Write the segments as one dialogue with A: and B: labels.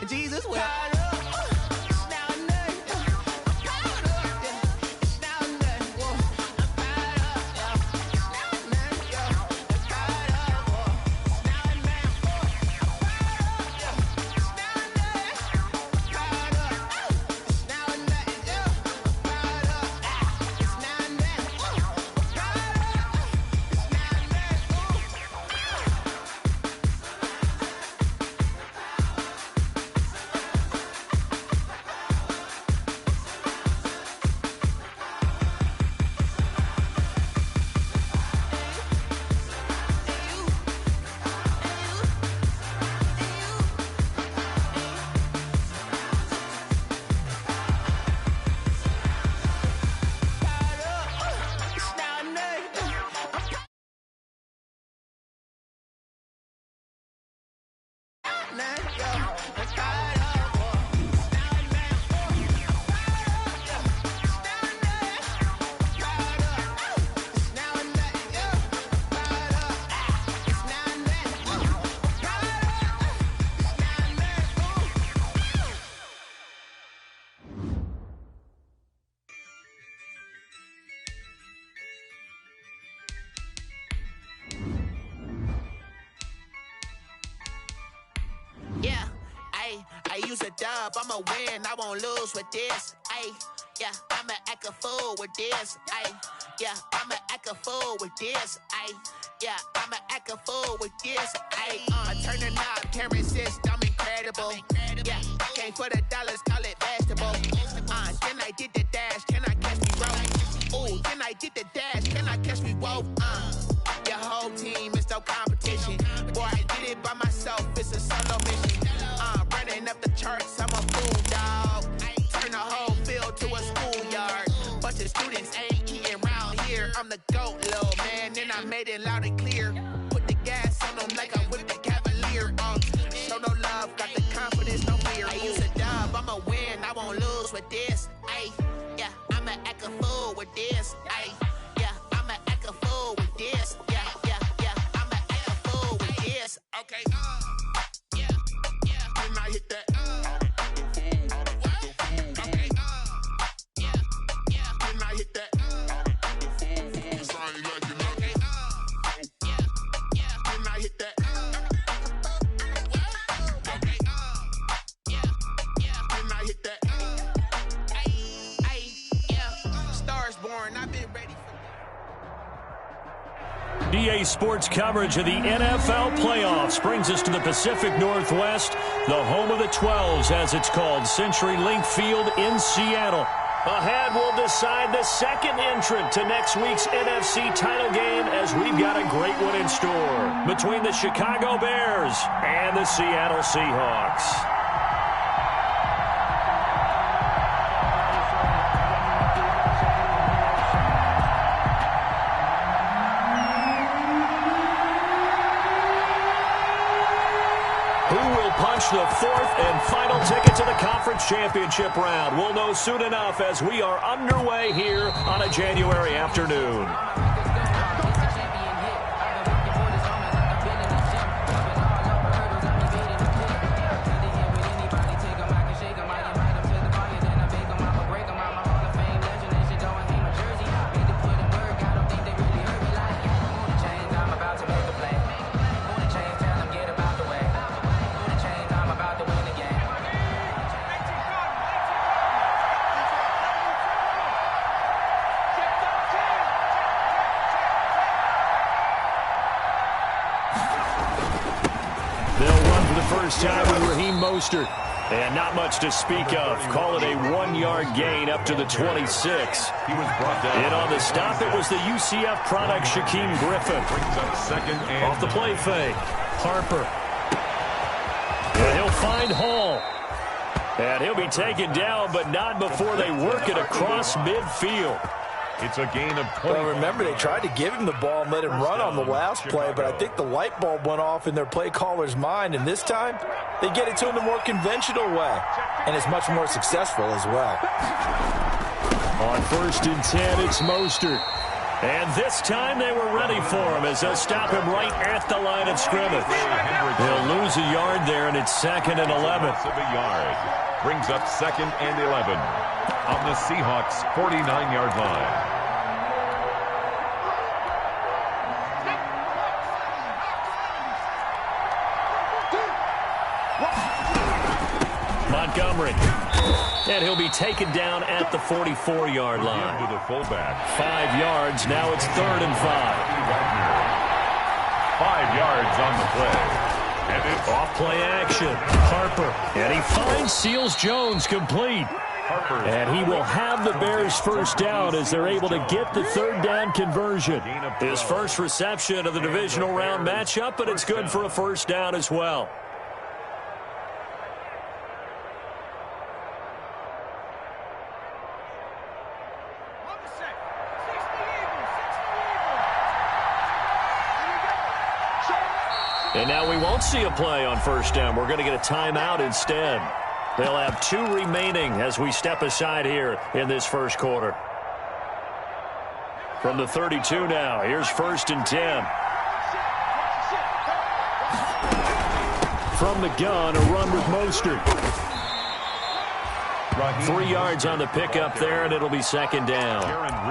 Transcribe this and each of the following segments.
A: Jesus will. I use a dub, I'ma win, I won't lose with this. Ay, yeah, I'ma act a fool with this. Ay, yeah, I'ma act a fool with this. Ay, yeah, I'ma act a fool with this. Ay, I turn the knob, camera assist, I'm incredible. Yeah, came for the dollars, call it vegetable. Then I did the dash, can I catch me roll? Ooh, then I did the dash, can I catch me roll? Your whole team is no competition. Boy, I did it by myself, it's a solo mission. Running up the charts, I'm a fool, dog. Turn the whole field to a schoolyard. Bunch of students ain't eating round here. I'm the GOAT, little man, and I made it loud and clear. Put the gas on them like I'm with the Cavalier. Show no love, got the confidence, no fear. I use a dub, I'ma win, I won't lose with this. Ay, yeah, I'ma act a fool with this. Ay, yeah, I'ma act a fool with this. Yeah, yeah, yeah, I'ma act a fool with this. Okay, I hit that. Okay. Yeah. Then I hit that. Then I hit that. Okay. Then I hit that. Yeah. Stars born. I've been ready for
B: EA Sports coverage of the NFL playoffs brings us to the Pacific Northwest, the home of the 12s, as it's called, CenturyLink Field in Seattle. Ahead, we'll decide the second entrant to next week's NFC title game, as we've got a great one in store between the Chicago Bears and the Seattle Seahawks. The fourth and final ticket to the conference championship round. We'll know soon enough as we are underway here on a January afternoon. Time with Raheem Mostert. And not much to speak of. Call it a 1-yard gain up to the 26.
C: He was brought down.
B: And on the stop, it was the UCF product, Shaquem Griffin.
C: Brings up second and
B: off the play fake. Harper. And he'll find Hall. And he'll be taken down, but not before they work it across midfield.
C: It's a gain of 20.
D: Well, remember, they tried to give him the ball and let him run on the last play, but I think the light bulb went off in their play caller's mind, and this time they get it to him the more conventional way, and it's much more successful as well.
B: On 1st and 10, it's Mostert. And this time they were ready for him as they'll stop him right at the line of scrimmage. They'll lose a yard there, and it's 2nd and 11.
C: A yard. Brings up 2nd and 11 on the Seahawks' 49-yard line.
B: Montgomery. And he'll be taken down at the 44-yard line.
C: To the fullback.
B: 5 yards. Now it's 3rd and 5.
C: 5 yards on the play. And it's
B: off play action. Harper. And he finds Seals Jones complete. And he will have the Bears first down as they're able to get the 3rd down conversion. His first reception of the divisional round matchup, but it's good for a first down as well. And now we won't see a play on first down. We're going to get a timeout instead. They'll have 2 remaining as we step aside here in this first quarter. From the 32 now, here's 1st and 10. From the gun, a run with Mostert. 3 yards on the pickup there, and it'll be 2nd down.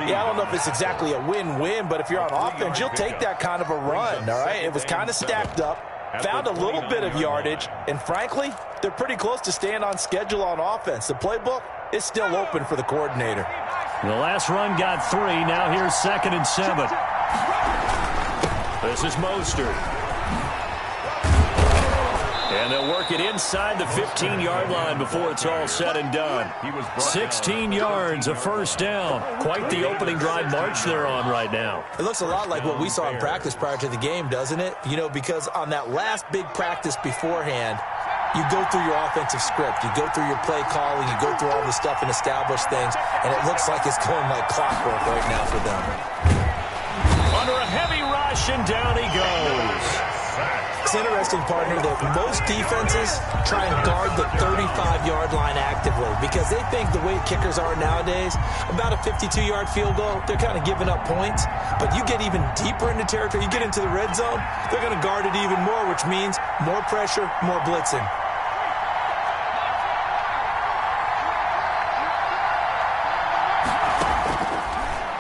D: Yeah, I don't know if it's exactly a win-win, but if you're on offense, you'll take that kind of a run, all right? It was kind of stacked up, found a little bit of yardage, and frankly, they're pretty close to staying on schedule on offense. The playbook is still open for the coordinator.
B: The last run got 3. Now here's 2nd and 7. This is Mostert. And they'll work it inside the 15-yard line before it's all said and done. 16 yards, a first down. Quite the opening drive march they're on right now.
D: It looks a lot like what we saw in practice prior to the game, doesn't it? You know, because on that last big practice beforehand, you go through your offensive script. You go through your play calling. You go through all the stuff and establish things. And it looks like it's going like clockwork right now for them.
B: Under a heavy rush, and down he goes.
D: It's interesting, partner, that most defenses try and guard the 35-yard line actively because they think the way kickers are nowadays, about a 52-yard field goal, they're kind of giving up points. But you get even deeper into territory, you get into the red zone, they're going to guard it even more, which means more pressure, more blitzing.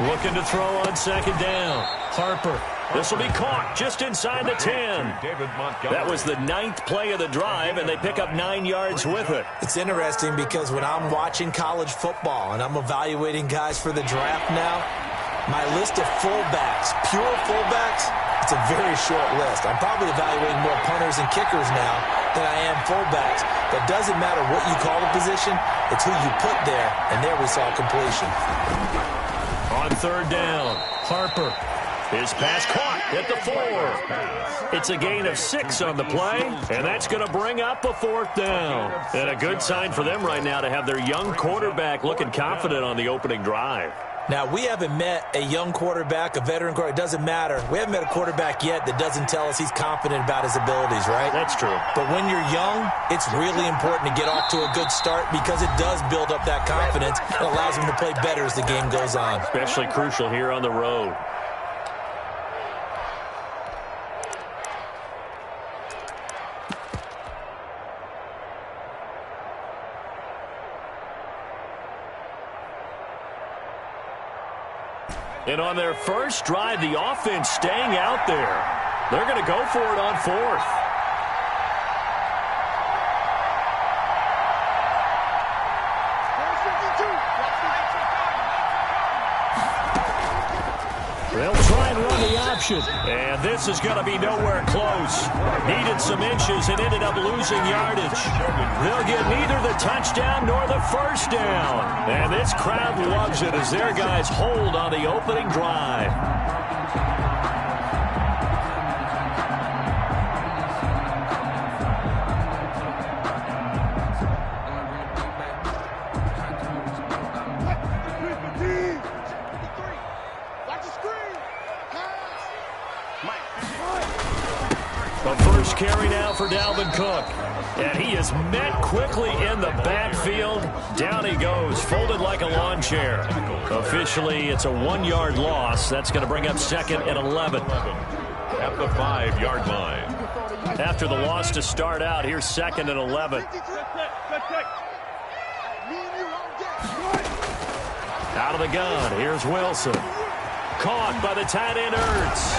B: Looking to throw on 2nd down. Harper. This will be caught just inside the 10. That was the 9th play of the drive, and they pick up 9 yards with it.
D: It's interesting because when I'm watching college football and I'm evaluating guys for the draft now, my list of fullbacks, pure fullbacks, it's a very short list. I'm probably evaluating more punters and kickers now than I am fullbacks. But it doesn't matter what you call the position, it's who you put there, and there we saw completion.
B: On 3rd down, Harper. His pass caught at the 4. It's a gain of 6 on the play, and that's going to bring up a 4th down. And a good sign for them right now to have their young quarterback looking confident on the opening drive.
D: Now, we haven't met a young quarterback, a veteran quarterback. It doesn't matter. We haven't met a quarterback yet that doesn't tell us he's confident about his abilities, right?
B: That's true.
D: But when you're young, it's really important to get off to a good start because it does build up that confidence and allows him to play better as the game goes on.
B: Especially crucial here on the road. And on their first drive, the offense staying out there. They're going to go for it on 4th. They'll try and run the option. And this is going to be nowhere close. Needed some inches and ended up losing yardage. They'll get neither the touchdown nor the first down. And this crowd loves it as their guys hold on the opening drive. The first carry now for Dalvin Cook. And he is met quickly in the backfield. Down he goes, folded like a lawn chair. Officially, it's a 1-yard loss. That's going to bring up second and 11.
C: At the 5-yard line.
B: After the loss to start out, here's second and 11. Out of the gun, here's Wilson. Caught by the tight end, Ertz.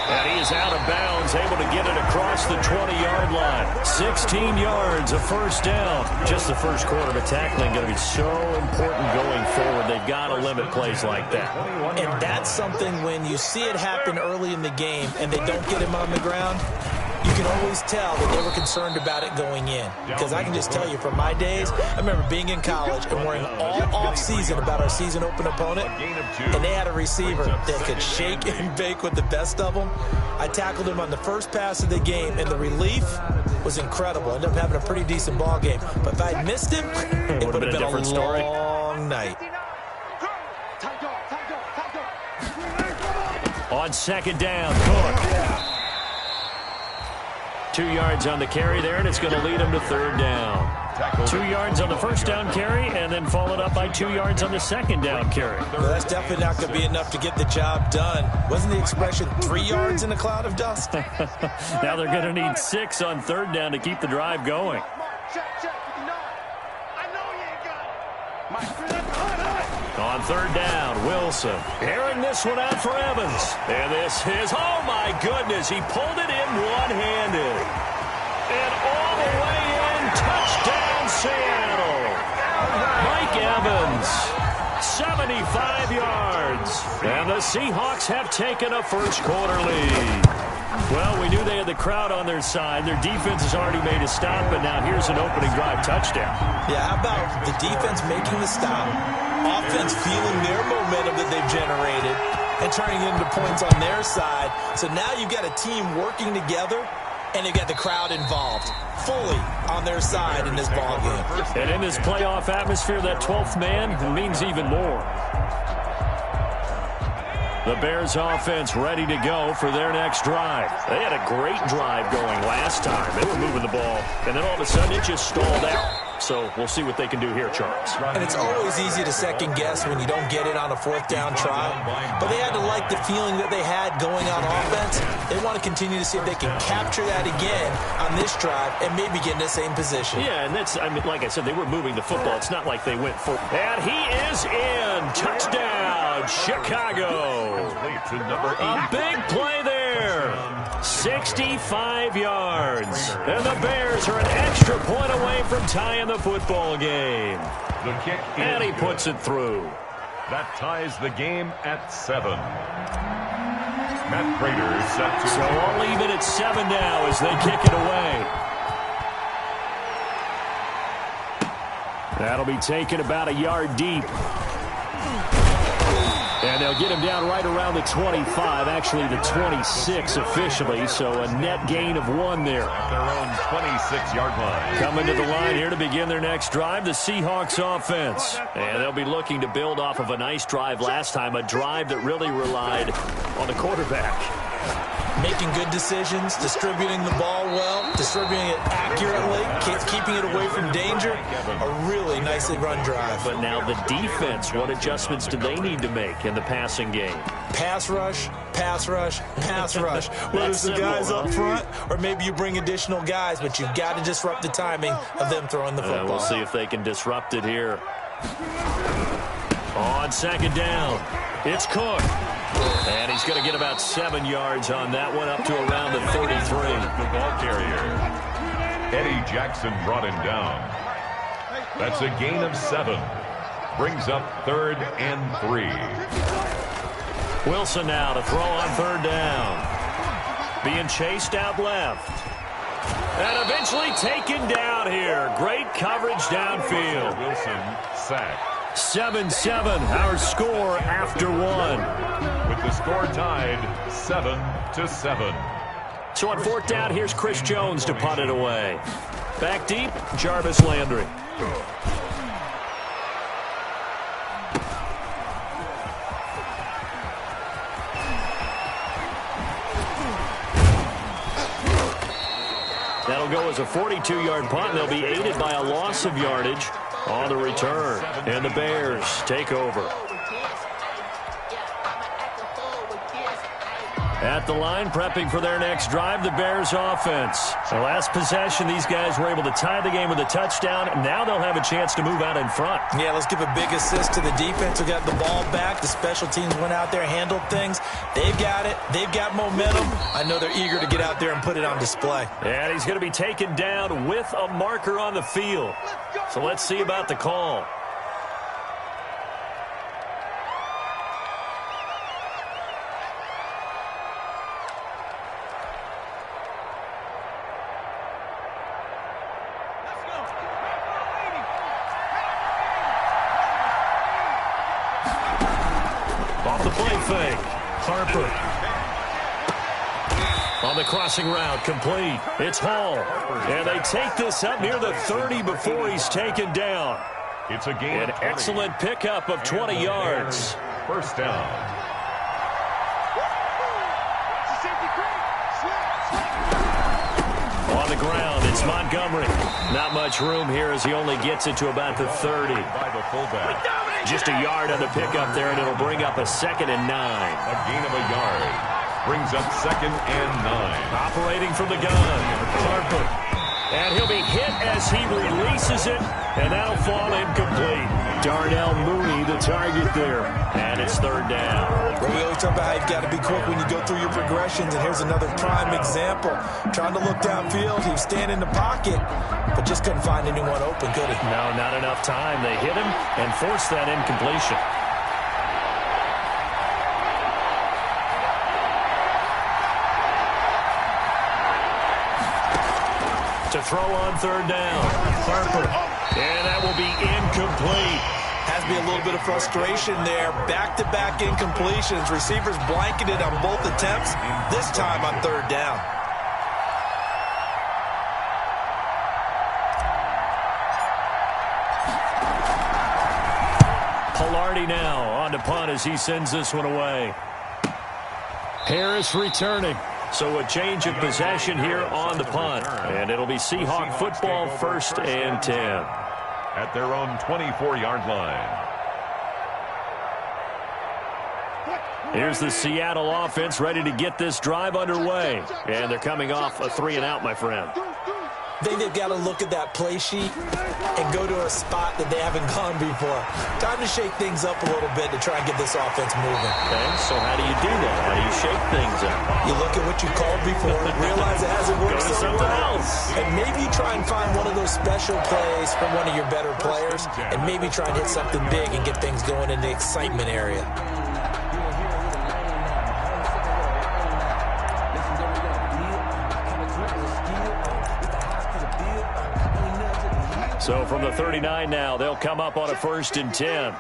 B: And he is out of bounds, able to get it across the 20-yard line. 16 yards, a first down. Just the first quarter of tackling going to be so important going forward. They've got to limit plays like that.
D: And that's something when you see it happen early in the game and they don't get him on the ground, you can always tell that they were concerned about it going in. Because I can just tell you, from my days, I remember being in college and worrying all off-season about our season open opponent, and they had a receiver that could shake and bake with the best of them. I tackled him on the first pass of the game, and the relief was incredible. I ended up having a pretty decent ball game. But if I'd missed him, it would have been a long night.
B: On second down, Cook. 2 yards on the carry there, and it's going to lead him to third down. 2 yards on the first down carry, and then followed up by 2 yards on the second down carry.
D: Well, that's definitely not going to be enough to get the job done. Wasn't the expression 3 yards in a cloud of dust?
B: Now they're going to need 6 on third down to keep the drive going. On third down, Wilson airing this one out for Evans. And this is, oh my goodness, he pulled it in one-handed. And all the way in, touchdown Seattle. Mike Evans, 75 yards. And the Seahawks have taken a first quarter lead. Well, we knew they had the crowd on their side. Their defense has already made a stop, but now here's an opening drive touchdown.
D: Yeah, how about the defense making the stop, offense feeling their momentum that they've generated, and turning it into points on their side. So now you've got a team working together, and you've got the crowd involved fully on their side in this ballgame.
B: And in this playoff atmosphere, that 12th man means even more. The Bears offense ready to go for their next drive. They had a great drive going last time. They were moving the ball, and then all of a sudden it just stalled out. So we'll see what they can do here, Charles.
D: And it's always easy to second guess when you don't get it on a fourth down try. But they had to like the feeling that they had going on offense. They want to continue to see if they can capture that again on this drive and maybe get in the same position.
B: Yeah, and that's, I mean, like I said, they were moving the football. It's not like they went for. And he is in. Touchdown, Chicago. A big play there. 65 yards. And the Bears are an extra point away from tying the football game.
C: The kick
B: and he puts it through.
C: That ties the game at 7. Matt Prater is set to.
B: So I'll leave it at 7 now as they kick it away. That'll be taken about a yard deep. And they'll get him down right around the 25, actually the 26 officially, so a net gain of 1 there.
C: At their own 26-yard line.
B: Coming to the line here to begin their next drive, the Seahawks offense. And they'll be looking to build off of a nice drive last time, a drive that really relied on the quarterback.
D: Making good decisions, distributing the ball well, distributing it accurately, keeping it away from danger. A really nicely run drive.
B: But now the defense, what adjustments do they need to make in the passing game?
D: Pass rush, pass rush, pass rush. Whether it's the guys up front or maybe you bring additional guys, but you've got to disrupt the timing of them throwing the football.
B: We'll see if they can disrupt it here. On second down, it's Cook. And he's going to get about 7 yards on that one, up to around the 33.
C: The ball carrier. Eddie Jackson brought him down. That's a gain of 7. Brings up 3rd and 3.
B: Wilson now to throw on 3rd down. Being chased out left. And eventually taken down here. Great coverage downfield.
C: Wilson sacked.
B: 7-7, our score after 1.
C: With the score tied 7-7.
B: So on 4th down, here's Chris Jones to punt it away. Back deep, Jarvis Landry. That'll will go as a 42-yard punt. They'll be aided by a loss of yardage on the return. And the Bears take over. At the line, prepping for their next drive, the Bears offense. The last possession, these guys were able to tie the game with a touchdown. Now they'll have a chance to move out in front.
D: Yeah, let's give a big assist to the defense who got the ball back. The special teams went out there, handled things. They've got it. They've got momentum. I know they're eager to get out there and put it on display.
B: And he's going to be taken down with a marker on the field. So let's see about the call. Off the play fake. Harper. On the crossing route, complete. It's Hall. And they take this up near the 30 before he's taken down.
C: It's a gain.
B: An excellent pickup of 20 yards.
C: First down.
B: On the ground, it's Montgomery. Not much room here as he only gets it to about the 30.
C: By the fullback.
B: Just a yard on the pickup there, and it'll bring up a 2nd and 9.
C: A gain of a yard. Brings up 2nd and 9.
B: Operating from the gun, Harper. And he'll be hit as he releases it, and that'll fall incomplete. Darnell Mooney, the target there. And it's 3rd down.
D: Well, we always talk about how you've got to be quick when you go through your progressions, and here's another prime example. Trying to look downfield, he was standing in the pocket, but just couldn't find anyone open, could he?
B: No, not enough time. They hit him and forced that incompletion. To throw on 3rd down. Harper. And that will be incomplete.
D: Has to be a little bit of frustration there. Back-to-back incompletions. Receivers blanketed on both attempts, this time on 3rd down.
B: Pilardi now on to punt as he sends this one away. Harris returning. So a change of possession here on the punt. And it'll be Seahawk football, 1st and 10.
C: At their own 24-yard line.
B: Here's the Seattle offense ready to get this drive underway. And they're coming off a 3-and-out, my friend.
D: I think they've got to look at that play sheet and go to a spot that they haven't gone before. Time to shake things up a little bit to try and get this offense moving.
B: Okay, so how do you do that? How do you shake things up?
D: You look at what you called before, realize it hasn't worked
B: Go to
D: so
B: something
D: well,
B: else.
D: and maybe try and find one of those special plays from one of your better players, and maybe try and hit something big and get things going in the excitement area.
B: So from the 39 now, they'll come up on a 1st and 10.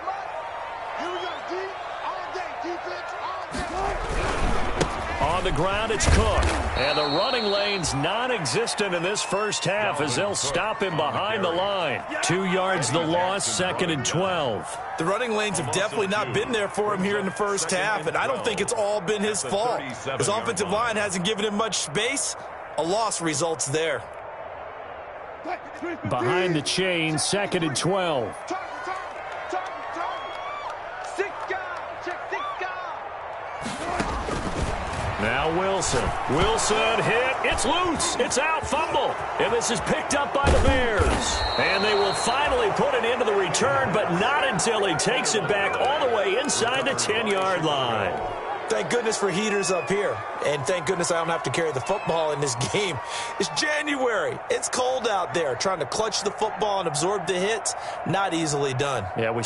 B: On the ground, it's Cook. And the running lane's non-existent in this first half as they'll stop him behind the line. 2 yards the loss, 2nd and 12.
D: The running lanes have definitely not been there for him here in the first half, and I don't think it's all been his fault. His offensive line hasn't given him much space. A loss results there.
B: Behind the chain, 2nd and 12. Now Wilson. Wilson hit. It's loose. It's out. Fumble. And this is picked up by the Bears. And they will finally put it into the return, but not until he takes it back all the way inside the 10-yard line.
D: Thank goodness for heaters up here. And thank goodness I don't have to carry the football in this game. It's January. It's cold out there. Trying to clutch the football and absorb the hits, not easily done.
B: Yeah, we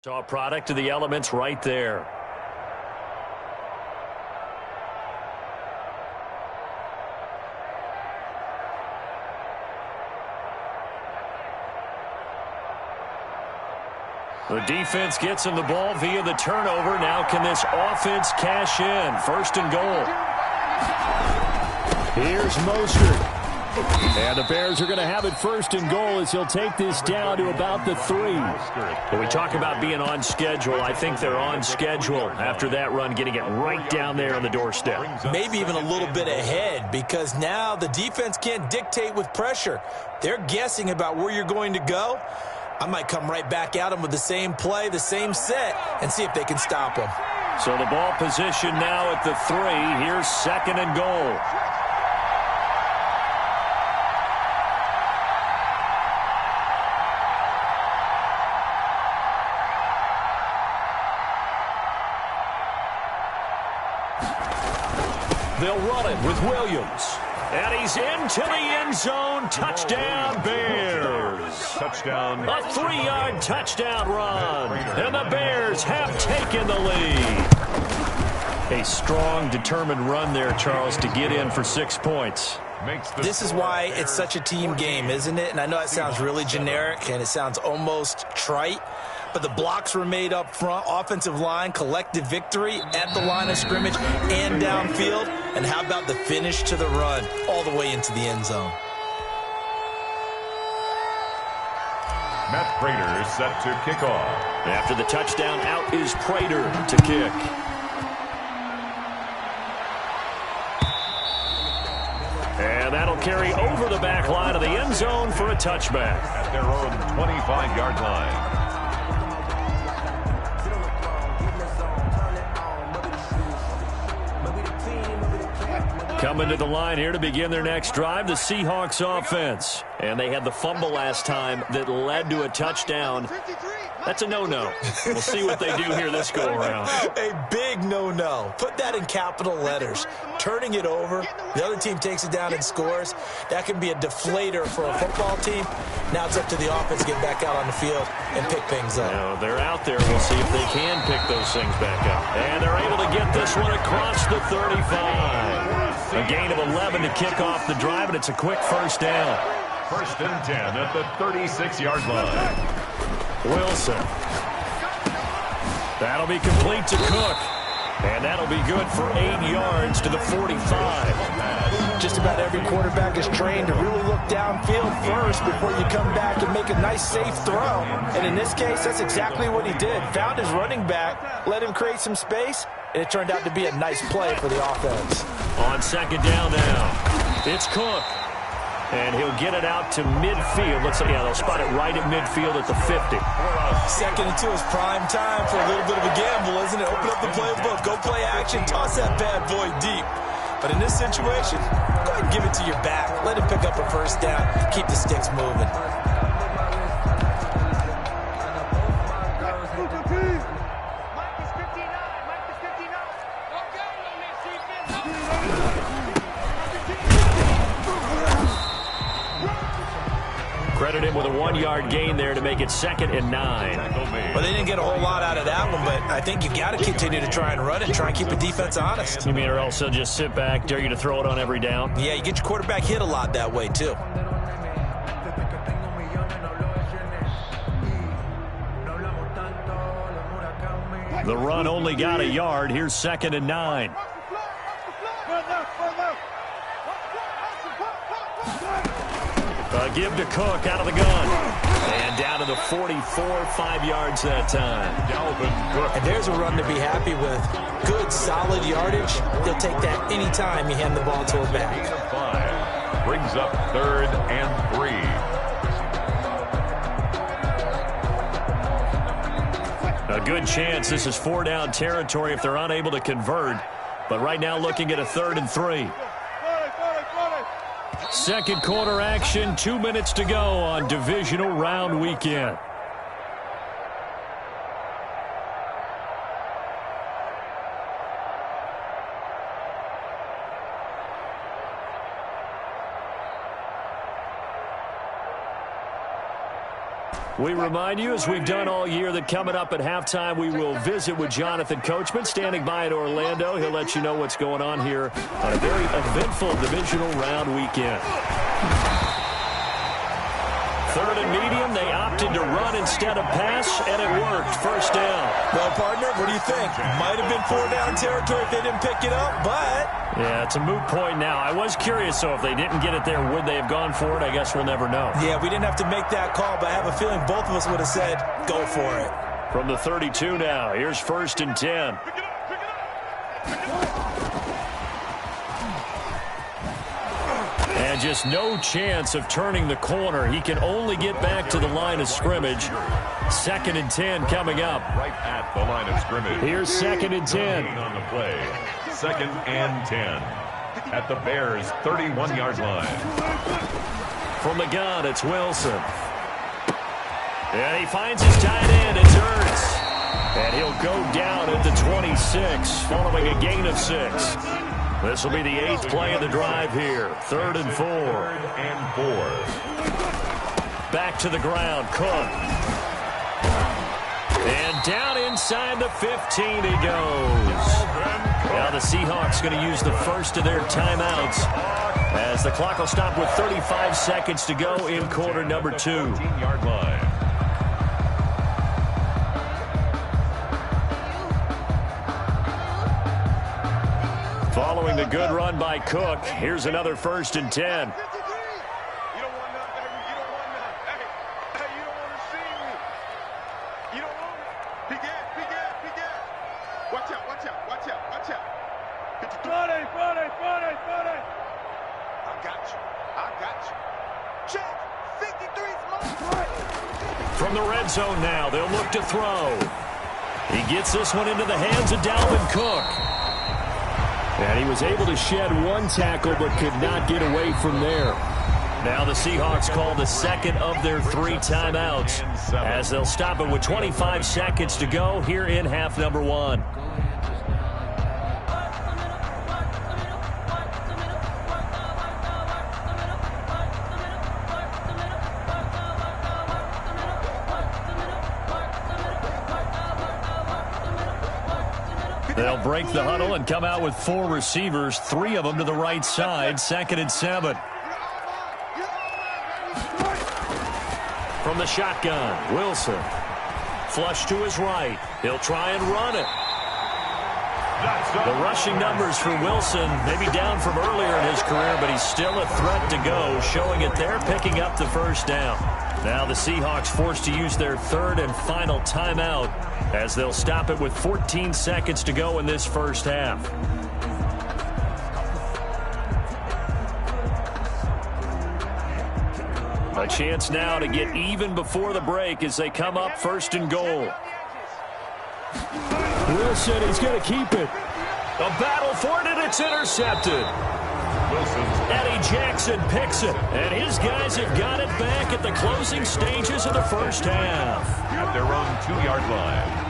B: Saw a product of the elements right there. The defense gets him the ball via the turnover. Now can this offense cash in? 1st and goal. Here's Mostert. And the Bears are going to have it 1st and goal as he'll take this down to about the 3. When we talk about being on schedule, I think they're on schedule after that run, getting it right down there on the doorstep.
D: Maybe even a little bit ahead, because now the defense can't dictate with pressure. They're guessing about where you're going to go. I might come right back at them with the same play, the same set, and see if they can stop them.
B: So the ball position now at the 3. Here's 2nd and goal. They'll run it with Williams. And he's into the end zone. Touchdown, Bears.
C: Touchdown.
B: A 3-yard touchdown run. And the Bears have taken the lead. A strong, determined run there, Charles, to get in for 6 points.
D: This is why it's such a team game, isn't it? And I know it sounds really generic and it sounds almost trite, but the blocks were made up front, offensive line, collective victory at the line of scrimmage and downfield. And how about the finish to the run all the way into the end zone?
C: Matt Prater is set to kick off.
B: After the touchdown, out is Prater to kick. And that'll carry over the back line of the end zone for a touchback.
C: At their own 25-yard line.
B: Coming to the line here to begin their next drive, the Seahawks offense. And they had the fumble last time that led to a touchdown. That's a no-no. We'll see what they do here this go-around.
D: A big no-no. Put that in capital letters. Turning it over, the other team takes it down and scores. That can be a deflator for a football team. Now it's up to the offense to get back out on the field and pick things up.
B: Now, they're out there. We'll see if they can pick those things back up. And they're able to get this one across the 35. A gain of 11 to kick off the drive, and it's a quick 1st down.
C: 1st and 10 at the 36-yard line.
B: Wilson. That'll be complete to Cook. And that'll be good for 8 yards to the 45.
D: Just about every quarterback is trained to really look downfield first before you come back and make a nice, safe throw. And in this case, that's exactly what he did. Found his running back, let him create some space, and it turned out to be a nice play for the offense.
B: On 2nd down now, it's Cook. And he'll get it out to midfield. Looks like, yeah, they'll spot it right at midfield at the 50.
D: 2nd and 2 is prime time for a little bit of a gamble, isn't it? Open up the playbook, go play action, toss that bad boy deep. But in this situation, go ahead and give it to your back. Let him pick up a 1st down, keep the sticks moving.
B: Credit him with a 1-yard gain there to make it 2nd and 9.
D: Well, they didn't get a whole lot out of that one, but I think you got to continue to try and run it, try and keep the defense honest.
B: You mean or else they'll just sit back, dare you to throw it on every down?
D: Yeah, you get your quarterback hit a lot that way, too.
B: The run only got a yard. Here's 2nd and 9. Give to Cook out of the gun. And down to the 44, 5 yards that time.
D: And there's a run to be happy with. Good, solid yardage. They'll take that any time you hand the ball to a back.
C: 5 brings up 3rd and 3.
B: A good chance this is 4-down territory if they're unable to convert. But right now looking at a 3rd and 3. 2nd quarter action, 2 minutes to go on divisional round weekend. We remind you, as we've done all year, that coming up at halftime, we will visit with Jonathan Coachman, standing by in Orlando. He'll let you know what's going on here on a very eventful divisional round weekend. Third and medium, they opted to run instead of pass, and it worked. First down.
D: Well, partner, what do you think? Might have been 4-down territory if they didn't pick it up, but...
B: Yeah, it's a moot point now. I was curious, so if they didn't get it there, would they have gone for it? I guess we'll never know.
D: Yeah, we didn't have to make that call, but I have a feeling both of us would have said, go for it.
B: From the 32 now, here's 1st and 10. And just no chance of turning the corner. He can only get back to the line of scrimmage. 2nd and 10 coming up.
C: Right at the line of scrimmage.
B: Here's 2nd and 10.
C: On the play. 2nd and 10. At the Bears' 31-yard line.
B: From the gun, it's Wilson. And he finds his tight end. It's Ertz. And he'll go down at the 26, following a gain of 6. This will be the 8th play of the drive here. 3rd and 4.
C: 3rd and 4.
B: Back to the ground, Cook. And down inside the 15 he goes. Now the Seahawks going to use the first of their timeouts as the clock will stop with 35 seconds to go in quarter number 2.
C: 14-yard line.
B: Following the good run by Cook, here's another 1st and 10. From the red zone now, they'll look to throw. He gets this one into the hands of Dalvin Cook. And he was able to shed one tackle but could not get away from there. Now the Seahawks call the second of their 3 timeouts as they'll stop it with 25 seconds to go here in half number 1. They'll break the huddle and come out with 4 receivers, 3 of them to the right side. 2nd and 7. From the shotgun, Wilson. Flush to his right. He'll try and run it. The rushing numbers for Wilson maybe down from earlier in his career, but he's still a threat to go, showing it there, picking up the first down. Now the Seahawks forced to use their 3rd and final timeout as they'll stop it with 14 seconds to go in this first half. A chance now to get even before the break as they come up 1st and goal. Wilson, he's going to keep it. A battle for it, and it's intercepted. Eddie Jackson picks it, and his guys have got it back at the closing stages of the first half.
C: At their own 2-yard line.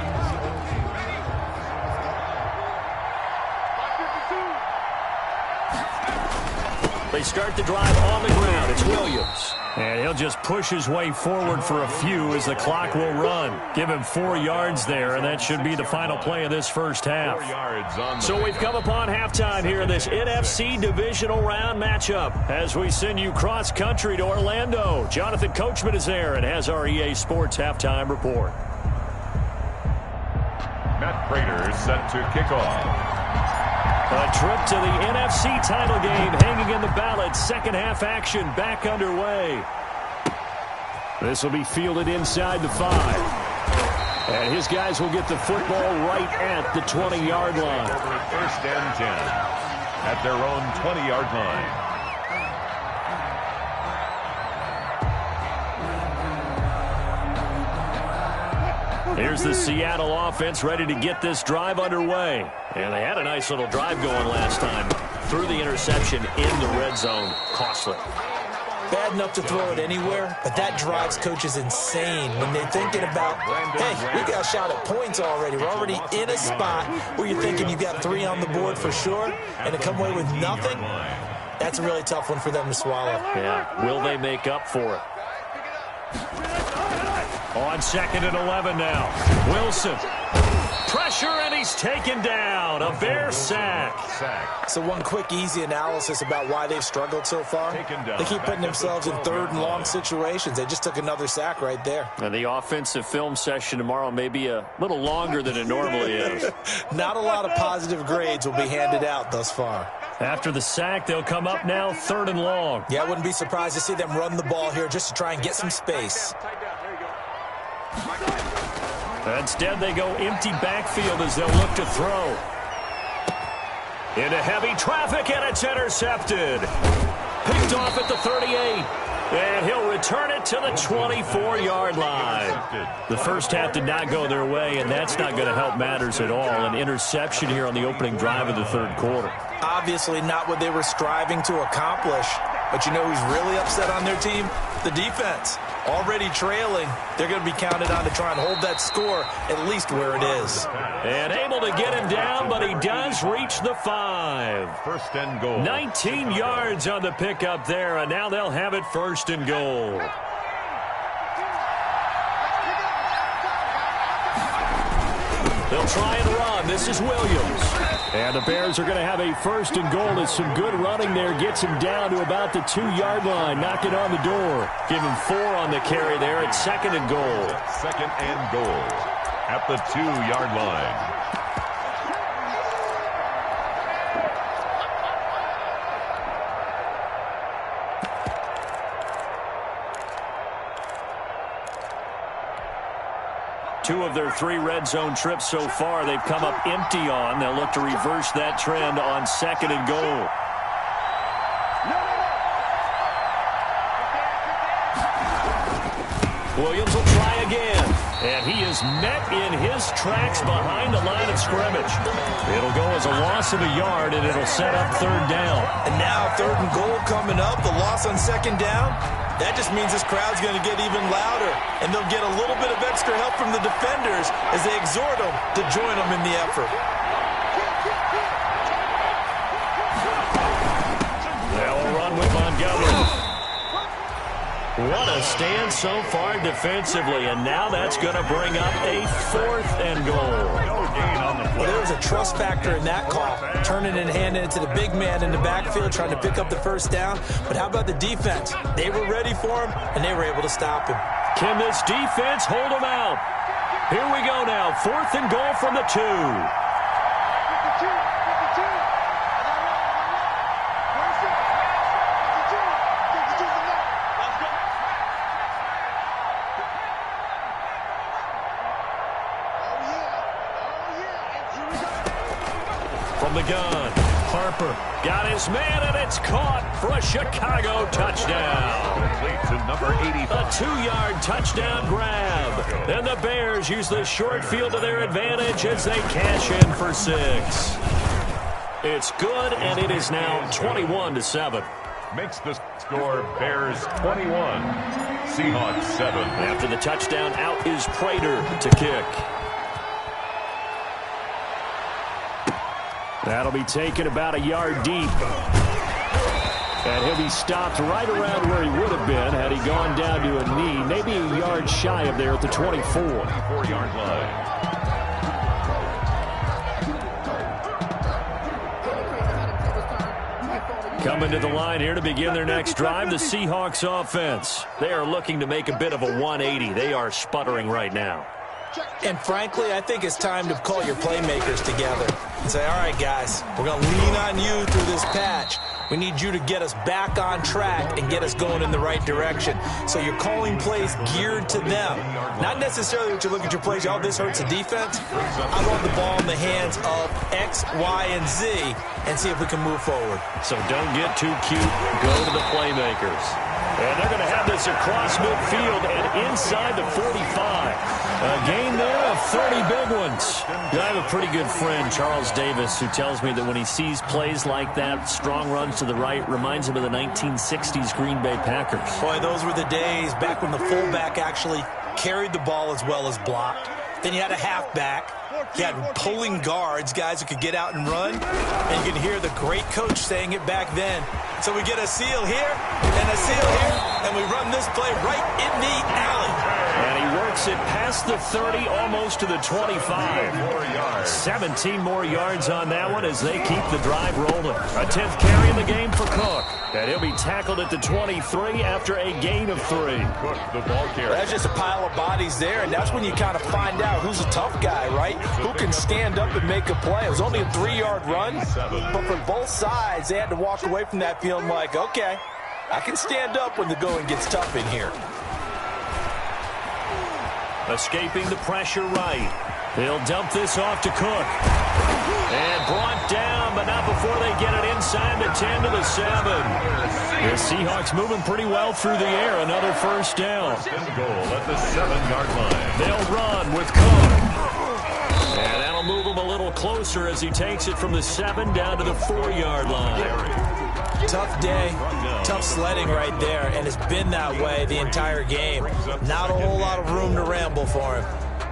B: They start the drive on the ground. It's Williams. And he'll just push his way forward for a few as the clock will run. Give him 4 yards there, and that should be the final play of this first half.
C: 4 yards on the
B: So we've come upon halftime here in this NFC divisional round matchup as we send you cross-country to Orlando. Jonathan Coachman is there and has our EA Sports halftime report.
C: Matt Prater set to kick off.
B: A trip to the NFC title game hanging in the balance. Second half action back underway. This will be fielded inside the 5. And his guys will get the football right at the 20-yard line.
C: 1st and 10 at their own 20-yard line.
B: Here's the Seattle offense ready to get this drive underway. And they had a nice little drive going last time. Threw the interception in the red zone. Costly.
D: Bad enough to throw it anywhere, but that drives coaches insane when they're thinking about, hey, we got a shot at points already. We're already in a spot where you're thinking you got 3 on the board for sure, and to come away with nothing, that's a really tough one for them to swallow.
B: Yeah, will they make up for it? On 2nd and 11 now. Wilson. Pressure, and he's taken down. A Bear sack.
D: So one quick, easy analysis about why they've struggled so far. They keep putting themselves in 3rd and long situations. They just took another sack right there.
B: And the offensive film session tomorrow may be a little longer than it normally is.
D: Not a lot of positive grades will be handed out thus far.
B: After the sack, they'll come up now 3rd and long.
D: Yeah, I wouldn't be surprised to see them run the ball here just to try and get some space.
B: Instead, they go empty backfield as they'll look to throw. Into heavy traffic, and it's intercepted. Picked off at the 38. And he'll return it to the 24-yard line. The first half did not go their way, and that's not going to help matters at all. An interception here on the opening drive of the 3rd quarter.
D: Obviously not what they were striving to accomplish. But you know who's really upset on their team? The defense. Already trailing, they're going to be counted on to try and hold that score at least where it is.
B: And able to get him down, but he does reach the 5.
C: 1st and goal.
B: 19 yards on the pickup there, and now they'll have it 1st and goal. They'll try and run. This is Williams. And the Bears are going to have a 1st and goal as some good running there gets him down to about the 2-yard line. Knock it on the door. Give him 4 on the carry there at 2nd and goal.
C: 2nd and goal at the 2-yard line.
B: Two of their 3 red zone trips so far, they've come up empty on. They'll look to reverse that trend on 2nd and goal. Williams will try again. And he is met in his tracks behind the line of scrimmage. It'll go as a loss of a yard, and it'll set up 3rd down.
D: And now 3rd and goal coming up. The loss on 2nd down. That just means this crowd's going to get even louder, and they'll get a little bit of extra help from the defenders as they exhort them to join them in the effort.
B: They'll run with Montgomery. What a stand so far defensively, and now that's going to bring up a 4th and goal.
D: Well, there was a trust factor in that call, turning and handing it to the big man in the backfield, trying to pick up the 1st down. But how about the defense? They were ready for him, and they were able to stop him.
B: Can this defense hold him out? Here we go now, 4th and goal from the 2. From the gun, Harper got his man, and it's caught for a Chicago touchdown.
C: Complete to number 85.
B: A 2-yard touchdown grab. Then the Bears use the short field to their advantage as they cash in for 6. It's good, and it is now 21-7.
C: Makes the score Bears 21, Seahawks 7.
B: After the touchdown, out is Prater to kick. That'll be taken about a yard deep. And he'll be stopped right around where he would have been had he gone down to a knee, maybe a yard shy of there at the 24.
C: 24-yard line.
B: Coming to the line here to begin their next drive, the Seahawks offense. They are looking to make a bit of a 180. They are sputtering right now.
D: And frankly, I think it's time to call your playmakers together and say, all right, guys, we're going to lean on you through this patch. We need you to get us back on track and get us going in the right direction. So you're calling plays geared to them. Not necessarily that you look at your plays, oh, this hurts the defense. I want the ball in the hands of X, Y, and Z and see if we can move forward.
B: So don't get too cute. Go to the playmakers. And they're going to have this across midfield and inside the 45. A gain there of 30 big ones. I have a pretty good friend, Charles Davis, who tells me that when he sees plays like that, strong runs to the right, reminds him of the 1960s Green Bay Packers.
D: Boy, those were the days back when the fullback actually carried the ball as well as blocked. Then you had a halfback. You had pulling guards, guys who could get out and run. And you can hear the great coach saying it back then. So we get a seal here and a seal here, and we run this play right in the alley.
B: And he works takes it past the 30, almost to the 25. 17 more yards on that one as they keep the drive rolling. A 10th carry in the game for Cook. And he'll be tackled at the 23 after a gain of 3.
C: Cook, the ball carrier.
D: That's just a pile of bodies there, and that's when you kind of find out who's a tough guy, right? Who can stand up and make a play. It was only a 3-yard run, but for both sides, they had to walk away from that feeling like, okay, I can stand up when the going gets tough in here.
B: Escaping the pressure right. They'll dump this off to Cook. And brought down, but not before they get it inside the 10 to the 7. The Seahawks moving pretty well through the air. Another first down.
C: Goal at the 7-yard line.
B: They'll run with Cook. And that'll move him a little closer as he takes it from the 7 down to the 4-yard line.
D: Tough day, tough sledding right there, and it's been that way the entire game. Not a whole lot of room to ramble for him.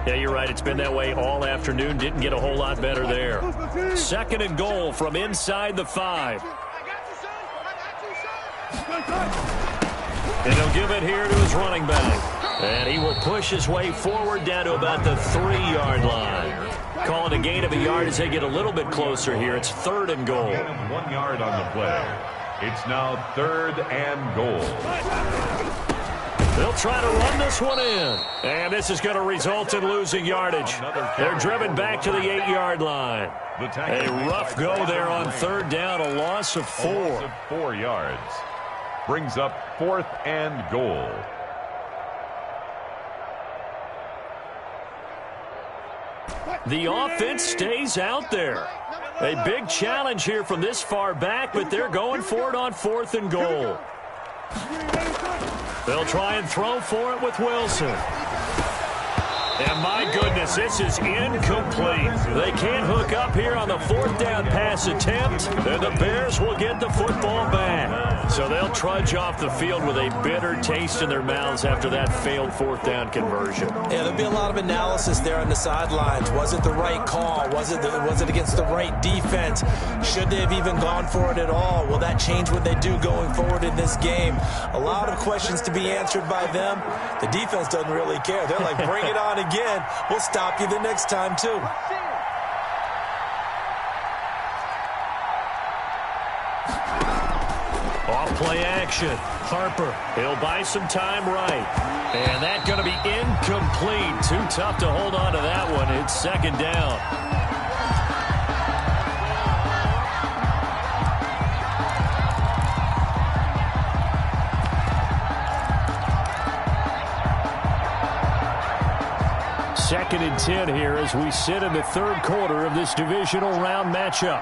B: Yeah, you're right. It's been that way all afternoon. Didn't get a whole lot better there. 2nd and goal from inside the 5. And he'll give it here to his running back. And he will push his way forward down to about the 3-yard line. Call it a gain of a yard as they get a little bit closer here. It's 3rd and goal.
C: 1 yard on the play. It's now 3rd and goal.
B: They'll try to run this one in. And this is going to result in losing yardage. They're driven back to the 8-yard line. A rough go there on 3rd down, a loss of 4.
C: A loss of 4 yards. Brings up 4th and goal.
B: The offense stays out there. A big challenge here from this far back, but they're going for it on 4th and goal. They'll try and throw for it with Wilson. And my goodness, this is incomplete. They can't hook up here on the 4th down pass attempt, and the Bears will get the football back. So they'll trudge off the field with a bitter taste in their mouths after that failed 4th down conversion.
D: Yeah, there'll be a lot of analysis there on the sidelines. Was it the right call? Was it against the right defense? Should they have even gone for it at all? Will that change what they do going forward in this game? A lot of questions to be answered by them. The defense doesn't really care. They're like, bring it on again. We'll stop you the next time, too.
B: Off-play action. Harper, he'll buy some time right. And that's going to be incomplete. Too tough to hold on to that one. It's 2nd down. Second and 10 here as we sit in the 3rd quarter of this divisional round matchup.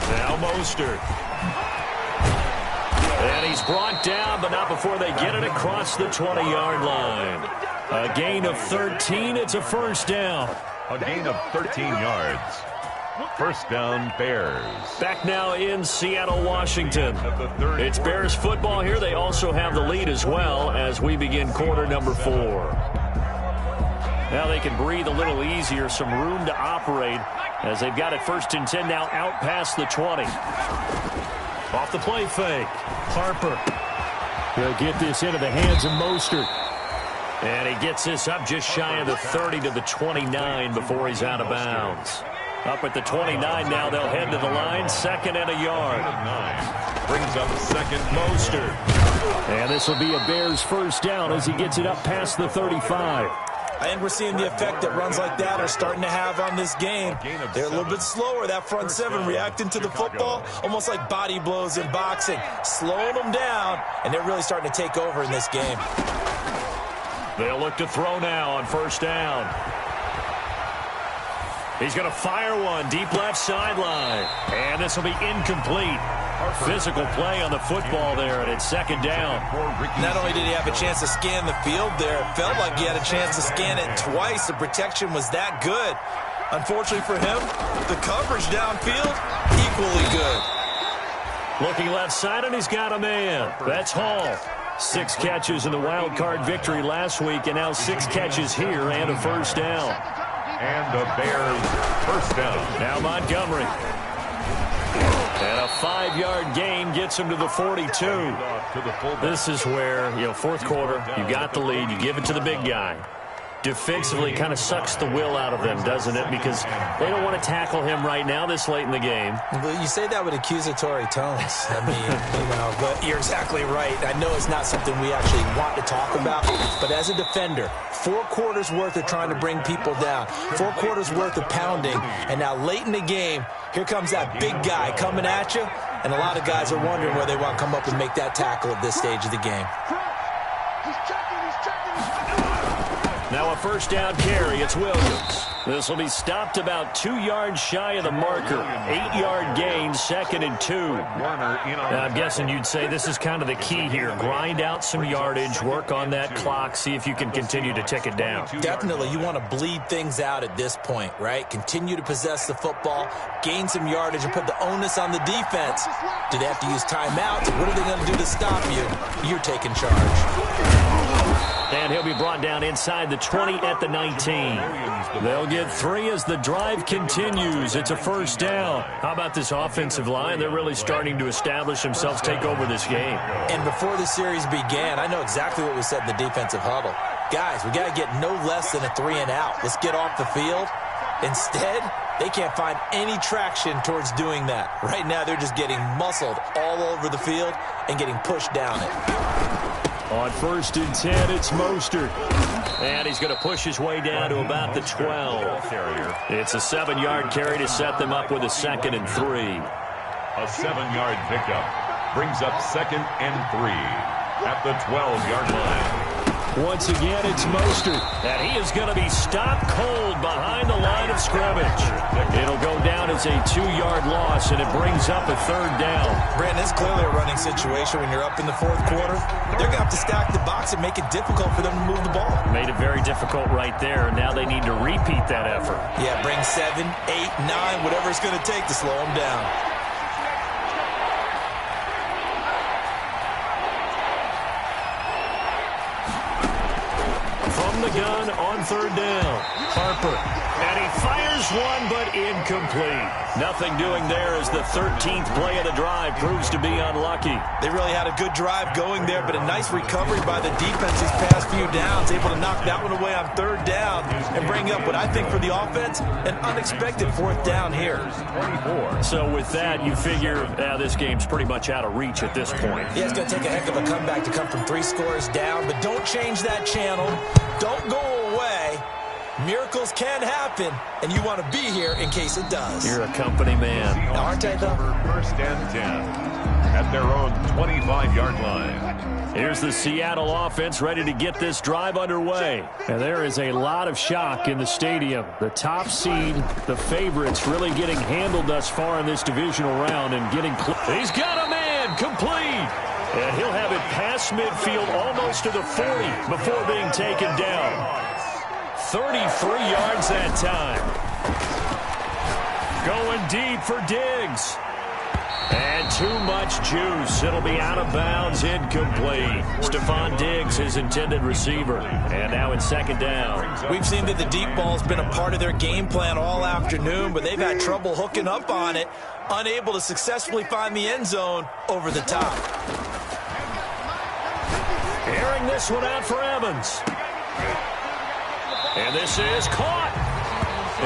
B: Now Mostert. And he's brought down, but not before they get it across the 20-yard line. A gain of 13. It's a 1st down.
C: A gain of 13 yards. 1st down, Bears.
B: Back now in Seattle, Washington. It's Bears football here. They also have the lead as well as we begin quarter number 4. Now they can breathe a little easier, some room to operate as they've got it 1st and 10 now out past the 20. Off the play fake. Harper. He'll get this into the hands of Mostert. And he gets this up just shy of the 30 to the 29 before he's out of bounds. Up at the 29 now, they'll head to the line. 2nd and a yard.
C: Brings up 2nd.
B: Mostert. And this will be a Bears 1st down as he gets it up past the 35.
D: I think we're seeing the effect that runs like that are starting to have on this game. They're a little bit slower, that front 7, reacting to the football, almost like body blows in boxing, slowing them down, and they're really starting to take over in this game.
B: They'll look to throw now on 1st down. He's going to fire one deep left sideline, and this will be incomplete. Physical play on the football there, and it's 2nd down.
D: Not only did he have a chance to scan the field there, it felt like he had a chance to scan it twice. The protection was that good. Unfortunately for him, the coverage downfield, equally good.
B: Looking left side, and he's got a man. That's Hall. 6 catches in the wild card victory last week, and now 6 catches here and a 1st down.
C: And the Bears 1st down.
B: Now Montgomery. And a 5-yard gain gets him to the 42. This is where, fourth quarter, you got the lead, you give it to the big guy. Defensively kind of sucks the will out of them, doesn't it? Because they don't want to tackle him right now this late in the game.
D: Well, you say that with accusatory tones. I mean, but you're exactly right. I know it's not something we actually want to talk about, but as a defender, 4 quarters worth of trying to bring people down, 4 quarters worth of pounding, and now late in the game, here comes that big guy coming at you, and a lot of guys are wondering where they want to come up and make that tackle at this stage of the game.
B: Now a first down carry. It's Williams. This will be stopped about 2 yards shy of the marker. 8-yard gain, 2nd and 2. Now, I'm guessing you'd say this is kind of the key here. Grind out some yardage, work on that clock, see if you can continue to tick it down.
D: Definitely. You want to bleed things out at this point, right? Continue to possess the football, gain some yardage, and put the onus on the defense. Do they have to use timeouts? What are they going to do to stop you? You're taking charge.
B: And he'll be brought down inside the 20 at the 19. They'll get 3 as the drive continues. It's a first down. How about this offensive line? They're really starting to establish themselves, take over this game.
D: And before the series began, I know exactly what we said in the defensive huddle. Guys, we got to get no less than a 3-and-out. Let's get off the field. Instead, they can't find any traction towards doing that. Right now, they're just getting muscled all over the field and getting pushed down it.
B: On 1st and 10, it's Mostert. And he's going to push his way down to about the 12. It's a 7-yard carry to set them up with a 2nd and 3.
C: A 7-yard pickup brings up 2nd and 3 at the 12-yard line.
B: Once again, it's Mostert. And he is going to be stopped cold behind the line of scrimmage. It'll go down as a 2-yard loss, and it brings up a 3rd down.
D: Brandon, it's clearly a running situation when you're up in the 4th quarter. They're going to have to stack the box and make it difficult for them to move the ball.
B: Made it very difficult right there. Now they need to repeat that effort.
D: Yeah, bring 7, 8, 9, whatever it's going to take to slow them down.
B: From the gun on 3rd down, Harper. And he fires one, but incomplete. Nothing doing there as the 13th play of the drive proves to be unlucky.
D: They really had a good drive going there, but a nice recovery by the defense these past few downs, able to knock that one away on 3rd down and bring up what I think for the offense, an unexpected 4th down here.
C: 24.
B: So with that, you figure this game's pretty much out of reach at this point.
D: Yeah, it's going to take a heck of a comeback to come from 3 scores down, but don't change that channel. Don't go away. Miracles can happen, and you want to be here in case it does.
B: You're a company man.
D: Aren't I, though?
C: 1st and 10 at their own 25-yard line.
B: Here's the Seattle offense ready to get this drive underway. And there is a lot of shock in the stadium. The top seed, the favorites, really getting handled thus far in this divisional round and getting He's got a man, complete. And he'll have it past midfield almost to the 40 before being taken down. 33 yards that time. Going deep for Diggs. And too much juice. It'll be out of bounds, incomplete. Stephon Diggs, his intended receiver. And now it's 2nd down.
D: We've seen that the deep ball's been a part of their game plan all afternoon, but they've had trouble hooking up on it, unable to successfully find the end zone over the top.
B: Airing this one out for Evans. And this is caught.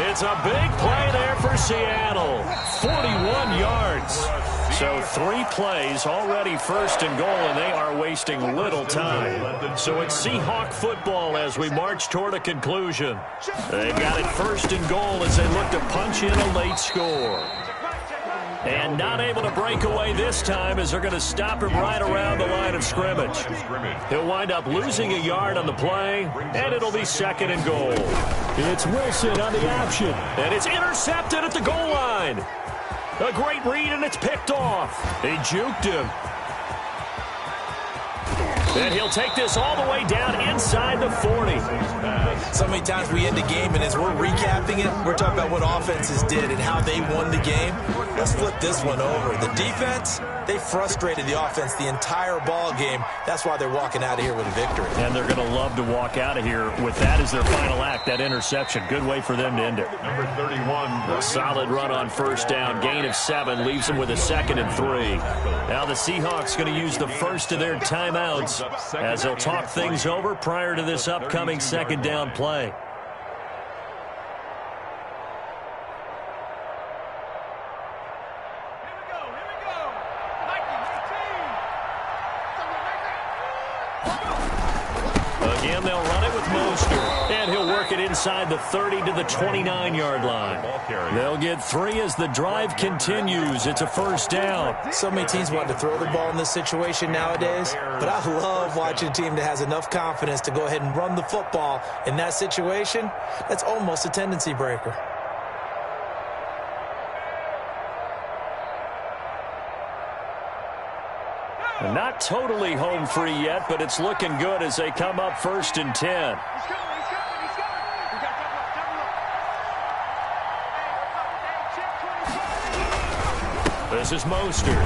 B: It's a big play there for Seattle. 41 yards. So 3 plays, already 1st and goal, and they are wasting little time. So it's Seahawk football as we march toward a conclusion. They've got it 1st and goal as they look to punch in a late score. And not able to break away this time as they're going to stop him right around the line of scrimmage. He'll wind up losing a yard on the play, and it'll be 2nd and goal. It's Wilson on the option, and it's intercepted at the goal line. A great read, and it's picked off. He juked him. And he'll take this all the way down inside the 40.
D: So many times we end the game, and as we're recapping it, we're talking about what offenses did and how they won the game. Let's flip this one over. The defense, They frustrated the offense the entire ball game. That's why they're walking out of here with a victory.
B: And they're going to love to walk out of here with that as their final act, that interception. Good way for them to end it.
C: Number 31.
B: A solid run on first down. Gain of 7 leaves them with a 2nd and 3. Now the Seahawks going to use the first of their timeouts as they'll talk things over prior to this upcoming 2nd down play. Again, they'll run it with Mostert, and he'll work it inside the 30 to the 29-yard line. They'll get 3 as the drive continues. It's a first down.
D: So many teams want to throw the ball in this situation nowadays, but I love watching a team that has enough confidence to go ahead and run the football in that situation. That's almost a tendency breaker.
B: Not totally home free yet, but it's looking good as they come up 1st and 10. This is Mostert.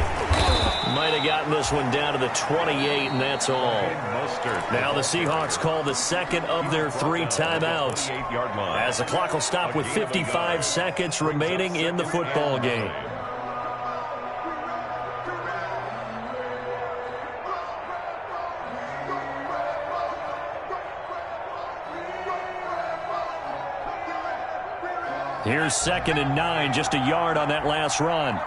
B: Might have gotten this one down to the 28, and that's all. Now the Seahawks call the 2nd of their 3 timeouts as the clock will stop with 55 seconds remaining in the football game. Here's 2nd and 9, just a yard on that last run.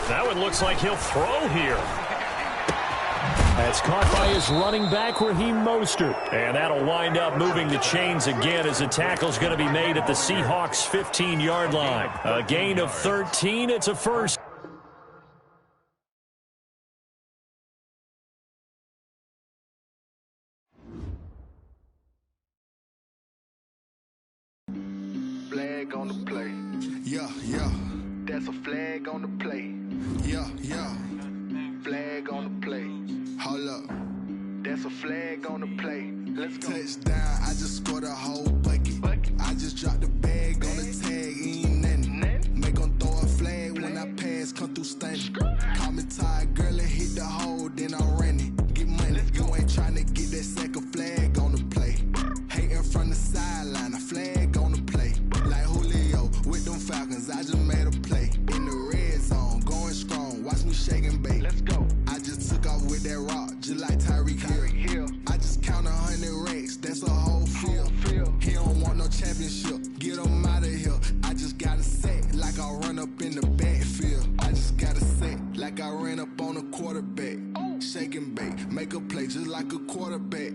B: That one looks like he'll throw here. That's caught by his running back, Raheem Mostert. And that'll wind up moving the chains again as the tackle's going to be made at the Seahawks' 15-yard line. A gain of 13. It's a first.
E: Flag on the play.
F: Yeah, yeah.
E: That's a flag on the play.
F: Yeah, yeah.
E: Flag on the play.
F: Hold up.
E: That's a flag on the play. Let's go.
F: Touchdown, I just scored a whole bucket. I just dropped the bag on the tag, ain't nothing. Make them throw a flag when I pass, come through stunning. Call me tired, girl, and hit the hole, then I'm running. Get money, you ain't tryna get that second flag on the play. Hating from the sideline, a flag on the play. Like Julio with them Falcons, I just made a play. In the red zone, going strong, watch me shake and bake.
E: Let's go.
F: I just took off with that rock, just like Tyreek Hill. I just count 100 racks, that's a whole field. He don't want no championship, get him out of here. I just got a set, like I run up in the backfield. I just got a set, like I ran up on a quarterback. Shake and bake, make a play just like a quarterback.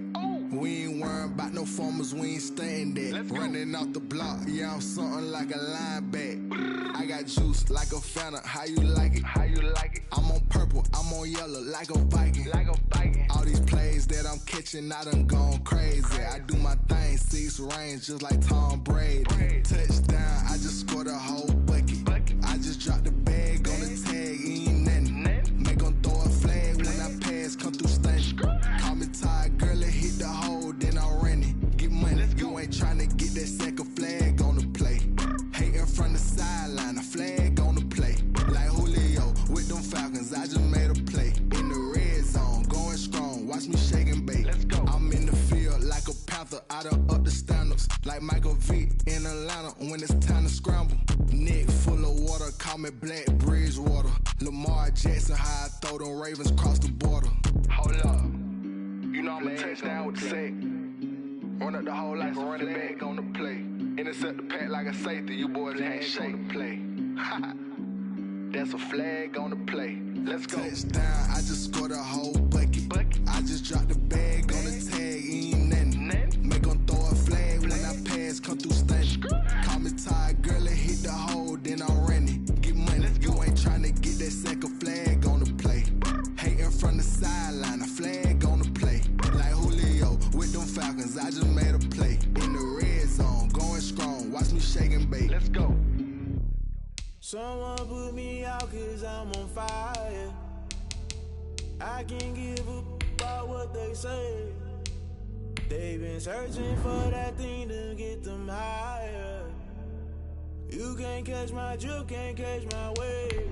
F: We ain't worrying about no formers, we ain't staying there. Running out the block, yeah, I'm something like a linebacker. I got juice like a Fanta, how you like it?
E: How you like it?
F: I'm on purple, I'm on yellow, like a Viking.
E: Like a Viking.
F: All these plays that I'm catching, I done gone crazy. I do my thing, 6 range, just like Tom Brady. Touchdown, I just scored a whole bucket. I just dropped the bag on the tag, ain't nothing. Make them throw a flag when I pass, come through stunning. Call me tired, girl, and hit the hole, then I'm running. Get money, you ain't tryna get that second flag on the play. Hating from the sideline, a flag on the play. Like Julio with them Falcons, I just made a play. In the red zone, going strong, watch me shake and bake.
E: Let's go.
F: I'm in the field like a Panther, I done up the standards. Like Michael Vick in Atlanta when it's time to scramble. Neck full of water, call me Black Bridgewater. Lamar Jackson, how I throw them Ravens cross the border.
E: Hold up. You know I'm a touchdown with the sack. Run up the hole like a running back on the play. Intercept the pack like a safety. You boys can't shake the play. That's a flag on the play. Let's go.
F: Touchdown, I just scored a whole bucket. I just dropped the bag on the tag, ain't nothing. Make them throw a flag when I pass, come through stunning. Call me tired, girl, and hit the hole, then I'm running. Get money, you ain't tryna get that second flag on the play. Hating from the sideline, a flag on the play. Like Julio with them Falcons, I just made a play. In the red zone, going strong, watch me shake and bake.
E: Let's go.
G: Someone put me out 'cause I'm on fire. I can't give up about what they say. They've been searching for that thing to get them higher. You can't catch my drift, can't catch my wave.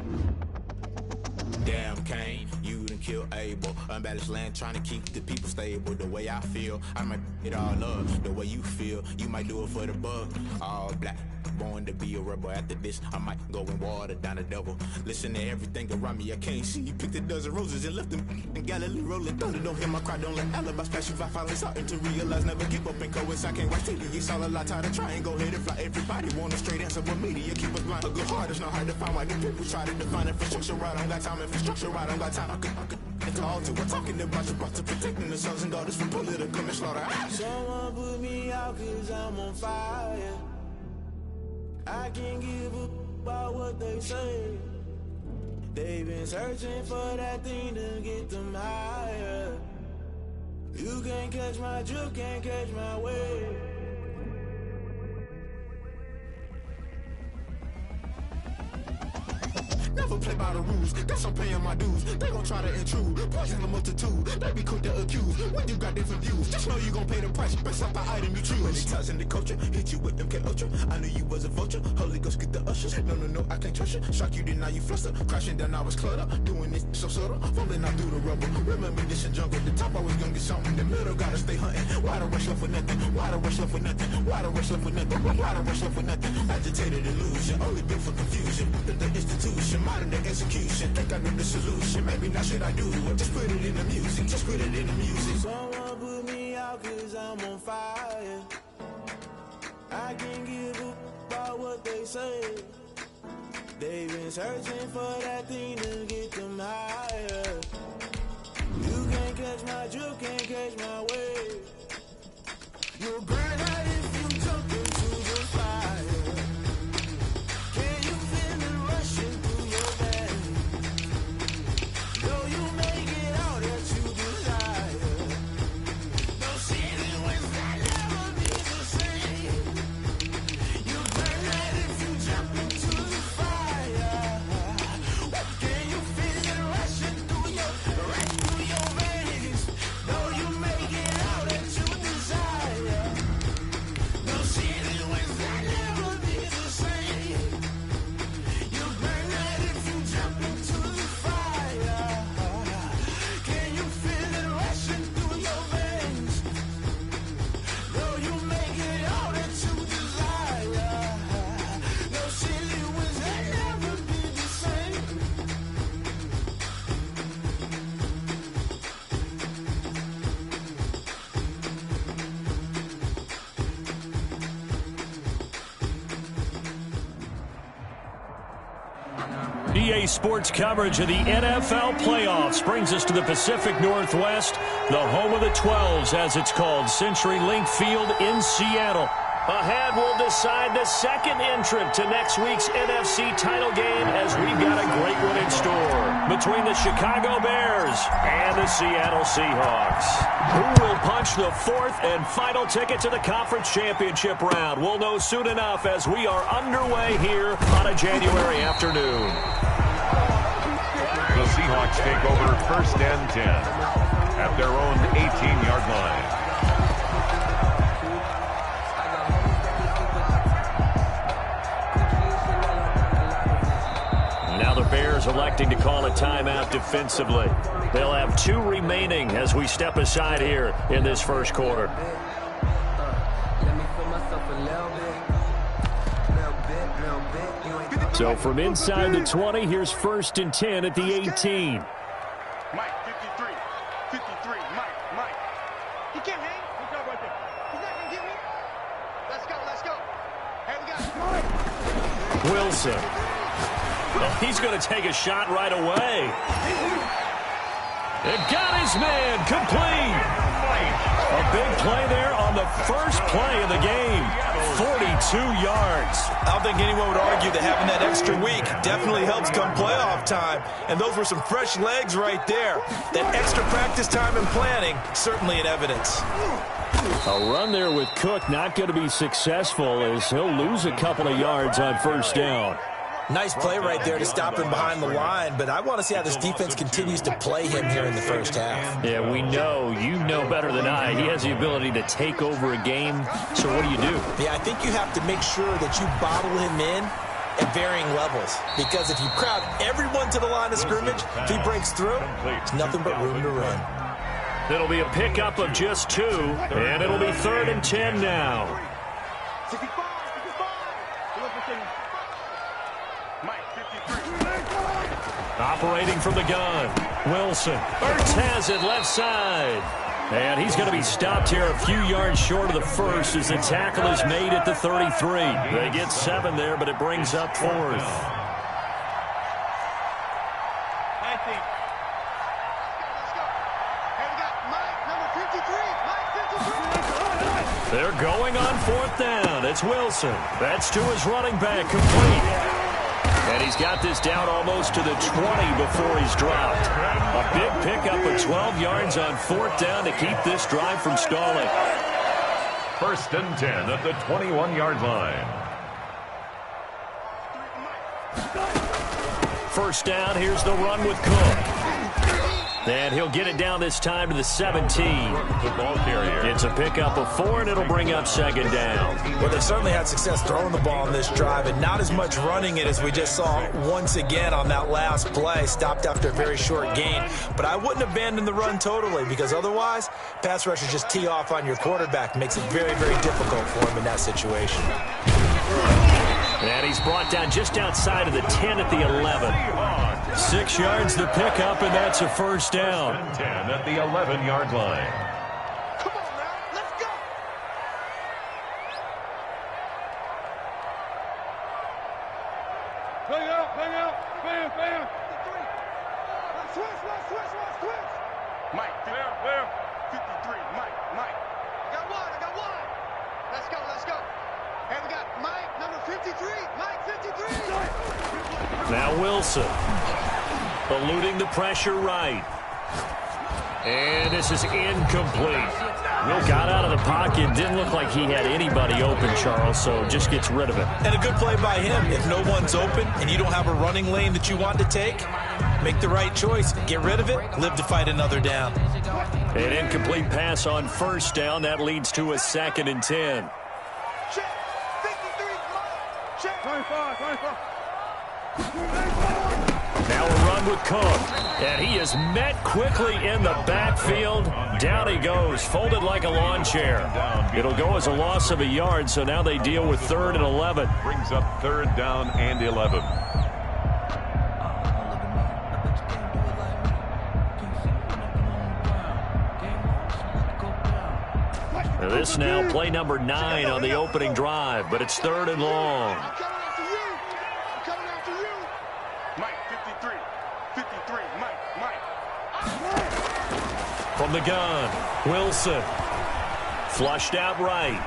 G: Damn, Kane, you done killed Abel. Unbalanced land, trying to keep the people stable. The way I feel, I might it all up. The way you feel, you might do it for the bug. All black, born to be a rebel. After this, I might go and water down the devil. Listen to everything around me, I can't see. You picked a dozen roses and left them in Galilee rolling thunder. Don't hear my cry, don't let alibis pass you by. Finally starting to realize, never give up and coincide. Can't watch TV, it's all a lot. Tired of trying, go ahead and fly. Everybody want a straight answer, but media keep us blind. A good heart is not hard to find. Why do people try to define infrastructure right? I don't got time, infrastructure right, I don't got time. I could call to. We're talking about you, about to protecting the sons and daughters from political and slaughter. Someone put me out cause I'm on fire. I can't give up about what they say. They've been searching for that thing to get them higher. You can't catch my drift, can't catch my wave. Never play by the rules, guess I'm paying my dues. They gon' try to intrude, poison the multitude. They be quick to accuse, when you got different views. Just know you gon' pay the price, based off the item you choose. Many times in the culture, hit you with them K Ultra. I knew you was a vulture, Holy Ghost get the ushers. No, I can't trust you. Shock you, then now you fluster. Crashing down, I was cluttered. Doing this so subtle, falling out through the rubble. Remember this in jungle, the top I was gonna get something. The middle gotta stay hunting. Why the rush left for nothing? Why the rush left for nothing? Why the rush left for nothing? Why the rush left for nothing? Agitated illusion, only built for confusion. The institution, modern day execution. Think I know the solution. Maybe not should I do it? Just put it in the music. Just put it in the music. Someone put me out cause I'm on fire. I can't give up about what they say. They've been searching for that thing to get them higher. You can't catch my drift, can't catch my wave. You'll burn out if you jump into the fire. Can you feel it rushing through your veins? Though you may get all that you desire. No city was that never be the same. You burn out if you jump into the fire. Can you feel it rushing through your veins? Though you may get all that you desire. No city was that never be the same. You burn out if you jump into the fire. Can you feel it rushing through your veins? Though you may get all that you desire. No city was that never be the same.
B: EA Sports coverage of the NFL playoffs brings us to the Pacific Northwest, the home of the 12s, as it's called, CenturyLink Field in Seattle. Ahead, we'll decide the second entrant to next week's NFC title game, as we've got a great one in store between the Chicago Bears and the Seattle Seahawks. Who will punch the fourth and final ticket to the conference championship round? We'll know soon enough as we are underway here on a January afternoon.
C: The Seahawks take over first and 10 at their own 18-yard line.
B: Now the Bears electing to call a timeout defensively. They'll have 2 remaining as we step aside here in this first quarter. So from inside the 20, here's first and 10 at the 18.
H: Mike, 53, 53, Mike. He can't hang. Look up right there. He's not going to get me. Let's go. Hey, we got
B: Wilson. Well, he's going to take a shot right away. It got his man complete. A big play there on the first play of the game. 42 yards.
D: I don't think anyone would argue that having that extra week definitely helps come playoff time. And those were some fresh legs right there. That extra practice time and planning, certainly in evidence.
B: A run there with Cook not going to be successful as he'll lose a couple of yards on first down.
D: Nice play right there to stop him behind the line, but I want to see how this defense continues to play him here in the first half.
B: Yeah, we know. You know better than I. He has the ability to take over a game, so what do you do?
D: Yeah, I think you have to make sure that you bottle him in at varying levels, because if you crowd everyone to the line of scrimmage, if he breaks through, there's nothing but room to run.
B: It'll be a pickup of just 2, and it'll be 3rd and 10 now.
H: 65.
B: Operating from the gun, Wilson. Ertz has it left side. And he's going to be stopped here a few yards short of the first as the tackle is made at the 33. They get 7 there, but it brings up 4th.
H: 19. Let's go. Hey, we got Mike, number 53. Mike 53.
B: They're going on 4th down. It's Wilson. That's to his running back, complete. And he's got this down almost to the 20 before he's dropped. A big pickup of 12 yards on 4th down to keep this drive from stalling.
C: 1st and 10 at the 21-yard line.
B: 1st down, here's the run with Cook. And he'll get it down this time to the 17.
C: The ball carrier.
B: It's a pickup of 4, and it'll bring up 2nd down.
D: Well, they've certainly had success throwing the ball on this drive, and not as much running it as we just saw once again on that last play. Stopped after a very short gain. But I wouldn't abandon the run totally, because otherwise, pass rushers just tee off on your quarterback. Makes it very, very difficult for him in that situation.
B: And he's brought down just outside of the 10 at the 11. 6 yards the pickup, and that's a 1st down.
C: 10 at the 11-yard line.
H: Come on now, let's go. Bang out, bam, bam. Switch. Mike, where? 53, Mike. I got one. Let's go. Hey, we got Mike, number 53. Mike, 53.
B: Now Wilson. Eluding the pressure right. And this is incomplete. Will got out of the pocket. Didn't look like he had anybody open, Charles, so just gets rid of it.
D: And a good play by him. If no one's open and you don't have a running lane that you want to take, make the right choice. Get rid of it. Live to fight another down.
B: An incomplete pass on 1st down. That leads to a 2nd and 10.
H: Check. 53, Mike. Check. 25.
B: Now a run with Cook. And he is met quickly in the backfield. Down he goes, folded like a lawn chair. It'll go as a loss of a yard, so now they deal with 3rd and 11.
C: Brings up 3rd down and 11.
B: This now play number 9 on the opening drive, but it's 3rd and long.
H: I'm coming after you. Mike, 53, Mike.
B: From the gun, Wilson. Flushed out right.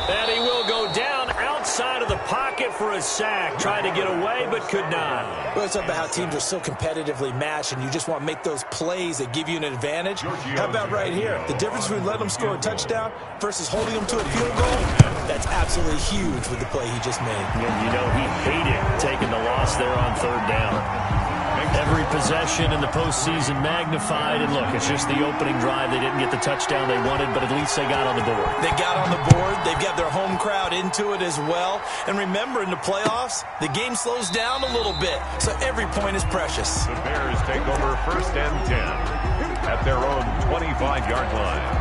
B: And he will go down outside of the pocket for a sack. Tried to get away, but could not.
D: Well, it's about how teams are so competitively matched, and you just want to make those plays that give you an advantage. How about right here? The difference between letting them score a touchdown versus holding them to a field goal, that's absolutely huge with the play he just made.
B: And you know he hated taking the loss there on 3rd down. Every possession in the postseason magnified, and look, it's just the opening drive. They didn't get the touchdown they wanted, but at least they got on the board.
D: They got on the board. They've got their home crowd into it as well. And remember, in the playoffs, the game slows down a little bit, so every point is precious.
C: The Bears take over 1st and 10 at their own 25-yard line.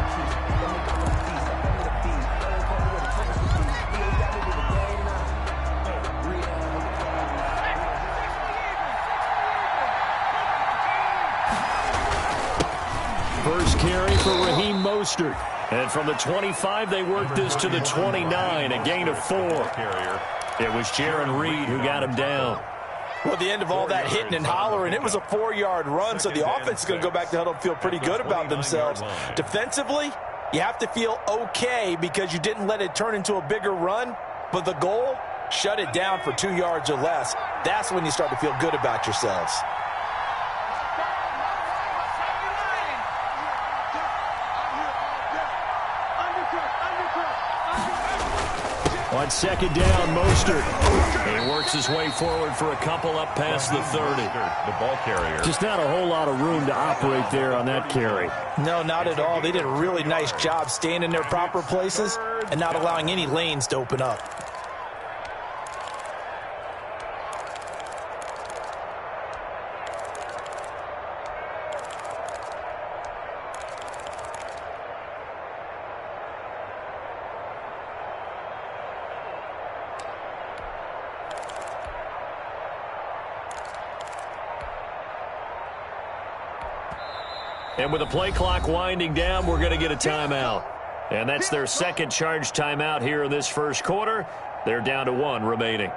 B: First carry for Raheem Mostert. And from the 25, they worked this to the 29, a gain of 4. It was Jaron Reed who got him down.
D: Well, at the end of all that hitting and hollering, it was a 4-yard run, so the offense is going to go back to huddle and feel pretty good about themselves. Defensively, you have to feel okay because you didn't let it turn into a bigger run, but the goal, shut it down for 2 yards or less. That's when you start to feel good about yourselves.
B: On second down, Mostert. He works his way forward for a couple up past the 30.
C: The ball carrier.
B: Just not a whole lot of room to operate there on that carry.
D: No, not at all. They did a really nice job staying in their proper places and not allowing any lanes to open up.
B: And with the play clock winding down, we're going to get a timeout. And that's their second charge timeout here in this first quarter. They're down to 1 remaining.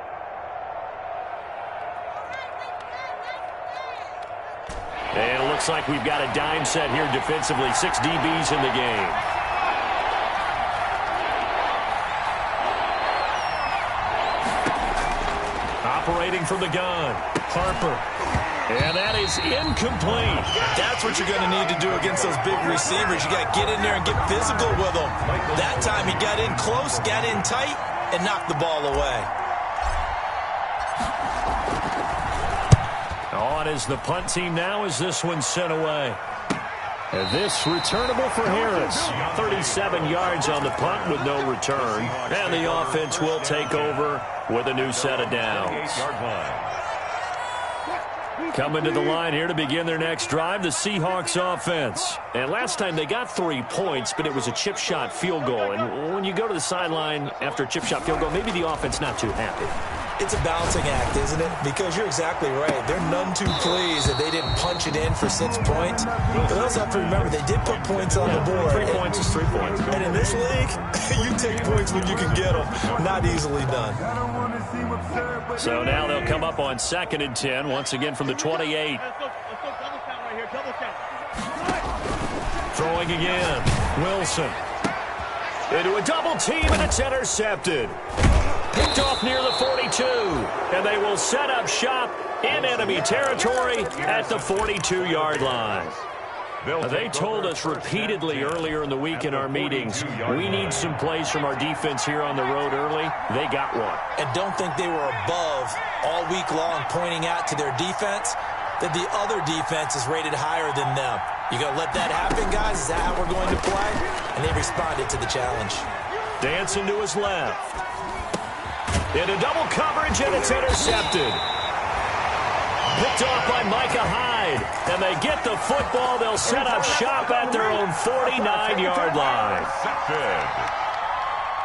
B: And it looks like we've got a dime set here defensively. 6 DBs in the game. Operating from the gun, Harper. And that is incomplete.
D: That's what you're going to need to do against those big receivers. You got to get in there and get physical with them. That time he got in close, got in tight, and knocked the ball away.
B: On is the punt team now as this one's sent away. And this returnable for Harris. 37 yards on the punt with no return. And the offense will take over with a new set of downs. Coming to the line here to begin their next drive, the Seahawks offense. And last time they got 3 points, but it was a chip shot field goal. And when you go to the sideline after a chip shot field goal, maybe the offense not too happy.
D: It's a balancing act, isn't it? Because you're exactly right. They're none too pleased that they didn't punch it in for 6 points. But they also have to remember they did put points on the board.
B: 3 points is 3 points.
D: And in this league, you take points when you can get them. Not easily done.
B: So now they'll come up on 2nd and 10, once again from the 28.
H: Let's go double count right here, double count.
B: Throwing again, Wilson. Into a double team, and it's intercepted. Picked off near the 42, and they will set up shop in enemy territory at the 42-yard line. They told us repeatedly earlier in the week in our meetings, we need some plays from our defense here on the road early. They got one.
D: And don't think they were above all week long pointing out to their defense that the other defense is rated higher than them. You going to let that happen, guys? Is that how we're going to play? And they responded to the challenge.
B: Dancing to his left. Into double coverage, and it's intercepted. Picked off by Micah Hyde. And they get the football. They'll set up shop at their own 49-yard line.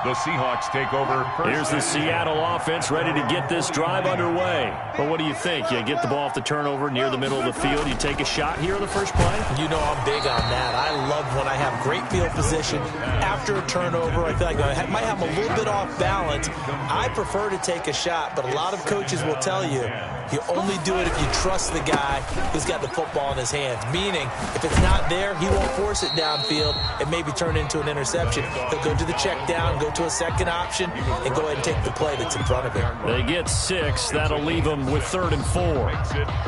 C: The Seahawks take over.
B: Here's the Seattle offense ready to get this drive underway. But what do you think? You get the ball off the turnover near the middle of the field. You take a shot here on the first play?
D: You know I'm big on that. I love when I have great field position after a turnover. I feel like I might have a little bit off balance. I prefer to take a shot, but a lot of coaches will tell you you only do it if you trust the guy who's got the football in his hands. Meaning, if it's not there, he won't force it downfield and maybe turn into an interception. He'll go to the check down, go to a second option, and go ahead and take the play that's in front of him.
B: They get 6. That'll leave them with 3rd and 4.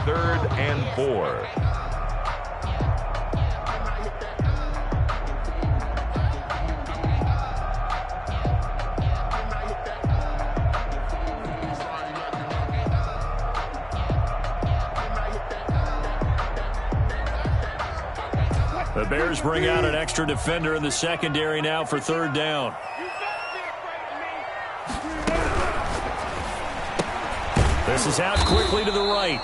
C: 3rd and 4.
B: The Bears bring out an extra defender in the secondary now for 3rd down. This is out quickly to the right.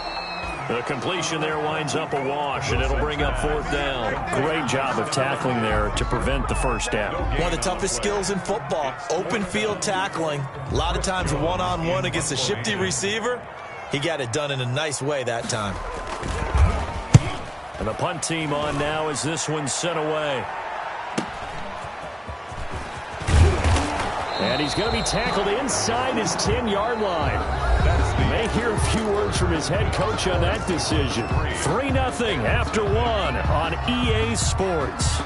B: The completion there winds up a wash, and it'll bring up 4th down. Great job of tackling there to prevent the first down.
D: One of the toughest skills in football, open field tackling. A lot of times one-on-one against a shifty receiver. He got it done in a nice way that time.
B: And the punt team on now as this one's sent away. And he's going to be tackled inside his 10-yard line. May hear a few words from his head coach on that decision. 3-0 after 1 on EA Sports.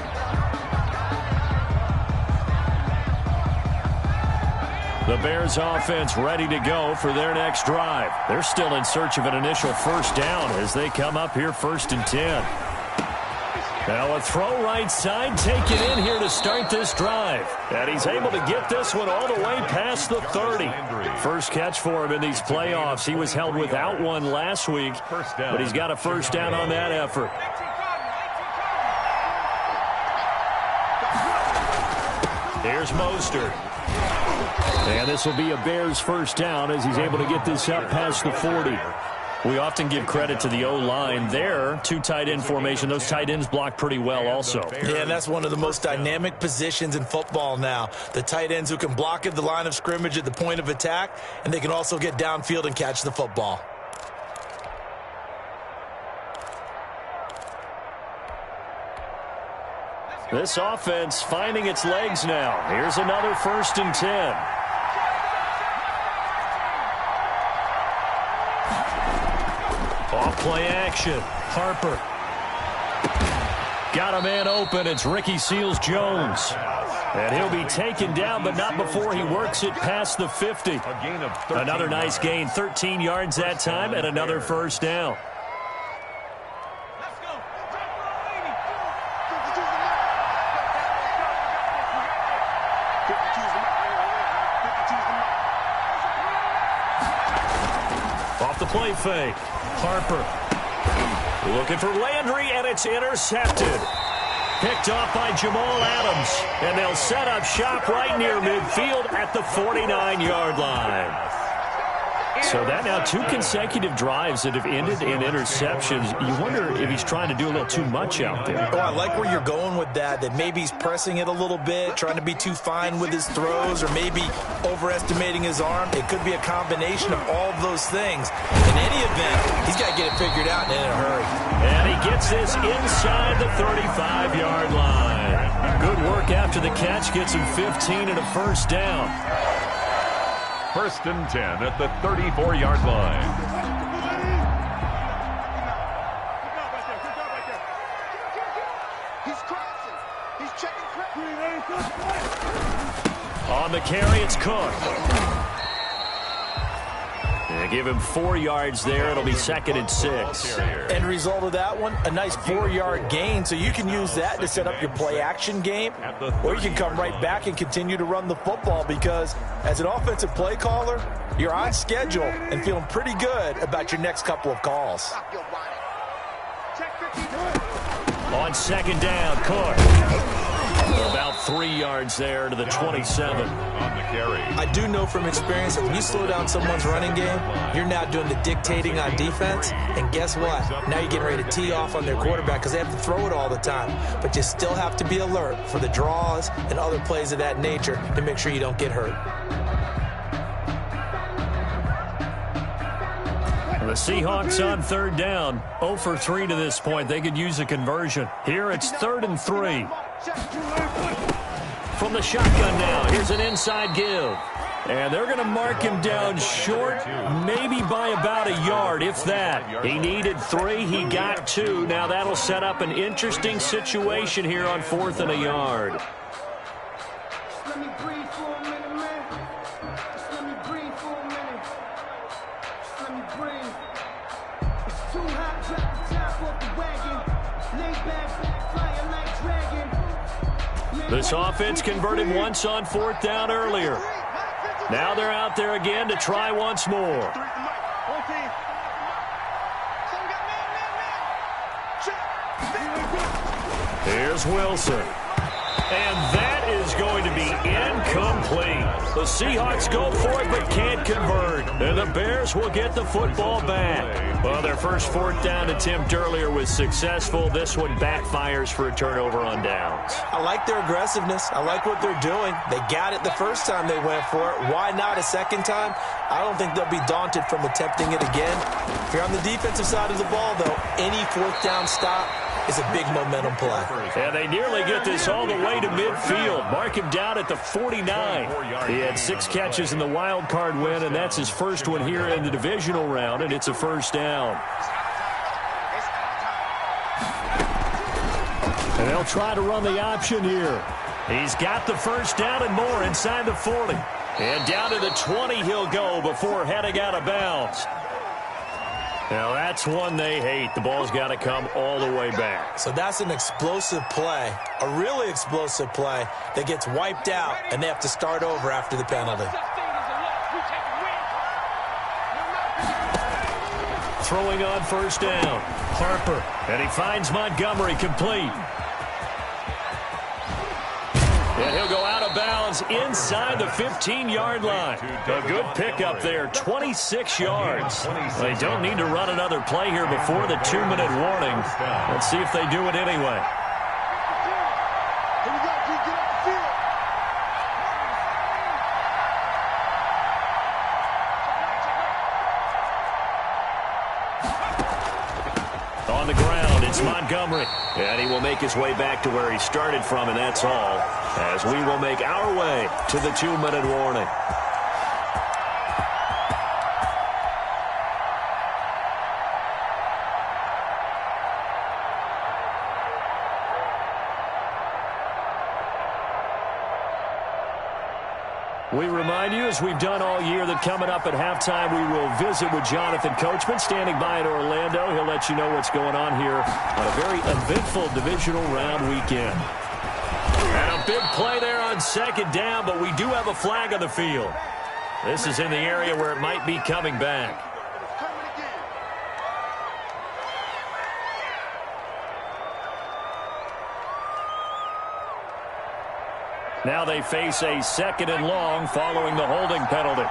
B: The Bears offense ready to go for their next drive. They're still in search of an initial first down as they come up here 1st and 10. Now a throw right side, take it in here to start this drive. And he's able to get this one all the way past the 30. First catch for him in these playoffs. He was held without one last week, but he's got a first down on that effort. Here's Mostert. And this will be a Bears first down as he's able to get this up past the 40. We often give credit to the O-line there. Two tight end formation. Those tight ends block pretty well also.
D: Yeah, and that's one of the most dynamic positions in football now. The tight ends who can block at the line of scrimmage at the point of attack, and they can also get downfield and catch the football.
B: This offense finding its legs now. Here's another 1st and 10. Off-play action. Harper. Got a man open. It's Ricky Seals-Jones. And he'll be taken down, but not before he works it past the 50. Another nice gain. 13 yards that time and another first down. Off the play fake. Harper looking for Landry, and it's intercepted. Picked off by Jamal Adams, and they'll set up shop right near midfield at the 49-yard line. So that now 2 consecutive drives that have ended in interceptions. You wonder if he's trying to do a little too much out there.
D: Oh, I like where you're going with that maybe he's pressing it a little bit, trying to be too fine with his throws, or maybe overestimating his arm. It could be a combination of all of those things. In any event, he's got to get it figured out and in a hurry.
B: And he gets this inside the 35-yard line. Good work after the catch, gets him 15 and a first down.
C: 1st and 10 at the 34-yard line.
H: He's crossing. He's checking.
B: On the carry, it's Cook. They give him 4 yards there. It'll be 2nd and 6.
D: End result of that one, a nice 4-yard gain. So you can use that to set up your play-action game, or you can come right back and continue to run the football, because as an offensive play caller, you're on schedule and feeling pretty good about your next couple of calls.
B: On 2nd down, Cook. About 3 yards there to the 27.
C: On the carry.
D: I do know from experience that when you slow down someone's running game, you're now doing the dictating on defense. And guess what? Now you're getting ready to tee off on their quarterback because they have to throw it all the time. But you still have to be alert for the draws and other plays of that nature to make sure you don't get hurt.
B: The Seahawks on 3rd down. 0 for 3 to this point. They could use a conversion. Here it's 3rd and 3. From the shotgun now, here's an inside give. And they're going to mark him down short, maybe by about a yard, if that. He needed 3, he got 2. Now that'll set up an interesting situation here on 4th and a yard.
I: Let me breathe for a minute, man. Just let me breathe for a minute. Just let me breathe. It's too hot, drop the top off the wagon. Lay back, flying like dragon.
B: This offense converted once on 4th down earlier. Now they're out there again to try once more. Here's Wilson. And that is going to be incomplete. The Seahawks go for it but can't convert. And the Bears will get the football back. Well, their first 4th down attempt earlier was successful. This one backfires for a turnover on downs.
D: I like their aggressiveness. I like what they're doing. They got it the first time they went for it. Why not a second time? I don't think they'll be daunted from attempting it again. If you're on the defensive side of the ball, though, any 4th down stop is a big momentum play.
B: And they nearly get this all the way to midfield. Mark him down at the 49. He had 6 catches in the wild card win, and that's his first one here in the divisional round, and it's a first down. And they'll try to run the option here. He's got the first down and more inside the 40. And down to the 20 he'll go before heading out of bounds. Now, that's one they hate. The ball's got to come all the way back.
D: So that's an explosive play, a really explosive play that gets wiped out, and they have to start over after the penalty.
B: Throwing on first down. Harper, and he finds Montgomery complete. And he'll go out of bounds inside the 15-yard line. A good pickup there, 26 yards. They don't need to run another play here before the 2-minute warning. Let's see if they do it anyway. On the ground, it's Montgomery. And he will make his way back to where he started from, and that's all, as we will make our way to the 2-minute warning. We remind you, as we've done all year, that coming up at halftime, we will visit with Jonathan Coachman, standing by in Orlando. He'll let you know what's going on here on a very eventful divisional round weekend. And a big play there on second down, but we do have a flag on the field. This is in the area where it might be coming back. Now they face a 2nd and long following the holding penalty.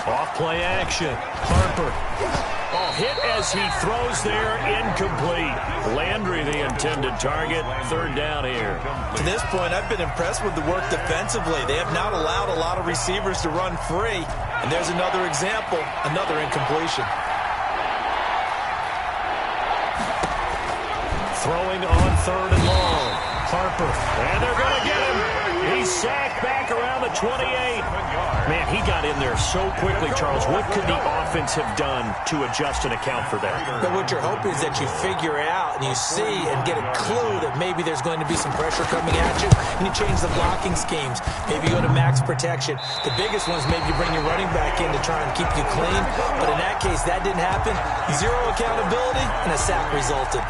B: Off play action. Harper. Oh, hit as he throws there, incomplete. Landry, the intended target. 3rd down here.
D: To this point, I've been impressed with the work defensively. They have not allowed a lot of receivers to run free. And there's another example, another incompletion.
B: Throwing on 3rd and long. Harper, and they're going to get him. He's sacked back around the 28. Man, he got in there so quickly, Charles. What could the offense have done to adjust and account for that?
D: But what you're hoping is that you figure out and you see and get a clue that maybe there's going to be some pressure coming at you, and you change the blocking schemes. Maybe you go to max protection. The biggest one is maybe you bring your running back in to try and keep you clean. But in that case, that didn't happen. 0 accountability, and a sack resulted.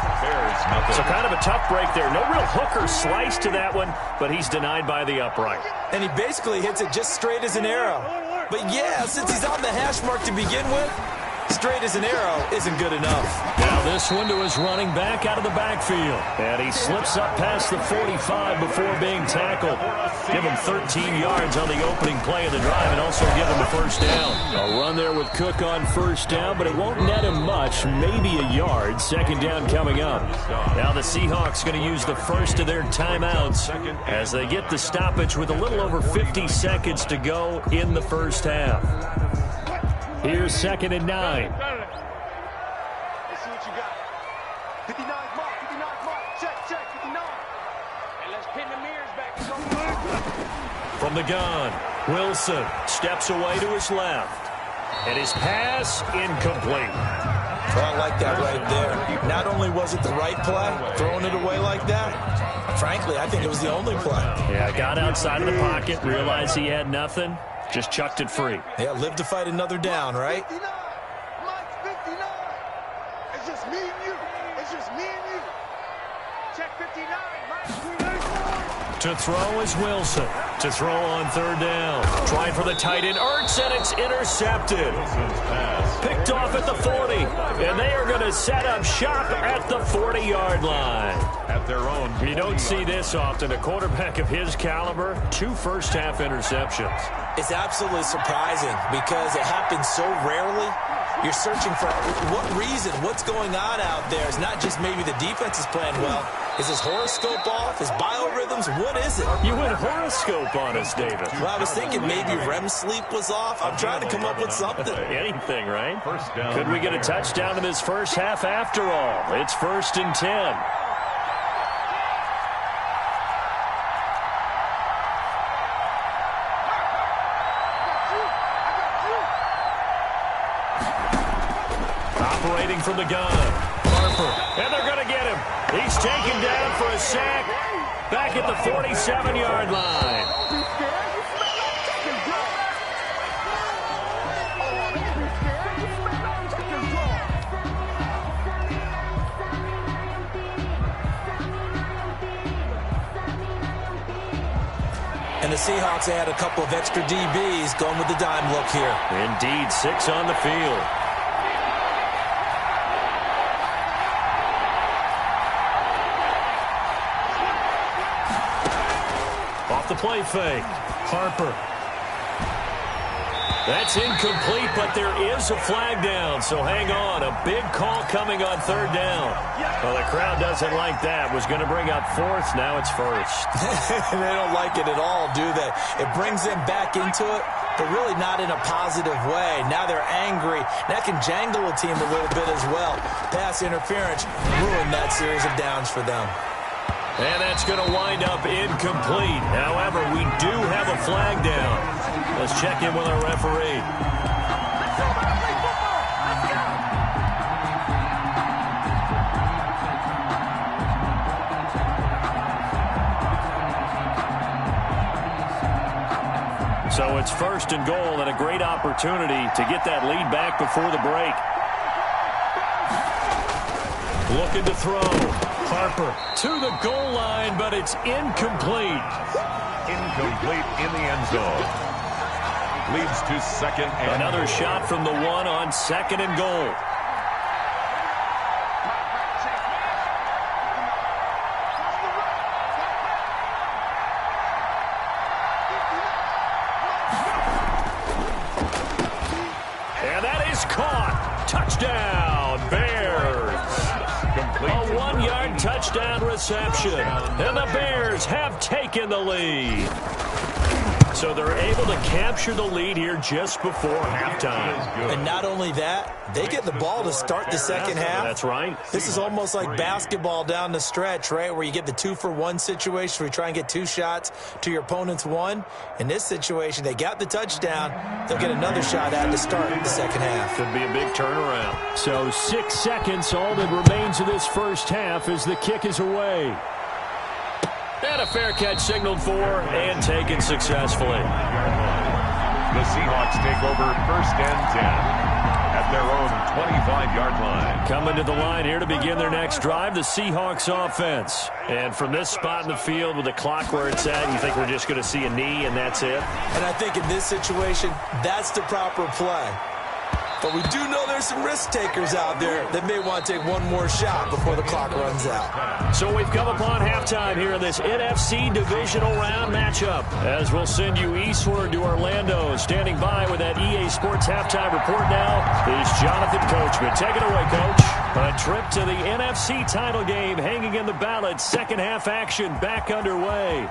B: So kind of a tough break there. No real hooker slice to that one, but he's denied by the upright.
D: And he basically hits it just straight as an arrow. But yeah, since he's on the hash mark to begin with, straight as an arrow isn't good enough.
B: Now this one to his running back out of the backfield. And he slips up past the 45 before being tackled. Give him 13 yards on the opening play of the drive and also give him a 1st down. A run there with Cook on 1st down, but it won't net him much, maybe a yard. 2nd down coming up. Now the Seahawks going to use the first of their timeouts as they get the stoppage with a little over 50 seconds to go in the first half. Here's 2nd and 9.
H: Let's see what you got. 59 mark, 59 mark. Check, 59. And let's pin the mirrors back.
B: From the gun, Wilson steps away to his left. And his pass incomplete.
D: Well, I like that right there. Not only was it the right play, throwing it away like that, frankly, I think it was the only play.
B: Yeah, got outside of the pocket, realized he had nothing. Just chucked it free.
D: Yeah, live to fight another down, right?
H: 59. Mike's 59. It's just me and you. It's just me and you. Check 59, Mike.
B: To throw is Wilson. To throw on 3rd down. Trying for the tight end, Ertz, and it's intercepted. Picked off at the 40. And they are going to set up shop at the 40-yard line.
C: At their own.
B: You don't see this often. A quarterback of his caliber, 2 first-half interceptions.
D: It's absolutely surprising because it happens so rarely. You're searching for what reason, what's going on out there. It's not just maybe the defense is playing well. Is his horoscope off? His biorhythms? What is it?
B: You went horoscope on us, David.
D: Well, I was thinking maybe REM sleep was off. I'm trying to come up with something.
B: Anything, right? Could we get a touchdown in this first half after all? It's 1st and 10. Operating from the gun. Harper. And they're going to get him. He's taken down for a sack back at the 47-yard line.
D: And the Seahawks add a couple of extra DBs going with the dime look here.
B: Indeed, 6 on the field. Off the play fake. Harper. That's incomplete, but there is a flag down, so hang on. A big call coming on 3rd down. Well, the crowd doesn't like that. Was going to bring up 4th, now it's 1st.
D: They don't like it at all, do they? It brings them back into it, but really not in a positive way. Now they're angry. That can jangle a team a little bit as well. Pass interference ruined that series of downs for them.
B: And that's going to wind up incomplete. However, we do have a flag down. Let's check in with our referee. So it's 1st and goal and a great opportunity to get that lead back before the break. Looking to throw. Harper to the goal line, but it's incomplete.
C: Incomplete in the end zone. Leads to 2nd and
B: another
C: goal.
B: shot from the 1 on 2nd and goal. And that is caught. Touchdown, Bears. A 1-yard touchdown reception. And the Bears have taken the lead. So they're able to capture the lead here just before halftime.
D: And not only that, they get the ball to start the second half.
B: That's right.
D: This is almost like basketball down the stretch, right, where you get the 2-for-1 situation where you try and get 2 shots to your opponent's 1. In this situation, they got the touchdown. They'll get another shot at to start the second half.
B: Could be a big turnaround. So 6 seconds, all that remains of this first half as the kick is away. And a fair catch signaled for and taken successfully.
C: The Seahawks take over 1st and 10 at their own 25-yard line.
B: Coming to the line here to begin their next drive, the Seahawks offense. And from this spot in the field with the clock where it's at, you think we're just going to see a knee and that's it?
D: And I think in this situation, that's the proper play. But we do know there's some risk takers out there that may want to take one more shot before the clock runs out.
B: So we've come upon halftime here in this NFC divisional round matchup. As we'll send you eastward to Orlando. Standing by with that EA Sports halftime report now is Jonathan Coachman. Take it away, Coach. A trip to the NFC title game hanging in the balance. Second half action back underway.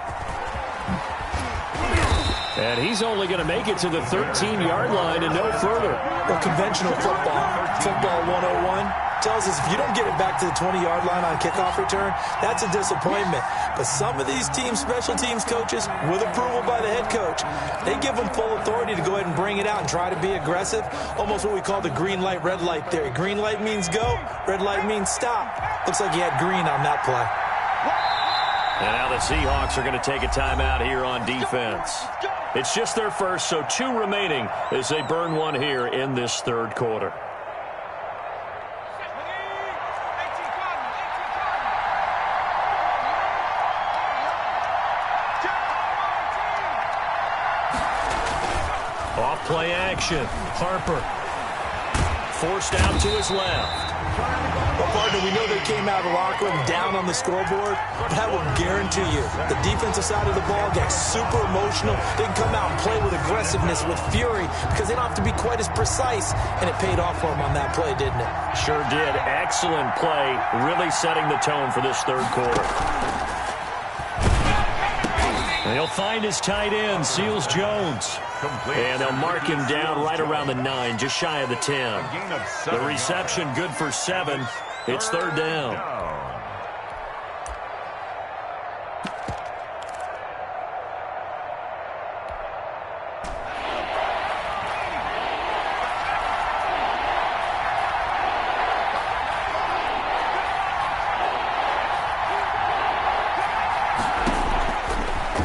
B: And he's only going to make it to the 13-yard line and no further.
D: Well, conventional football 101, tells us if you don't get it back to the 20-yard line on kickoff return, that's a disappointment. But some of these team special teams coaches, with approval by the head coach, they give them full authority to go ahead and bring it out and try to be aggressive. Almost what we call the green light, red light theory. Green light means go, red light means stop. Looks like he had green on that play.
B: And now the Seahawks are going to take a timeout here on defense. It's just their first, so 2 remaining as they burn one here in this third quarter. Off play action. Harper. Forced out to his left.
D: Well, partner, we know they came out of the locker room down on the scoreboard, but I will guarantee you the defensive side of the ball gets super emotional. They can come out and play with aggressiveness, with fury, because they don't have to be quite as precise, and it paid off for them on that play, didn't it?
B: Sure did. Excellent play, really setting the tone for this third quarter. And he'll find his tight end, Seals Jones. And they'll mark him down right around the 9, just shy of the 10. The reception good for 7. It's third down.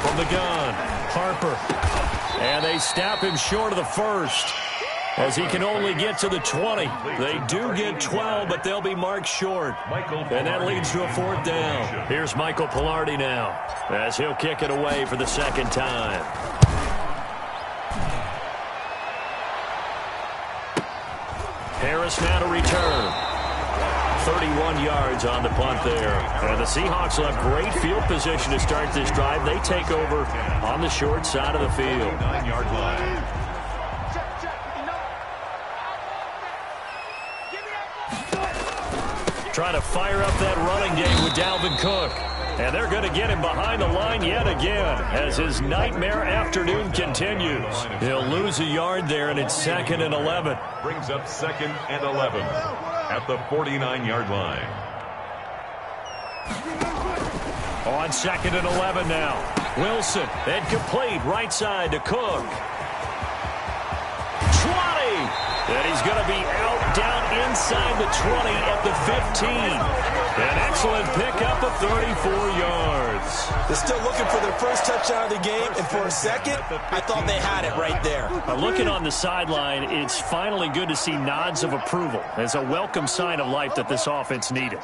B: From the gun, Harper. And they stop him short of the first. as he can only get to the 20. They do get 12, but they'll be marked short. And that leads to a 4th down. Here's Michael Pilardi now, as he'll kick it away for the 2nd time. Harris now to return. 31 yards on the punt there. And the Seahawks will have great field position to start this drive. They take over on the short side of the field.
C: 9-yard line.
B: Trying to fire up that running game with Dalvin Cook. And they're going to get him behind the line yet again as his nightmare afternoon continues. He'll lose a yard there, and it's 2nd and 11.
C: Brings up 2nd and 11 at the 49-yard line.
B: On 2nd and 11 now. Wilson, incomplete, right side to Cook. 20! And he's going to be out down inside the 20 at the 15. An excellent pickup of 34 yards.
D: They're still looking for their first touchdown of the game, and for a second, I thought they had it right there.
B: Looking on the sideline, it's finally good to see nods of approval. It's a welcome sign of life that this offense needed.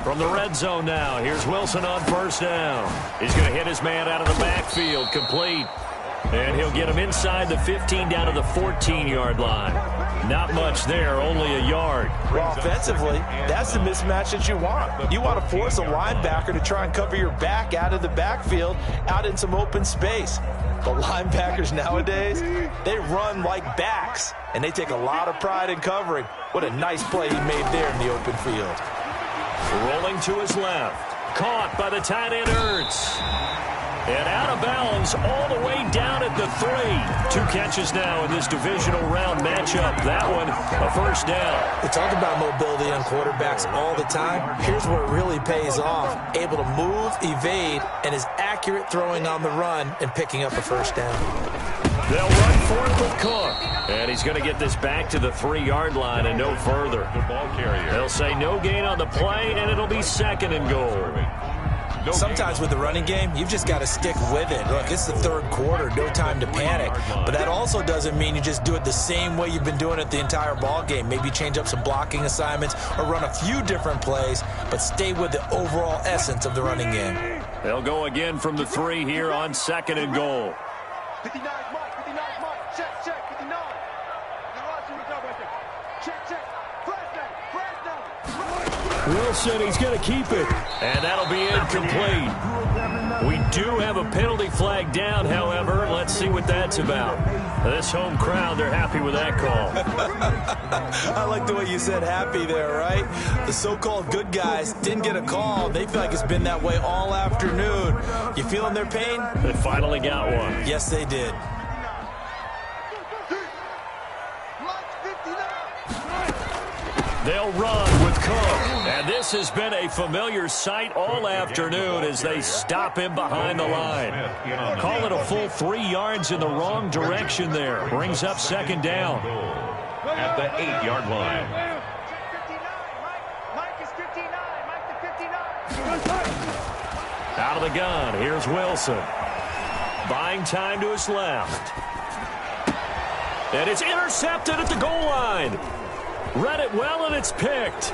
B: From the red zone now, here's Wilson on 1st down. He's going to hit his man out of the backfield, complete. And he'll get him inside the 15 down to the 14-yard line. Not much there, only a yard.
D: Well, offensively, that's the mismatch that you want. You want to force a linebacker to try and cover your back out of the backfield, out in some open space. But linebackers nowadays, they run like backs, and they take a lot of pride in covering. What a nice play he made there in the open field.
B: Rolling to his left. Caught by the tight end Ertz. And out of bounds all the way down at the 3. 2 catches now in this divisional round matchup. That one, a 1st down.
D: We talk about mobility on quarterbacks all the time. Here's where it really pays off. Able to move, evade, and is accurate throwing on the run and picking up a 1st down.
B: They'll run for it with Cook. And he's going to get this back to the 3-yard line and no further.
C: The ball carrier.
B: They'll say no gain on the play, and it'll be 2nd and goal.
D: Sometimes with the running game, you've just got to stick with it. Look, it's the 3rd quarter, no time to panic. But that also doesn't mean you just do it the same way you've been doing it the entire ball game. Maybe change up some blocking assignments or run a few different plays, but stay with the overall essence of the running game.
B: They'll go again from the 3 here on 2nd and goal.
H: 59 Mike, 59 Mike, check, 59. The right recover, check, flash down.
B: Wilson, he's going to keep it. And that'll be incomplete. We do have a penalty flag down, however. Let's see what that's about. This home crowd, they're happy with that call.
D: I like the way you said happy there, right? The so-called good guys didn't get a call. They feel like it's been that way all afternoon. You feeling their pain?
B: They finally got one.
D: Yes, they did.
B: They'll run with Cook. And this has been a familiar sight all afternoon as they stop him behind the line. Call it a full 3 yards in the wrong direction there. Brings up 2nd down.
C: At the 8-yard line.
H: Mike is 59. Mike to 59.
B: Out of the gun. Here's Wilson. Buying time to his left. And it's intercepted at the goal line. Read it well, and it's picked.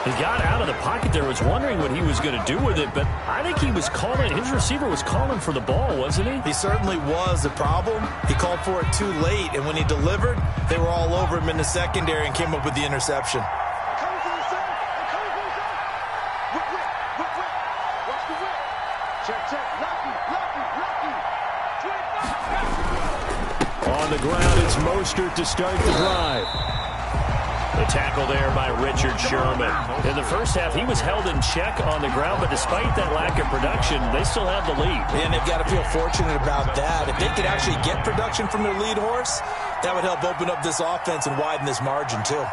B: He got out of the pocket there, was wondering what he was going to do with it, but I think he was calling, his receiver was calling for the ball, wasn't he?
D: He certainly was. The problem, he called for it too late, and when he delivered, they were all over him in the secondary and came up with the interception.
B: On the ground, it's Mostert to start the drive. The tackle there by Richard Sherman. In the first half, he was held in check on the ground, but despite that lack of production, they still have the lead.
D: And they've got to feel fortunate about that. If they could actually get production from their lead horse, that would help open up this offense and widen this margin, too.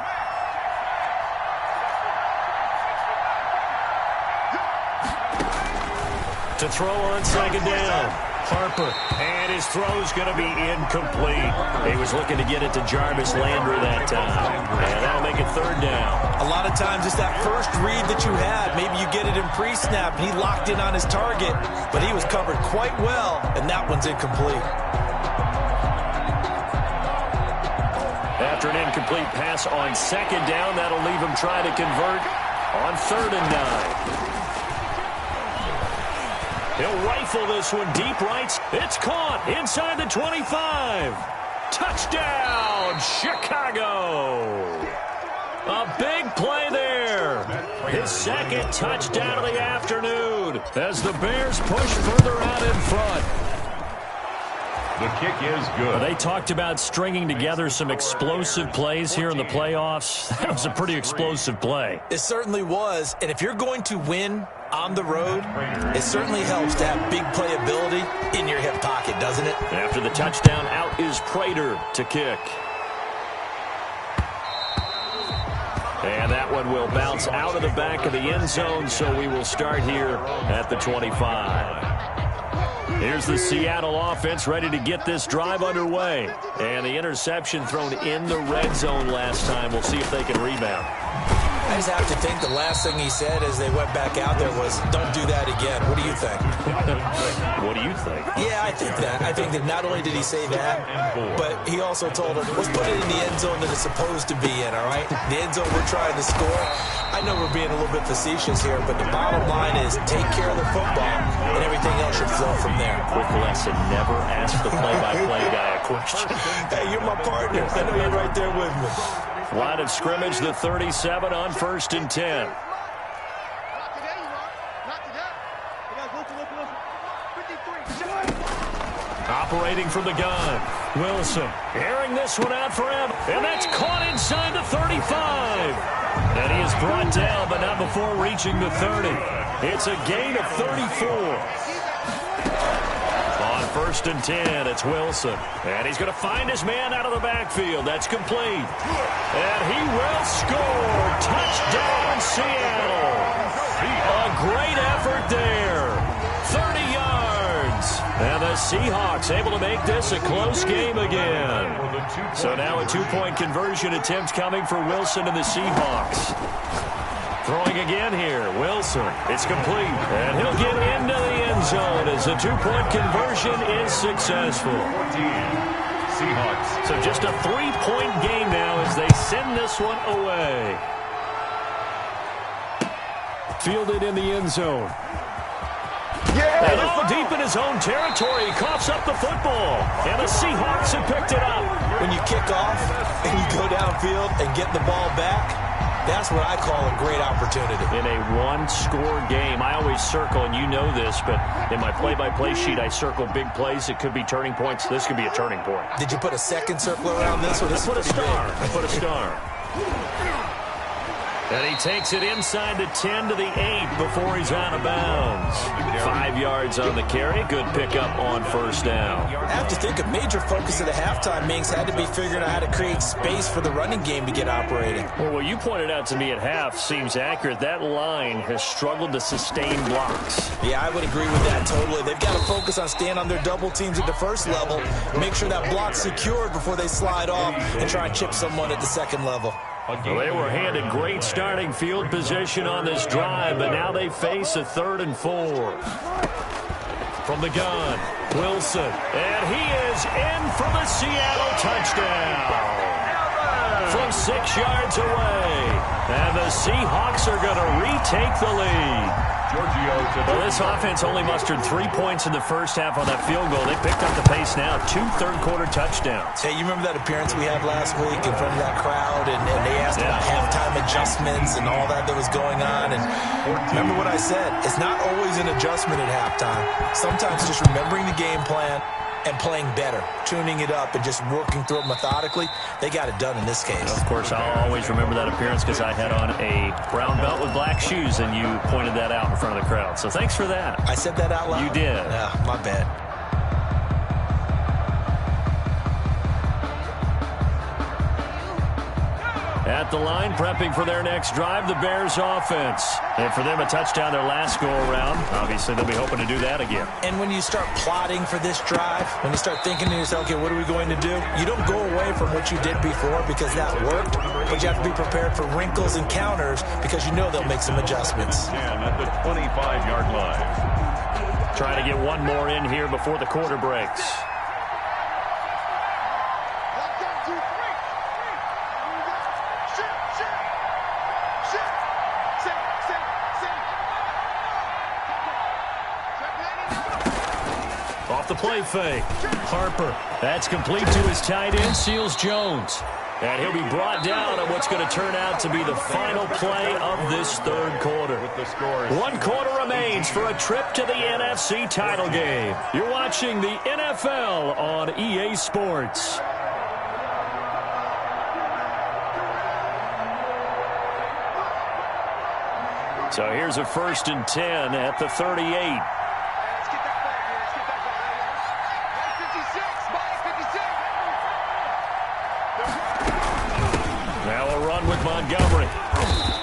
B: To throw on 2nd down. Harper. And his throw's going to be incomplete. He was looking to get it to Jarvis Landry that time. And that'll make it third down.
D: A lot of times it's that first read that you had. Maybe you get it in pre-snap. He locked in on his target, but he was covered quite well, and that one's incomplete.
B: After an incomplete pass on second down, that'll leave him trying to convert on 3rd and 9. He'll rifle this one deep right. It's caught inside the 25. Touchdown, Chicago. A big play there. His second touchdown of the afternoon as the Bears push further out in front.
C: The kick is good.
B: They talked about stringing together some explosive plays here in the playoffs. That was a pretty explosive play.
D: It certainly was, and if you're going to win on the road, it certainly helps to have big playability in your hip pocket, doesn't it?
B: After the touchdown, out is Prater to kick. And that one will bounce out of the back of the end zone, so we will start here at the 25. Here's the Seattle offense ready to get this drive underway. And the interception thrown in the red zone last time. We'll see if they can rebound.
D: I just have to think the last thing he said as they went back out there was, don't do that again. What do you think?
B: What do you think?
D: Yeah, I think that. I think that not only did he say that, but he also told him, let's put it in the end zone that it's supposed to be in, all right? The end zone we're trying to score. I know we're being a little bit facetious here, but the bottom line is take care of the football, and everything else should flow from there.
B: Quick lesson, never ask the play-by-play guy a question.
D: Hey, you're my partner. I know you're right there with me.
B: Line of scrimmage, the 37 on 1st and 10.
H: Not today, you are. Not today. You guys, listen. 53.
B: Operating from the gun. Wilson airing this one out for him. And that's caught inside the 35. And he is brought down, but not before reaching the 30. It's a gain of 34. On 1st and 10, it's Wilson. And he's going to find his man out of the backfield. That's complete. And he will score. Touchdown, Seattle. A great effort there. 30 yards. And the Seahawks able to make this a close game again. So now a 2-point conversion attempt coming for Wilson and the Seahawks. Throwing again here, Wilson. It's complete, and he'll get into the end zone as the 2-point conversion is successful.
C: Seahawks.
B: So just a 3-point game now as they send this one away. Fielded in the end zone. And all deep in his own territory, he coughs up the football. And the Seahawks have picked it up.
D: When you kick off and you go downfield and get the ball back, that's what I call a great opportunity.
B: In a one-score game, I always circle, and you know this, but in my play-by-play sheet, I circle big plays. It could be turning points. This could be a turning point.
D: Did you put a second circle around this one?
B: I put a star. I put a star. And he takes it inside the 10 to the 8 before he's out of bounds. 5 yards on the carry. Good pickup on 1st down.
D: I have to think a major focus of the halftime means had to be figuring out how to create space for the running game to get operating.
B: Well, what you pointed out to me at half seems accurate. That line has struggled to sustain blocks.
D: Yeah, I would agree with that totally. They've got to focus on staying on their double teams at the first level, make sure that block's secured before they slide off and try and chip someone at the second level.
B: Well, they were handed great starting field position on this drive, but now they face a 3rd and 4. From the gun, Wilson, and he is in for the Seattle touchdown. From 6 yards away, and the Seahawks are going to retake the lead. Well, this offense only mustered 3 points in the first half on that field goal. They picked up the pace now. 2 third-quarter touchdowns.
D: Hey, you remember that appearance we had last week in front of that crowd, and they asked about halftime adjustments and all that was going on. And remember what I said. It's not always an adjustment at halftime. Sometimes just remembering the game plan and playing better, tuning it up and just working through it methodically. They got it done in this case.
B: Of course, I'll always remember that appearance because I had on a brown belt with black shoes, and you pointed that out in front of the crowd. So thanks for that.
D: I said that out loud?
B: You did.
D: Yeah, my bad.
B: At the line, prepping for their next drive, the Bears offense. And for them, a touchdown their last go-around. Obviously, they'll be hoping to do that again.
D: And when you start plotting for this drive, when you start thinking to yourself, okay, what are we going to do? You don't go away from what you did before because that worked, but you have to be prepared for wrinkles and counters because you know they'll make some adjustments.
C: At the 25-yard line.
B: Trying to get one more in here before the quarter breaks. Off the play fake. Harper. That's complete to his tight end, Seals Jones. And he'll be brought down on what's going to turn out to be the final play of this third quarter. One quarter remains for a trip to the NFC title game. You're watching the NFL on EA Sports. So here's a 1st and 10 at the 38. Montgomery.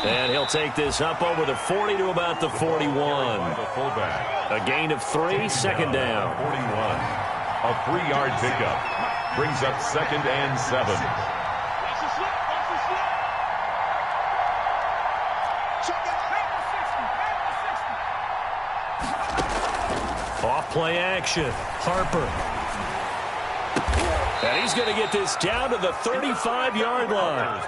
B: And he'll take this up over the 40 to about the 41. A gain of 3, second down.
C: 41. A 3-yard pickup. Brings up 2nd and 7.
B: Off play action. Harper. And he's going to get this down to the 35-yard line.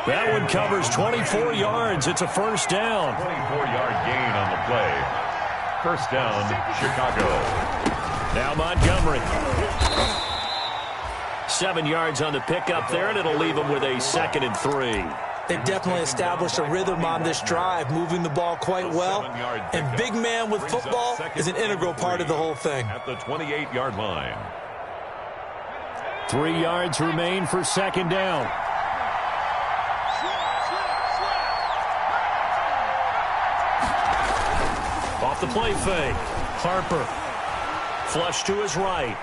B: That one covers 24 yards. It's a first down.
C: 24-yard gain on the play. First down, Chicago.
B: Now Montgomery. 7 yards on the pickup there, and it'll leave him with a 2nd and 3.
D: They've definitely established a rhythm on this drive, moving the ball quite well. And big man with football is an integral part of the whole thing.
C: At the 28-yard line.
B: 3 yards remain for second down. Off the play fake. Harper. Flush to his right.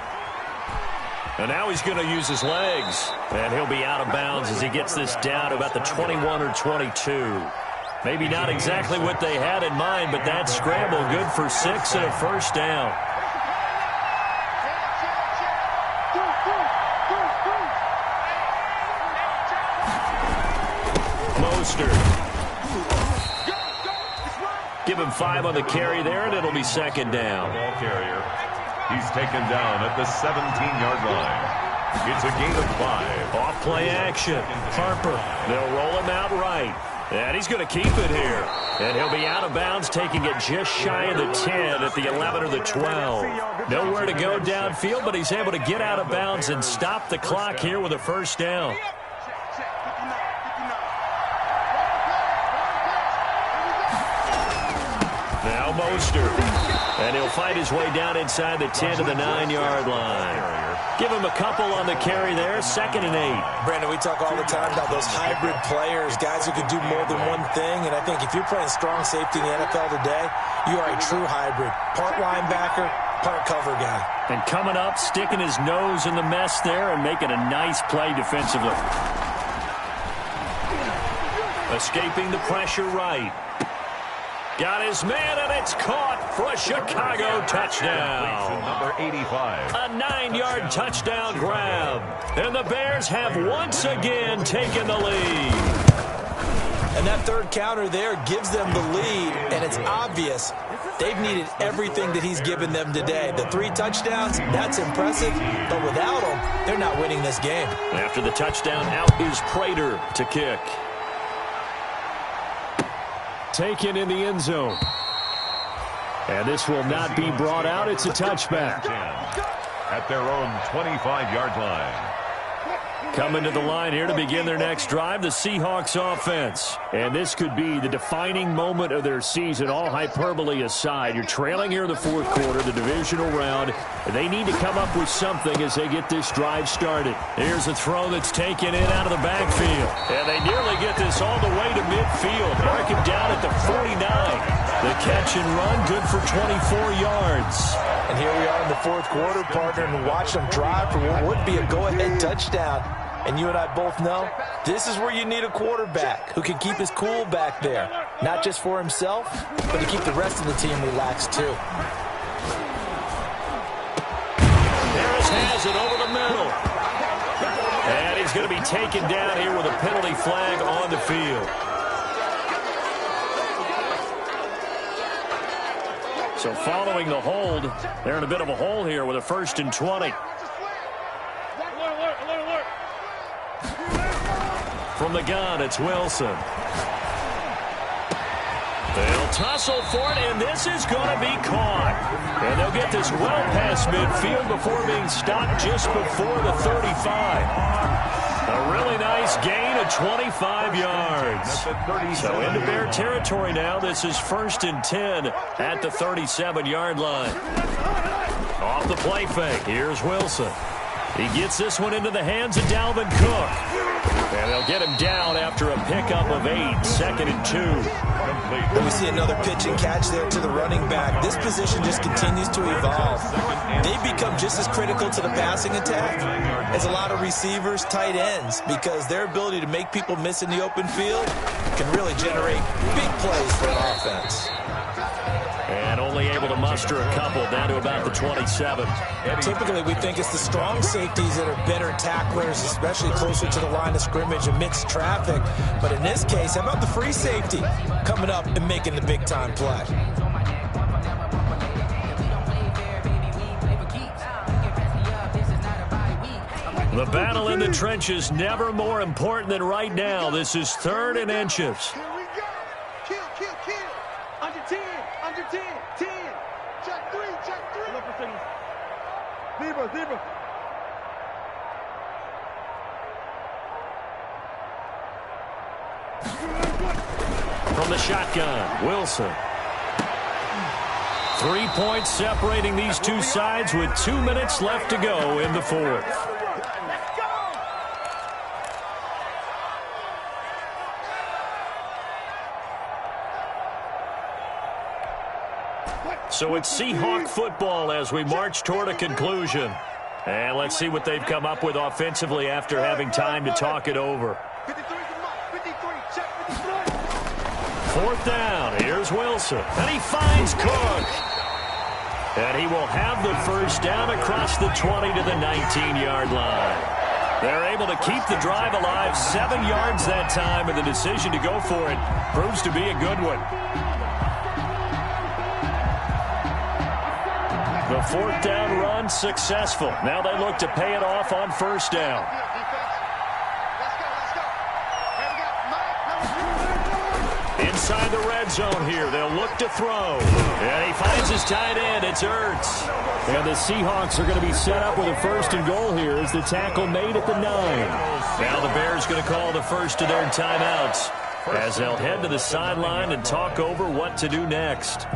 B: And now he's going to use his legs. And he'll be out of bounds as he gets this down to about the 21 or 22. Maybe not exactly what they had in mind, but that scramble good for 6 and a first down. Give him 5 on the carry there, and it'll be second down.
C: Ball carrier. He's taken down at the 17-yard line. It's a gain of 5.
B: Off play action. Harper. They'll roll him out right. And he's going to keep it here. And he'll be out of bounds, taking it just shy of the 10 at the 11 or the 12. Nowhere to go downfield, but he's able to get out of bounds and stop the clock here with a first down. Now Mostert. And he'll fight his way down inside the 10 to the 9-yard line. Give him a couple on the carry there, 2nd and 8.
D: Brandon, we talk all the time about those hybrid players, guys who can do more than one thing. And I think if you're playing strong safety in the NFL today, you are a true hybrid. Part linebacker, part cover guy.
B: And coming up, sticking his nose in the mess there and making a nice play defensively. Escaping the pressure right. Got his man, and it's caught for a Chicago touchdown.
C: Number 85.
B: A 9-yard touchdown grab. And the Bears have once again taken the lead.
D: And that third counter there gives them the lead, and it's obvious they've needed everything that he's given them today. The 3 touchdowns, that's impressive, but without him, they're not winning this game.
B: After the touchdown, out is Prater to kick. Taken in the end zone. And this will not be brought out. It's a touchback.
C: At their own 25-yard line.
B: Coming to the line here to begin their next drive, the Seahawks offense. And this could be the defining moment of their season, all hyperbole aside. You're trailing here in the fourth quarter, the divisional round. And they need to come up with something as they get this drive started. Here's a throw that's taken in out of the backfield. And they nearly get this all the way to midfield. Mark him down at the 49. The catch and run, good for 24 yards.
D: And here we are in the fourth quarter, partner, and watch them drive for what would be a go-ahead touchdown. And you and I both know this is where you need a quarterback who can keep his cool back there. Not just for himself, but to keep the rest of the team relaxed too.
B: Harris has it over the middle. And he's going to be taken down here with a penalty flag on the field. So following the hold, they're in a bit of a hole here with a 1st and 20. From the gun, it's Wilson. They'll tussle for it, and this is going to be caught. And they'll get this well past midfield before being stopped just before the 35. A really nice gain of 25 yards. So into Bear territory now. This is 1st and 10 at the 37-yard line. Off the play fake, here's Wilson. He gets this one into the hands of Dalvin Cook. And they'll get him down after a pickup of 8, 2nd and 2.
D: Let me see another pitch and catch there to the running back. This position just continues to evolve. They've become just as critical to the passing attack as a lot of receivers, tight ends, because their ability to make people miss in the open field can really generate big plays for an offense.
B: And only able to muster a couple down to about the 27.
D: Typically, we think it's the strong safeties that are better tacklers, especially closer to the line of scrimmage amidst traffic. But in this case, how about the free safety coming up and making the big-time play?
B: The battle in the trenches never more important than right now. This is 3rd and inches.
H: Here we go. Kill. Under 10. Under 10. 10. Check 3. Check 3. Look for signals. Zebra.
B: From the shotgun, Wilson. 3 points separating these two sides with 2 minutes left to go in the 4th. So it's Seahawk football as we march toward a conclusion. And let's see what they've come up with offensively after having time to talk it over. 4th down. Here's Wilson. And he finds Cook. And he will have the 1st down across the 20 to the 19-yard line. They're able to keep the drive alive 7 yards that time, and the decision to go for it proves to be a good one. The 4th down run successful. Now they look to pay it off on 1st down. Inside the red zone here, they'll look to throw. And he finds his tight end. It's Ertz. And the Seahawks are going to be set up with a 1st and goal here as the tackle made at the 9. Now the Bears going to call the first of their timeouts as they'll head to the sideline and talk over what to do next.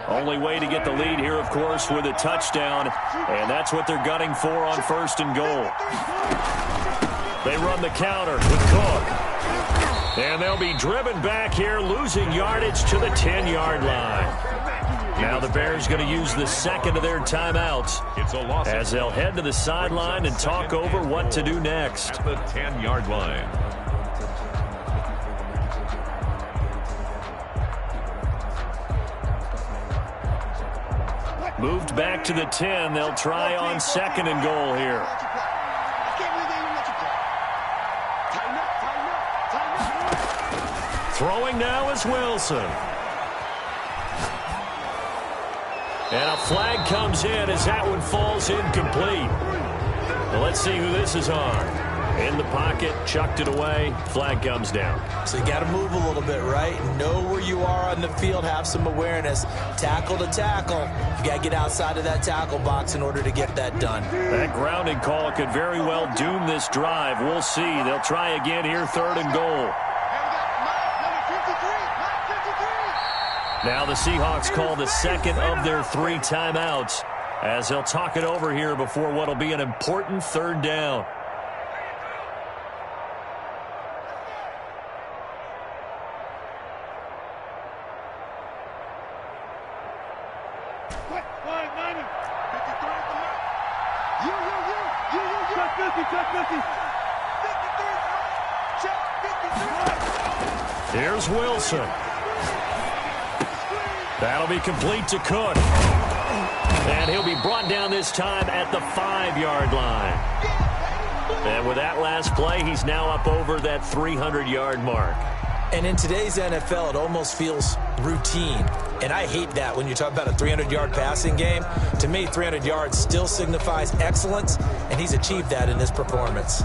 B: Only way to get the lead here, of course, with a touchdown, and that's what they're gunning for on 1st and goal. They run the counter with Cook, and they'll be driven back here, losing yardage to the 10-yard line. Now the Bears going to use the 2nd of their timeouts as they'll head to the sideline and talk over what to do next.
C: At the 10-yard line.
B: Moved back to the 10. They'll try on 2nd and goal here. Throwing now is Wilson. And a flag comes in as that one falls incomplete. Well, let's see who this is on. In the pocket, chucked it away, flag comes down.
D: So you got to move a little bit, right? Know where you are on the field, have some awareness. Tackle to tackle. You got to get outside of that tackle box in order to get that done.
B: That grounding call could very well doom this drive. We'll see. They'll try again here, 3rd and goal. Now the Seahawks call the 2nd of their 3 timeouts as they'll talk it over here before what will be an important 3rd down. Here's Wilson. That'll be complete to Cook. And he'll be brought down this time at the 5-yard line. And with that last play, he's now up over that 300-yard mark.
D: And in today's NFL, it almost feels routine. And I hate that when you talk about a 300-yard passing game. To me, 300 yards still signifies excellence, and he's achieved that in his performance.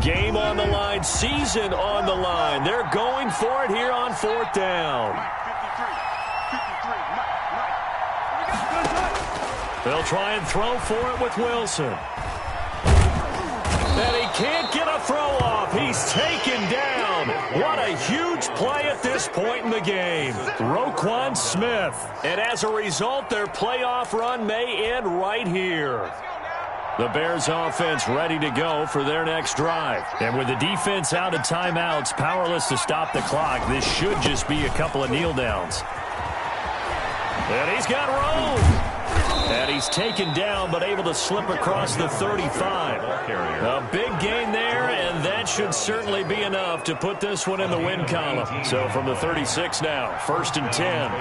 B: Game on the line, season on the line. They're going for it here on 4th down. They'll try and throw for it with Wilson. And he can't get a throw off. He's taken down. What a huge play at this point in the game. Roquan Smith. And as a result, their playoff run may end right here. The Bears offense ready to go for their next drive. And with the defense out of timeouts, powerless to stop the clock, this should just be a couple of kneel downs. And he's got room. And he's taken down, but able to slip across the 35. A big gain there, and that should certainly be enough to put this one in the win column. So from the 36 now, 1st and 10.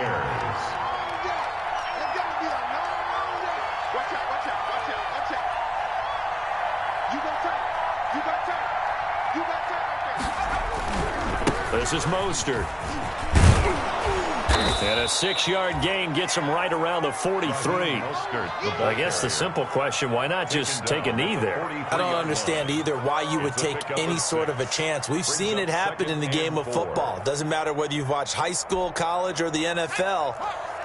B: This is Mostert. And a 6-yard gain gets him right around the 43. I guess the simple question, why not just take a knee there?
D: I don't understand either why you would take any sort of a chance. We've seen it happen in the game of football. Doesn't matter whether you've watched high school, college, or the NFL.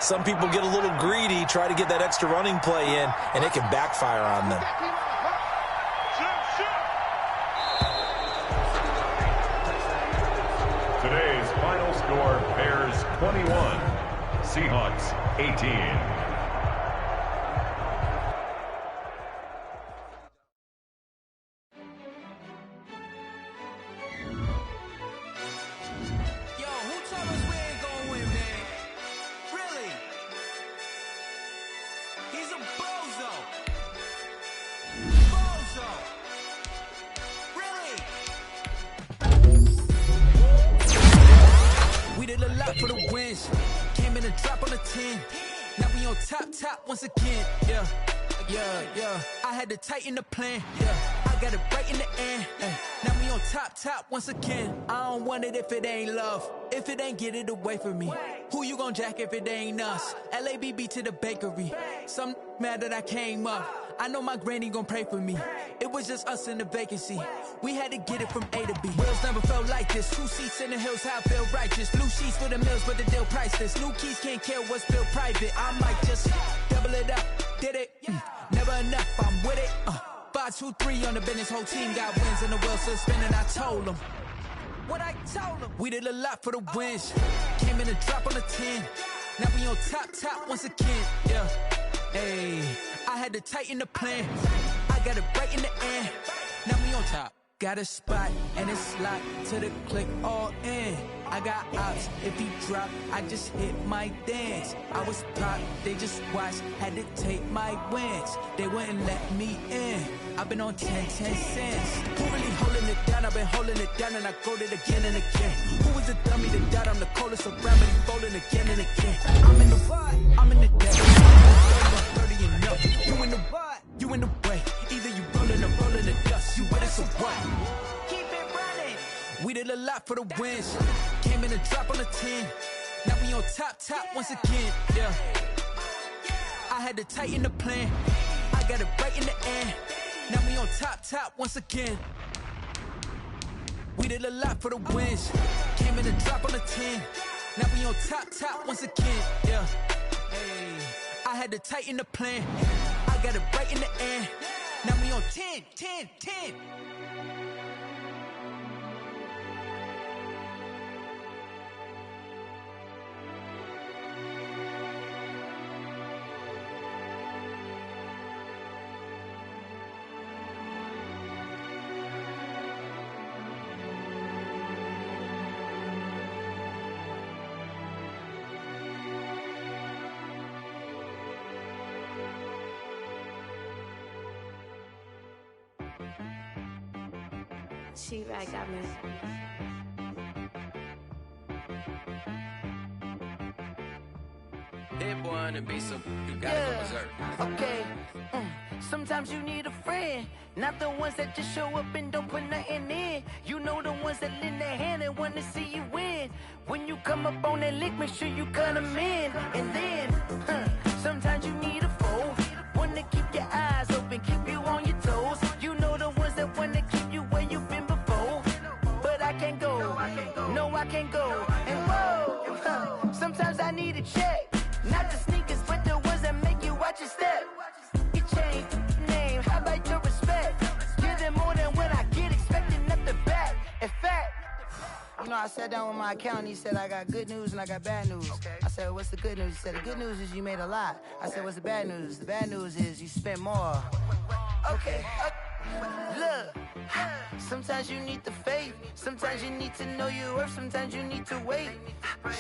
D: Some people get a little greedy, try to get that extra running play in, and it can backfire on them.
C: Today's final score, Bears 21, Seahawks 18.
J: Once again, yeah. I had to tighten the plan, yeah. I got it right in the end, now we on top once again. I don't want it if it ain't love. If it ain't, get it away from me. Who you gon' jack if it ain't us? LABB to the bakery. Some mad that I came up. I know my granny gon' pray for me. It was just us in the vacancy. We had to get it from A to B. Wheels never felt like this. 2 seats in the hills, how I feel righteous. Blue sheets for the mills, but the deal priceless. New keys can't care what's built private. I might just double it up. Did it? Never enough, I'm with it. 5, 2, 3 on the business. Whole team got wins and the wheels still spinning. I told them what I told them. We did a lot for the wins. Came in a drop on the 10. Now we on top once again. Yeah. Hey, I had to tighten the plan. I got it right in the end. Now we on top. Got a spot and it's locked to the click all in. I got ops, if he drop, I just hit my dance. I was pop, they just watched, had to take my wins. They wouldn't let me in. I've been on 10 cents. Who really holding it down? I've been holding it down and I go it again and again. Who was the dummy that died? I'm the coldest around, but he folding again and again. I'm in the what? I'm in the debt. I'm 30 and up. You in the what? You in the way. Either you rolling or rolling the dust. You with it, so what? Keep it running. We did a lot for the wins. Came in a drop on the 10. Now we on top once again. Yeah. I had to tighten the plan. I got it right in the end. Now we on top once again. We did a lot for the wins. Came in a drop on the 10. Now we on top once again. Yeah. Hey, I had to tighten the plan. I got it right in the end. Now we on 10.
K: She-Rag got me.
L: Hit boy and be some, you gotta go berserk.
J: Okay. Sometimes you need a friend, not the ones that just show up and don't put nothing in. You know the ones that lend their hand and want to see you win. When you come up on that lick, make sure you cut them in. And then, sometimes you need a foe, one to keep your eyes open, keep you on your toes. You know the ones that want to keep you where you've been before. But I can't go, no I can't go. And whoa, sometimes I need a check. Not the sneakers, but the ones that make you watch your step. You change name, how about your respect? Give them more than what I get, expecting nothing back. In fact, you know, I sat down with my accountant, he said I got good news and I got bad news. I said, what's the good news? He said, the good news is you made a lot. I said, what's the bad news? The bad news is you spent more. Okay, look, sometimes you need the faith, sometimes you need to know your worth, sometimes you need to wait.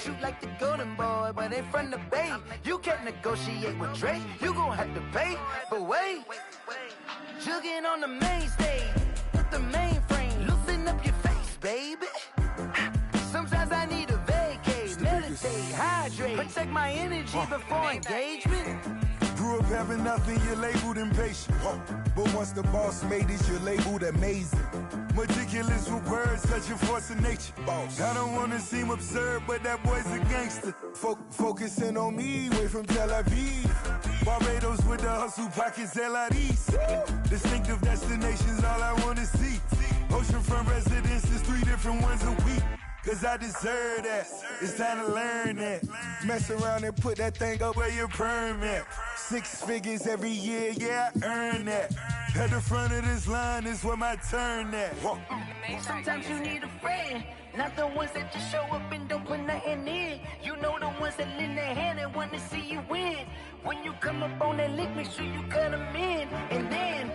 J: Shoot like the golden boy, but in front of the bay. You can't negotiate with Drake, you gon' have to pay. But wait, jugging on the main stage, with the mainframe, loosen up your face, baby. Sometimes I need a vacate, meditate, hydrate, protect my energy before engagement.
M: Grew up having nothing, you're labeled impatient. But once the boss made it, you're labeled amazing. Meticulous with words, such a force of nature. I don't wanna seem absurd, but that boy's a gangster. Focusing on me, way from Tel Aviv. Barbados with the hustle pockets, LIDs. Distinctive destinations, all I wanna see. Oceanfront residences, 3 different ones a week. Cause I deserve that, it's time to learn that. Mess around and put that thing up where your perm at. 6 figures every year, yeah, I earn that. At the front of this line is where my turn at.
J: Sometimes you need a friend, not the ones that just show up and don't put nothing in. You know the ones that lend their hand and want to see you win. When you come up on that lick, make sure you cut them in. And then,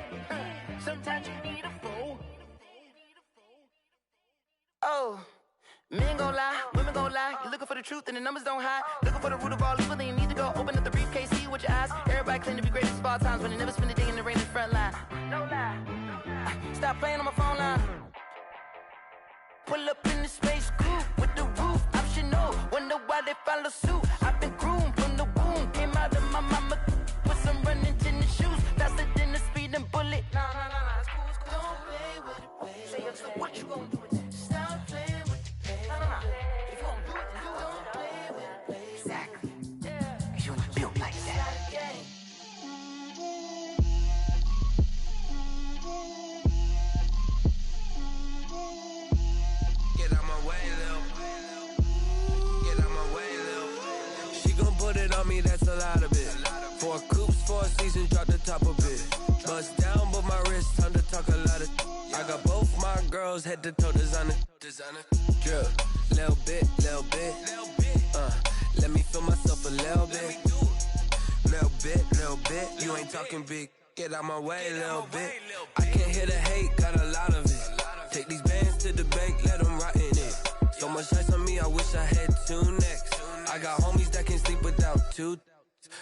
J: sometimes you need a foe. Oh. Men gon' lie, women gon' lie. You're looking for the truth and the numbers don't hide. Looking for the root of all evil, then you need to go open up the briefcase, see with your eyes. Everybody claim to be greatest of all times, but they never spend a day in the rain in the front line. No lie. Stop playing on my phone line. Pull up in the space coupe with the roof optional. Wonder why they follow suit. I've been groomed from the womb. Came out of my mama with some running tennis shoes. Faster than the speeding bullet. Nah, it's cool, it's cool. Don't play with it, baby. Say so what you gon' do with it? Stop playing with it. If you don't do it, then don't play with it, baby. Exactly. Cause you ain't built like that.
L: Get out my way, Lil. Get out my way, Lil. She gon' put it on me, that's a lot of it. 4 coops, 4 seasons, drop the top a bit. Bust down, but my wrist, time to talk a lot of. I got both my girls head to toe designer. Drip, little bit. Let me feel myself a little bit. Little bit. You ain't talking big. Get out my way, little bit. I can't hear the hate, got a lot of it. Take these bands to the bank, let them rot in it. So much ice on me, I wish I had 2 necks. I got homies that can sleep without 2.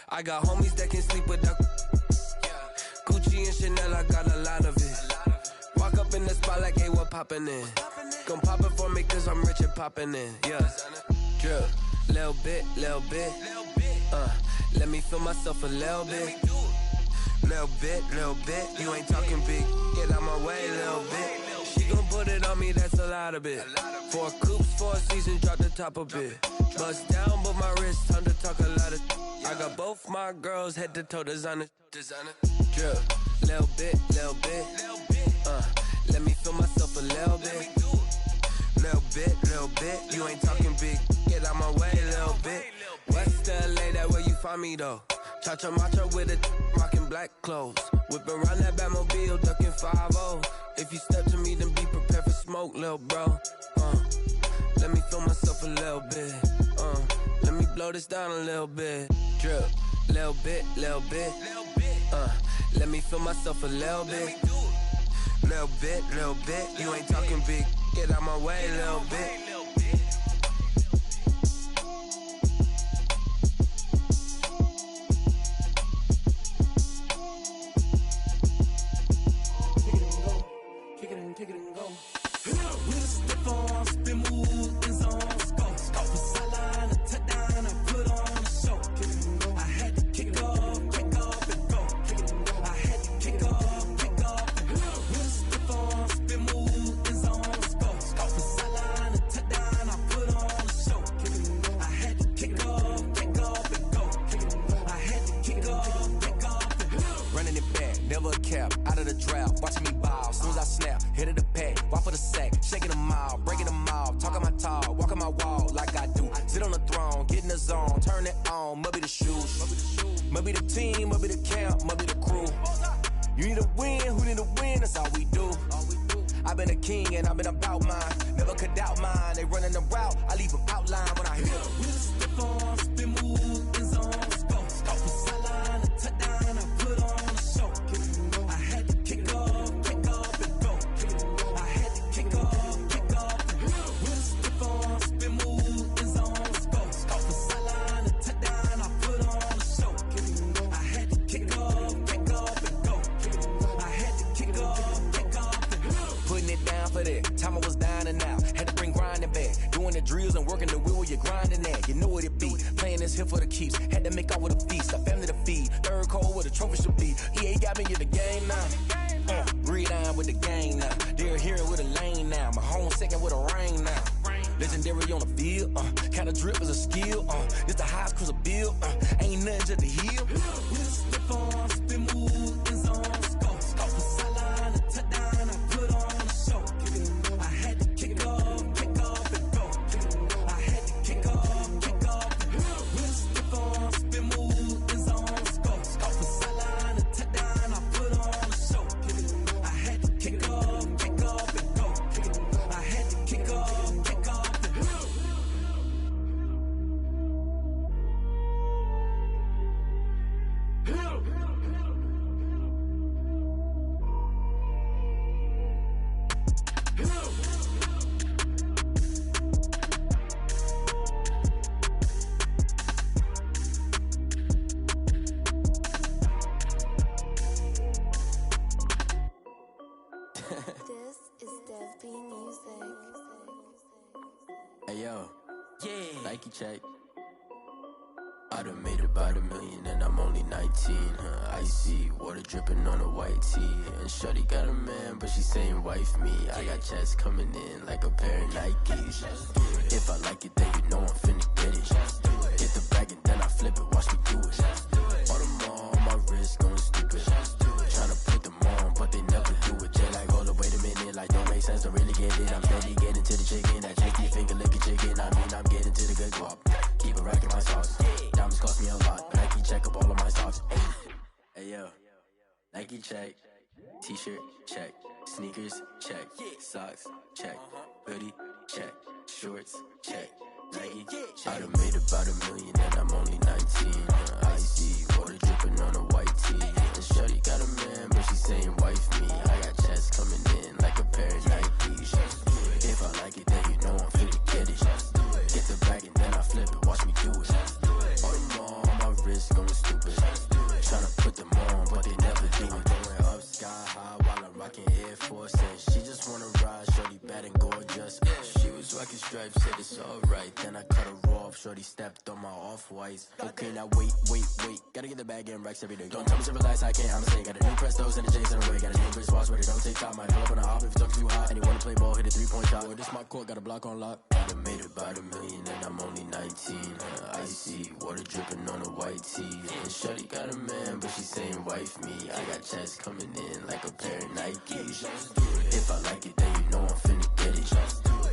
L: I got homies that can sleep without. Gucci and Chanel, I got a lot of it. Walk up in the spot like, hey, what poppin' in? Gon' pop it for me cause I'm rich and poppin' in, yeah. Drip, little bit. Let me feel myself a little bit. Little bit. You ain't talking big. Get out my way, little bit. She gon' put it on me, that's a lot of it. 4 coops, 4 seasons, drop the top a bit. Bust down, but my wrist, time to talk a lot of. I got both my girls head to toe designer. Drip, little bit. Let me feel myself a little bit. Little bit. You ain't talking big. Get out my way, little bit. West LA, that where you find me though. Cha-cha macha with a rockin' black clothes. Whip around that Batmobile, ducking 5-0. If you step to me, then be prepared for smoke, lil' bro. Let me feel myself a little bit. Let me blow this down a little bit. Drip, little bit. Let me feel myself a little bit. Little bit. You ain't talking big. Get out my way, little bit.
J: Kick it and go.
L: cap, out of the drought, watching me ball. Soon as I snap, hit of the pack, walk for the sack, shaking them all, breaking them all, talking my talk, walking my wall like I do. Sit on the throne, get in the zone, turn it on, must be the shoes, must be the team, must be the camp, must be the crew. You need a win, who need a win, that's all we do. I've been a king and I've been about mine, never could doubt mine. They running the route, I leave them outline when I hit them. Step on, spin move, in zone, scope. From sideline to touchdown, I put on a show. I had to kick off and go. I had to kick off and go. Step on, spin move, in zone, scope. From sideline to touchdown, I put on a show. I had to kick off and go. I had to kick off and go. Putting it down for that. Time I was down and out. Had to bring grinding back. Doing the drills and working the wheel where you're grinding at. You know what it be. Playing this here for the keeps. Had to make out with a feast. A family to feed. Third cold where the trophy should be. EA got me in the game now. Breed on with the game now. They're here with a lane now. My home second with a rain now. Legendary on the field. Kinda drip is a skill. It's the highest cruiser bill. Ain't nothing just the hill. Step on, spin move, in zone, scope. From sideline to touchdown, I put on a show. I had to kick off and go. I had to kick off and go. Step on, spin move, in zone, scope. From sideline to touchdown, I put on a show. I had to kick off and go. I had to kick off and go.
K: This is Dev B Music.
N: Hey yo, yeah, Nike check. I done made about $1 million and I'm only 19. Icy water dripping on a white tee. And shorty got a man, but she saying wife me. I got checks coming in like a pair of Nikes. If I like it, then you know I'm finna get it. Hit the bag and then I flip it, watch me do it. All them on my wrist going stupid. Tryna put them on, but they never do it. They like, hold up, wait a minute, like don't make sense, don't really get it. I'm steady getting to the chicken, that chicky finger licking chicken. I mean, I'm getting to the good guap. Keep a rack in my socks. Diamonds cost me a lot. Nike check up all of my socks. Hey yo, Nike check. T-shirt check. Sneakers check. Socks check. Hoodie check. Shorts check. Nike check. I done made about $1 million and I'm only 19. Icy water dripping on a white tee. And shorty got a man, but she saying wife me. I got checks coming in like a pair of Nikes. If I like it, then you know I'm finna get it. Get the bag and then I flip it, watch me do it. All them on my wrist going stupid. Tryna put them on, but they never do it. Going up sky high while I'm rocking Air Force. And she just wanna ride, shorty bad and gorgeous. She was rocking stripes, said it's alright. Then I cut her off, shorty stepped on my off-whites. Okay, now wait. Gotta get the bag and racks every day. Don't tell me to relax, I can't, I'm saying. Got a new Prestos and a J's in the way. Got a new wristwatch where they don't take time. Might pull up on a hop if you talk too hot. And you wanna play ball, hit a 3-point shot. Well, this my court, got a block on lock. I done made about $1 million and I'm only 19. Icy water dripping on a white tee. And shorty got a man, but she saying wife me. I got checks coming in like a pair of Nikes. If I like it, then you know I'm finna get it.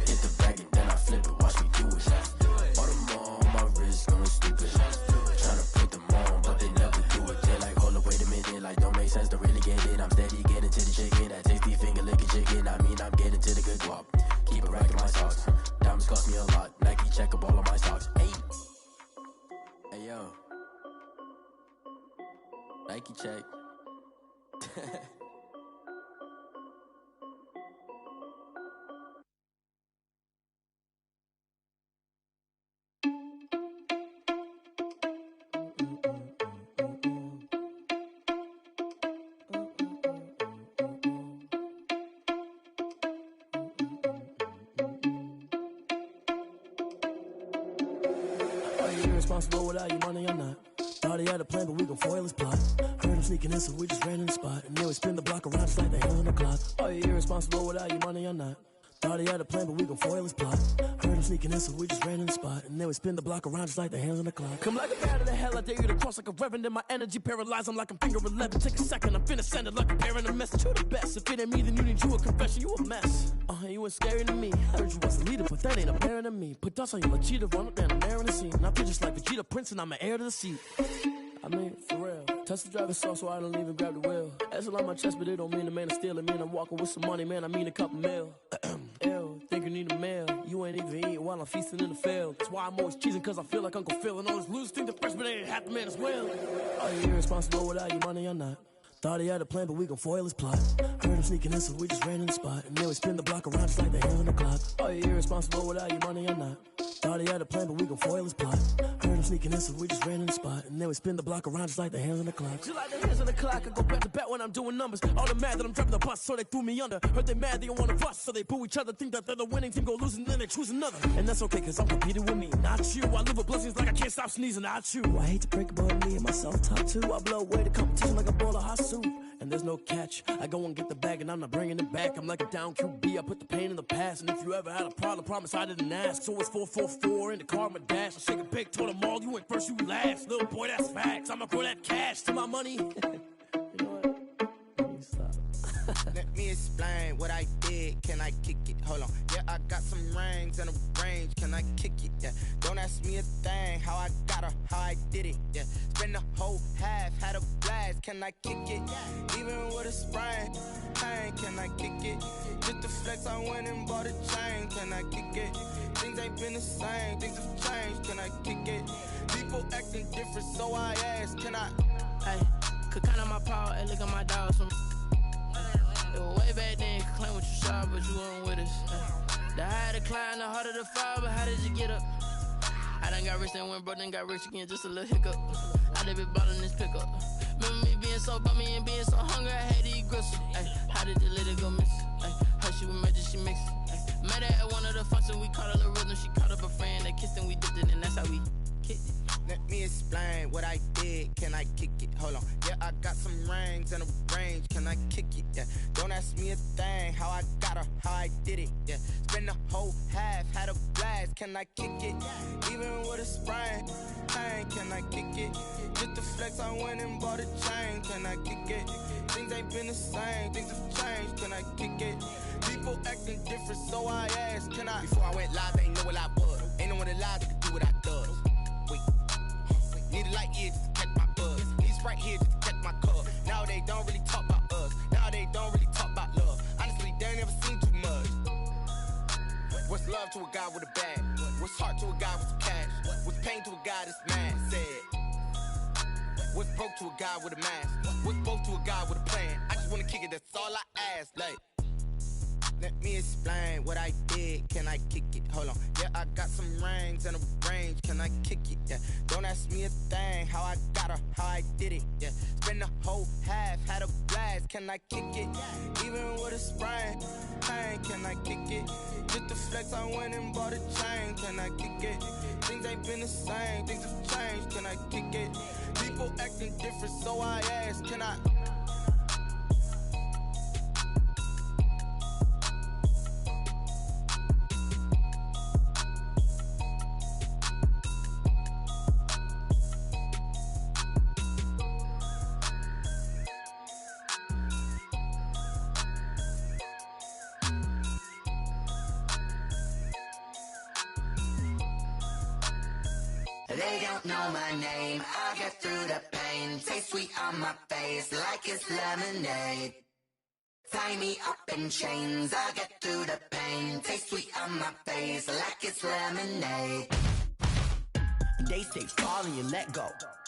N: Hit the bag and then I flip it, watch me do it. All them on my wrist going stupid. Tryna put them on, but they never do it. They like, hold up, wait a minute, like don't make sense, don't really get it. I'm steady getting to the chicken, that tasty finger licking chicken. I mean, I'm getting to the good guap. Keep a rack in my socks. Diamonds cost me a lot. Nike check up all of my socks. Hey yo, Nike check.
O: Irresponsible without your money or not. Thought he had a plan, but we gon' foil his plot. Heard him sneaking in, so we just ran in the spot. And then we spin the block around just like the hell on the clock. Are you irresponsible without your money or not? Thought he had a plan, but we gon' foil his plot. Heard him sneaking in, so we just ran in the spot. And then we spin the block around just like the hands on the clock. Come like a bat of the hell, I dare you to cross like a reverend. And my energy paralyzed, I'm like I'm finger 11. Take a second, I'm finna send it like a parent a message. You the best, if it ain't me, then you need you a confession. You a mess. You ain't scary to me. Heard you was a leader, but that ain't apparent to me. Put dust on you like Cheetah, run up down the air in the scene. I feel just like Vegeta Prince, and I'm an heir to the seat. I mean, for real. Touch the driver's soft, so I don't even grab the wheel. That's on my chest, but it don't mean the man is stealing. Man, I'm walking with some money, man. I mean a couple mil. Ew, think you need a meal. You ain't even eating while I'm feasting in the field. That's why I'm always cheesing, cause I feel like Uncle Phil. And all those losers think the freshman ain't half the man as well. Are you irresponsible without your money or not? Thought he had a plan, but we gon' foil his plot. Heard him sneaking in, so we just ran in the spot. And then we spin the block around just like the hands on the clock. Are you irresponsible without your money or not? Thought he had a plan, but we gon' foil his plot. Heard him sneaking in, so we just ran in the spot. And then we spin the block around just like the hands on the clock. Just like the hands on the clock, I go back to back when I'm doing numbers. All the mad that I'm driving the bus, so they threw me under. Heard they mad, they don't wanna bust, so they boo each other. Think that they're the winning team, go losing, then they choose another. And that's okay, cause I'm competing with me, not you. I live with blessings like I can't stop sneezing, not you. I hate to break about me and myself top two. I blow away the competition like a bowl of hot soup. And there's no catch. I go and get the bag and I'm not bringing it back. I'm like a down QB, I put the pain in the past. And if you ever had a problem, promise I didn't ask. So it's 444 in the car, my dash. I shake a big, told them all, you ain't first, you last. Little boy, that's facts. I'ma throw that cash to my money. You know what?
A: Let me explain what I did. Can I kick it? Hold on. Yeah, I got some rings and a range. Can I kick it? Yeah. Don't ask me a thing. How I got her, how I did it. Yeah. Spend the whole half, had a blast. Can I kick it? Even with a sprain. Pain, can I kick it? Just to flex, I went and bought a chain. Can I kick it? Things ain't been the same. Things have changed. Can I kick it? People acting different, so I ask. Can I?
P: Hey, could count on my power and look at my dogs from. Way back then, claim what you saw, but you weren't with us. The higher the climb, the harder the fall, but how did you get up? I done got rich and went broke, then got rich again, just a little hiccup. I done been ballin' this pickup. Remember me being so bummy and being so hungry, I had to eat gristle. How did the lady go miss? Her she was magic, she mixed. Met her at one of the functions, we caught her the rhythm. She caught up a friend, they kissed and we dipped it, and that's how we kicked it.
A: Let me explain what I did. Can I kick it? Hold on. Yeah, I got some rings and a range. Can I kick it? Yeah. Don't ask me a thing. How I got her, how I did it. Yeah. Spend the whole half, had a blast. Can I kick it? Even with a sprain. Pain, can I kick it? Just to flex, I went and bought a chain. Can I kick it? Things ain't been the same. Things have changed. Can I kick it? People acting different, so I asked. Can I? Before I went live, they ain't know what I was. Ain't no one alive that could do what I does. Wait. Need a light here just to catch my buzz. Need Sprite here just to catch my cup. Now they don't really talk about us. Now they don't really talk about love. Honestly, they ain't never seen too much. What's love to a guy with a bag? What's heart to a guy with some cash? What's pain to a guy that's mad? Said. What's broke to a guy with a mask? What's broke to a guy with a plan? I just wanna kick it, that's all I ask. Like, let me explain what I did. Can I kick it? Hold on. Yeah, I got some rings and a range. Can I kick it? Yeah. Don't ask me a thing. How I got her, how I did it. Yeah. Spend the whole half, had a blast. Can I kick it? Even with a sprain. Pain, can I kick it? Just to flex, I went and bought a chain. Can I kick it? Things ain't been the same. Things have changed. Can I kick it? People acting different, so I ask. Can I?
Q: They don't know my name, I get through the pain. Taste sweet on my face like it's lemonade. Tie me up in chains, I get through the pain. Taste sweet on my face like it's lemonade.
R: They say fall and you let go,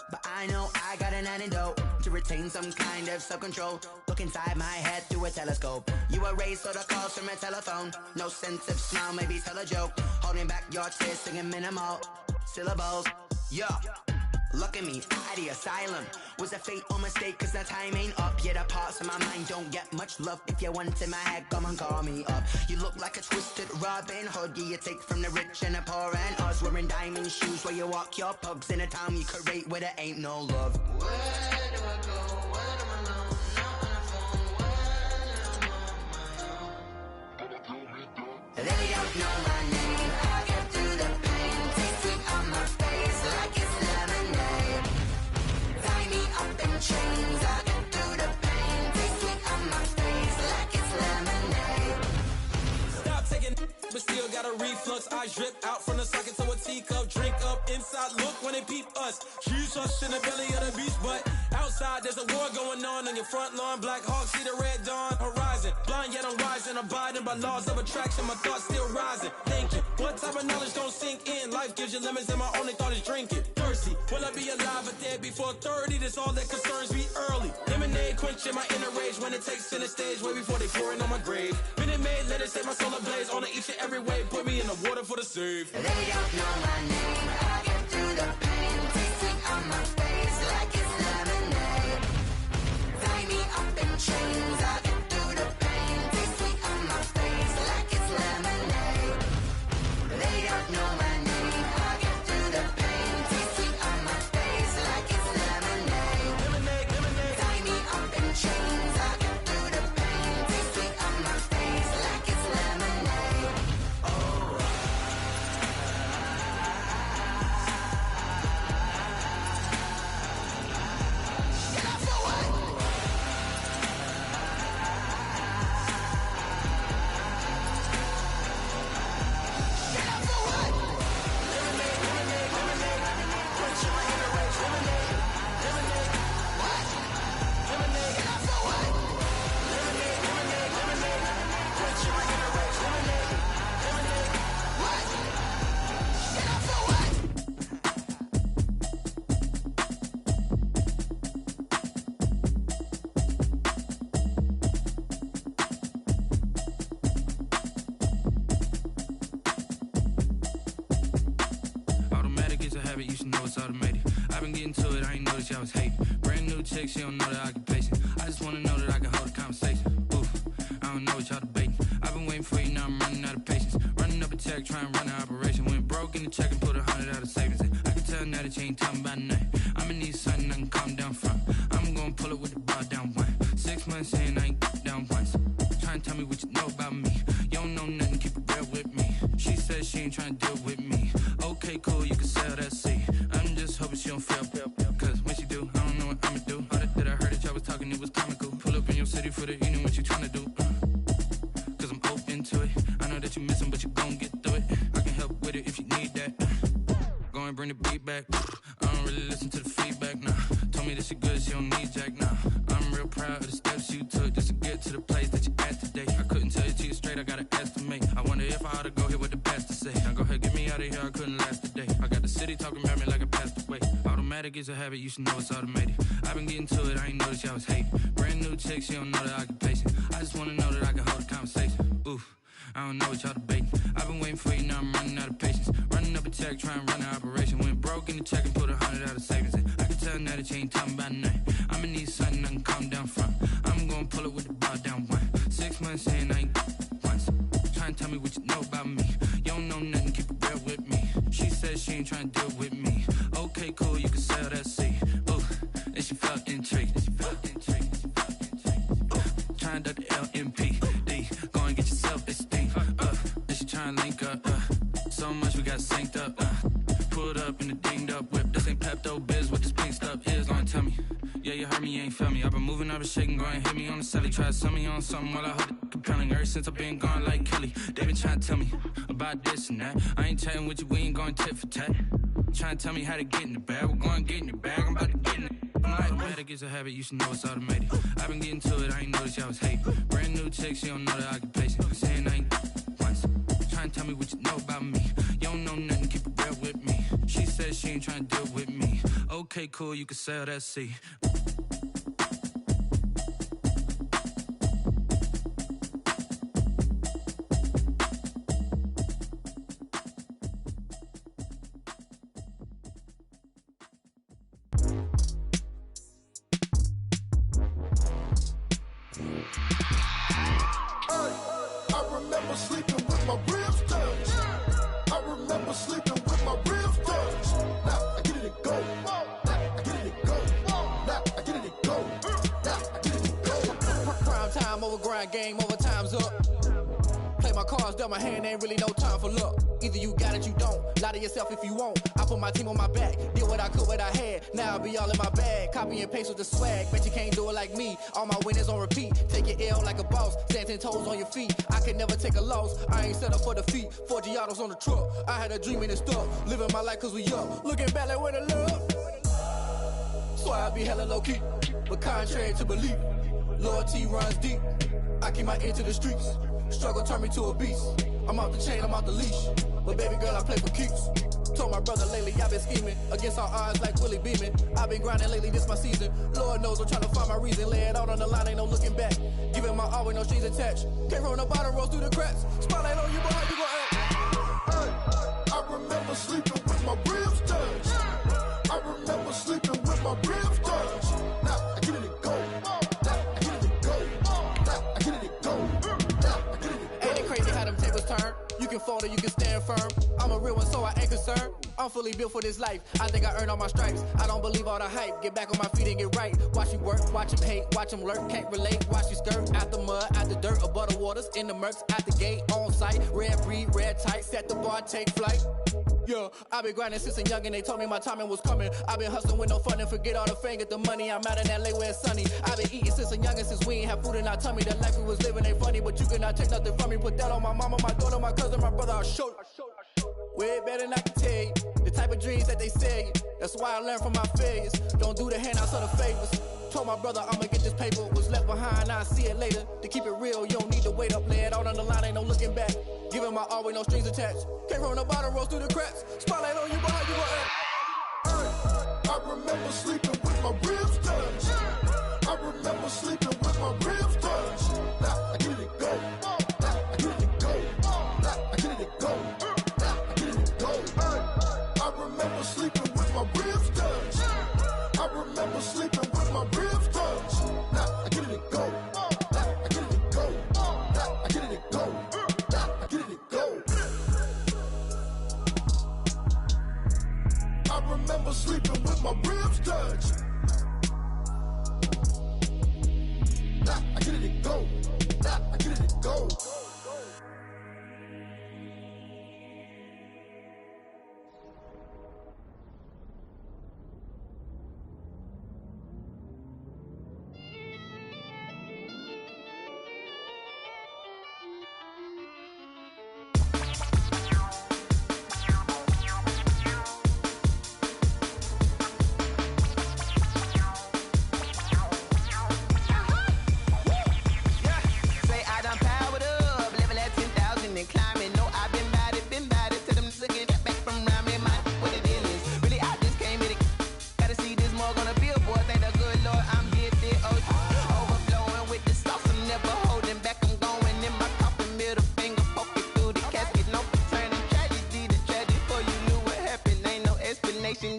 R: but I know I got an antidote to retain some kind of self-control. Look inside my head through a telescope. You erase all the calls from a telephone. No sense of smile, maybe tell a joke. Holding back your tears, singing minimal syllables. Yeah, look at me, at the asylum. Was a fate or mistake, cause the time ain't up. Yet the parts of my mind don't get much love. If you want in my head, come and call me up. You look like a twisted Robin Hood. Yeah, you take from the rich and the poor and us. Wearing diamond shoes where you walk your pugs in a town you could rate where there ain't no love.
Q: Where do I go? When I'm alone, not on the phone, when I'm on my own.
S: flux, eyes drip out from the socket to a teacup. Drink up inside, look when they peep us. She's us in the belly of the beach, but outside there's a war going on your front lawn. Black Hawk, see the red dawn horizon. Blind yet I'm rising, abiding by laws of attraction. My thoughts still rising, thinking. What type of knowledge don't sink in? Life gives you lemons and my only thought is drinking. Thirsty, will I be alive or dead before 30? That's all that concerns me early. Lemonade quenching my inner rage when it takes center stage way before they pour it on my grave. Minute Maid, let it set my soul ablaze on each and every way. Put me in the water for the save.
Q: They don't know my name. I get through the pain. Taste sweet on my face like it's lemonade. Tie me up in chains. I get through the pain. Taste sweet on my face like it's lemonade. They don't know my name. I get through the pain. Taste sweet on my face like it's lemonade.
S: Lemonade, lemonade.
Q: Tie me up in chains. I get through the pain. Taste sweet on my face like it's lemonade. Oh.
T: Automatic is a habit, you should know it's automated. I've been getting to it, I ain't noticed y'all was hating. Brand new chick, she don't know the occupation. I just wanna know that I can hold a conversation. Oof, I don't know what y'all debating. I've been waiting for you, now I'm running out of patience. Running up a check, trying to run an operation. Went broke in the check and put 100 out of savings in. I can tell now that you ain't talking about nothing. I'ma need something I can calm down from. I'm gonna pull it with the bar down one. 6 months in, I ain't down once. Trying to tell me what you know about me. You don't know nothing, keep it real with me. She says she ain't trying to deal with me. Okay, cool, you can sell that seed. I'm just hoping she don't fail. Cause when she do, I don't know what I'ma do. All that I heard that y'all was talking, it was comical. Pull up in your city for the evening, what you tryna do? Cause I'm open to it. I know that you missing, but you gon' get through it. I can help with it if you need that. Go and bring the beat back. I don't really listen to the feedback, nah. Told me that she good, she don't need jack, nah. I'm real proud of the steps you took just to get to the place that you at today. I couldn't tell you to you straight, I gotta estimate. I wonder if I ought to go here with the pastor say. Now go ahead, get me out of here, I couldn't last a day. I got the city talking about me like I passed away. Automatic is a habit, you should know it's automated. I've been getting to it, I ain't noticed y'all was hating. Brand new chick, she don't know the occupation. I just wanna know that I can hold a conversation. Oof, I don't know what y'all debating. I've been waiting for you, now I'm running out of patience. Running up a check, trying to run an operation. Went broke in the check and put 100 out of savings in. I can tell now that you ain't talking about nothing. I'ma need something I can calm down from. I'm gonna pull it with the bar down one. 6 months in, I ain't once. Trying to tell me what you know about me. You don't know nothing, keep it real with me. She says she ain't trying to deal with me. Okay, cool, you can sell that seed. Ooh, and she felt intrigued. Trying to the LMPD. Go and get your self-esteem. And she trying to link up. So much we got synced up. Pulled up in the dinged up whip. This ain't Pepto-Biz, what this pink stuff is. Long tell me. Yeah, you heard me, you ain't felt me. I've been moving, I've been shaking, go and hit me on the celly. Try to sell me on something while I hold it compelling. Ever since I've been gone like Kelly, they been trying to tell me about this and that. I ain't chatting with you, we ain't going tit for tat. Trying to tell me how to get in the bag, we're going to get in the bag, I'm about to get in it. Automatic is a habit, you should know it's automated. I've been getting to it, I ain't noticed y'all was hating. Brand new chick, she don't know the occupation. Saying I ain't once. Trying to tell me what you know about me. You don't know nothing, keep it real with me. She says she ain't trying to deal with me. Okay, cool, you can sell that seed.
J: grind game, overtime's up. Play my cards, dealt my hand, ain't really no time for luck. Either you got it, you don't. Lie to yourself if you won't. I put my team on my back, did what I could, what I had. Now I'll be all in my bag, copy and paste with the swag. Bet you can't do it like me. All my winners on repeat. Take your L like a boss, stand 10 toes on your feet. I can never take a loss. I ain't set up for defeat. 4 Giottos on the truck. I had a dream and it stuck. Living my life cause we up. Looking back like where the love. So I be hella low key, but contrary to belief, loyalty runs deep. I keep my ear to the streets. Struggle turned me to a beast. I'm off the chain, I'm off the leash. But baby girl, I play for keeps. Told my brother lately, I've been scheming against all odds like Willie Beeman. I've been grinding lately, this my season. Lord knows I'm trying to find my reason. Lay it out on the line, ain't no looking back. Giving my all with no strings attached. Came from the bottom, rose through the cracks. Spotlight on you, boy, how you gon' act?
M: Hey, I remember sleeping with my ribs touched. I remember sleeping with my ribs touched. Now I get it to go. Now I get it to go. Now I get it to go. Now I get it to go.
J: Ain't it crazy how them tables turn? You can fold or you can stand firm. I'm a real one, so I ain't concerned. I'm fully built for this life. I think I earned all my stripes. I don't believe all the hype. Get back on my feet and get right. Watch you work, watch him hate, watch him lurk. Can't relate, watch you skirt. Out the mud, out the dirt, above the waters, in the murks, out the gate, on site. Red breed, red tight, set the bar, take flight. Yeah, I been grinding since a youngin', they told me my timing was coming. I been hustling with no fun and forget all the fame, get the money. I'm out in LA where it's sunny. I been eating since a youngin', since we ain't have food in our tummy. The life we was living ain't funny, but you cannot take nothing from me. Put that on my mama, my daughter, my cousin, my brother, I'll show you. Way better than I can tell you. The type of dreams that they sell you. That's why I learned from my failures. Don't do the handouts or the favors. Told my brother I'ma get this paper. Was left behind, I'll see it later. To keep it real, you don't need to wait up. Lay it out on the line, ain't no looking back. Giving my all with no strings attached. Came from the bottom, rose through the cracks. Spotlight on you, but how you gon' act?
M: I remember sleeping with my ribs touched. I remember sleeping with my ribs touched. Now I get it to go. Now I get it to go. Now I get it to go. Now I get it to go. I remember sleeping with my ribs touched. I remember sleeping with my ribs touched. Now I get it to go. Now I get it to go. Now I get it to go. Now I get it to go. I remember sleeping with my ribs touched. Now I get it to go. Now I get it to go.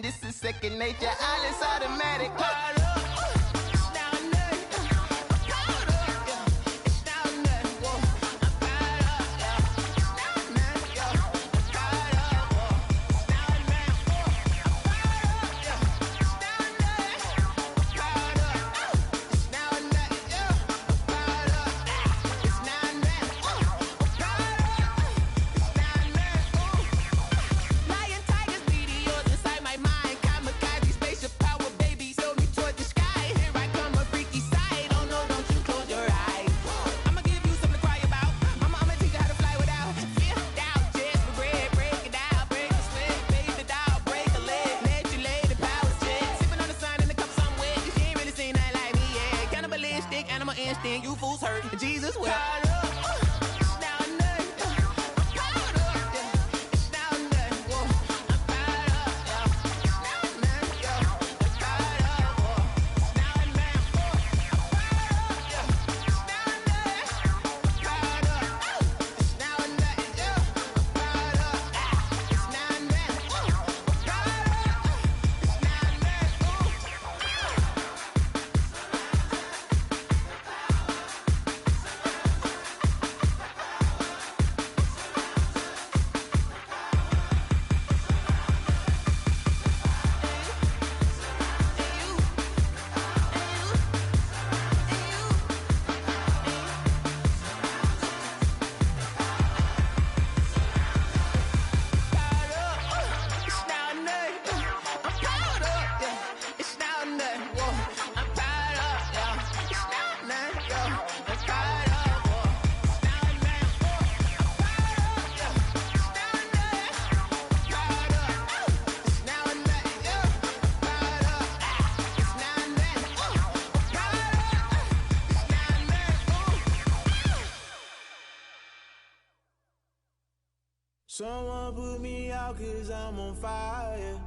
U: This is second nature, all is automatic. Lion, tigers, meteors inside my mind. Kamikaze, spaceship power, baby. Sold me toys
F: Someone put me out 'cause I'm on fire.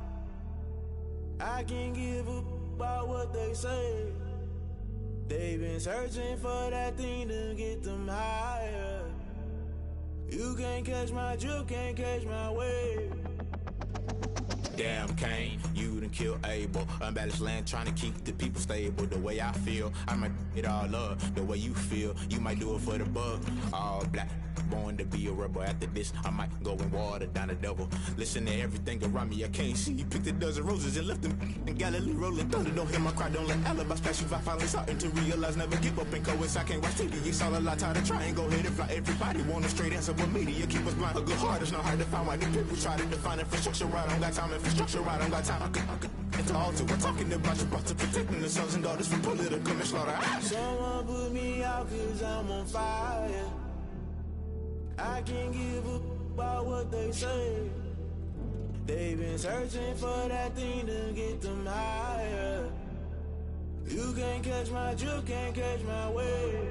F: I can't give a about what they say. They've been searching for that thing to get them higher. You can't catch my drift, can't catch my wave.
V: Damn Kane, you done killed Abel. Unbalanced land trying to keep the people stable. The way I feel, I might it all up. The way you feel, you might do it for the bug. All black, born to be a rebel. After this, I might go and water down the double. Listen to everything around me, I can't see. Picked a dozen roses and left them in Galilee rolling thunder. Don't hear my cry, don't let alibis pass you. I finally starting to realize, never give up and coincide. I can't watch TV, it's all a lot. Tired of trying, go ahead and fly. Everybody want a straight answer, but media keep us blind. A good heart is not hard to find. Why do people try to define infrastructure right? I don't got time, infrastructure right, I don't got time. I could it's all to we're talking about you, about to protecting the sons and daughters from political manslaughter.
F: Someone put me out 'cause I'm on fire. I can't give a about what they say. They've been searching for that thing to get them higher. You can't catch my drift, can't catch my wave.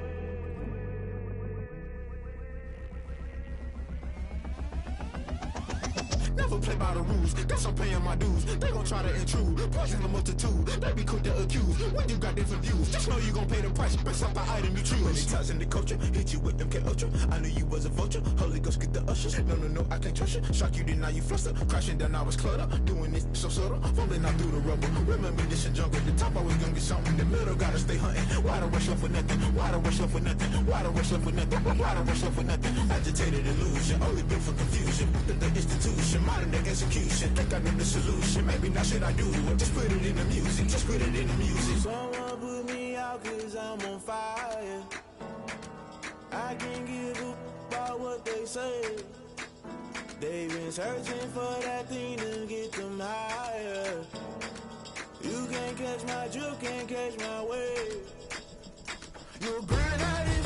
G: Never play by the rules, guess I'm paying my dues. They gon' try to intrude, poison the multitude. They be quick to accuse, when you got different views. Just know you gon' pay the price, based off the item you choose.
V: Many times in the culture, hit you with MK Ultra. I knew you was a vulture, Holy Ghost get the ushers. No, I can't trust you. Shock you, then now you fluster. Crashing down, I was cluttered. Doing this so subtle, fumbling out through the rubble. Remember this in jungle, the top always gonna get something. In the middle, gotta stay hunting. Why the rush left with nothing? Why the rush left with nothing? Why the rush left with nothing? Why the rush left with nothing? Agitated illusion, only built for confusion. The institution, modern day execution. Think I know the solution. Maybe now should I do it? Just put it in the music. Just put it in the music.
F: Someone put me out 'cause I'm on fire. I can't give a about what they say. They've been searching for that thing to get them higher. You can't catch my drift, can't catch my wave.
G: You'll burn out in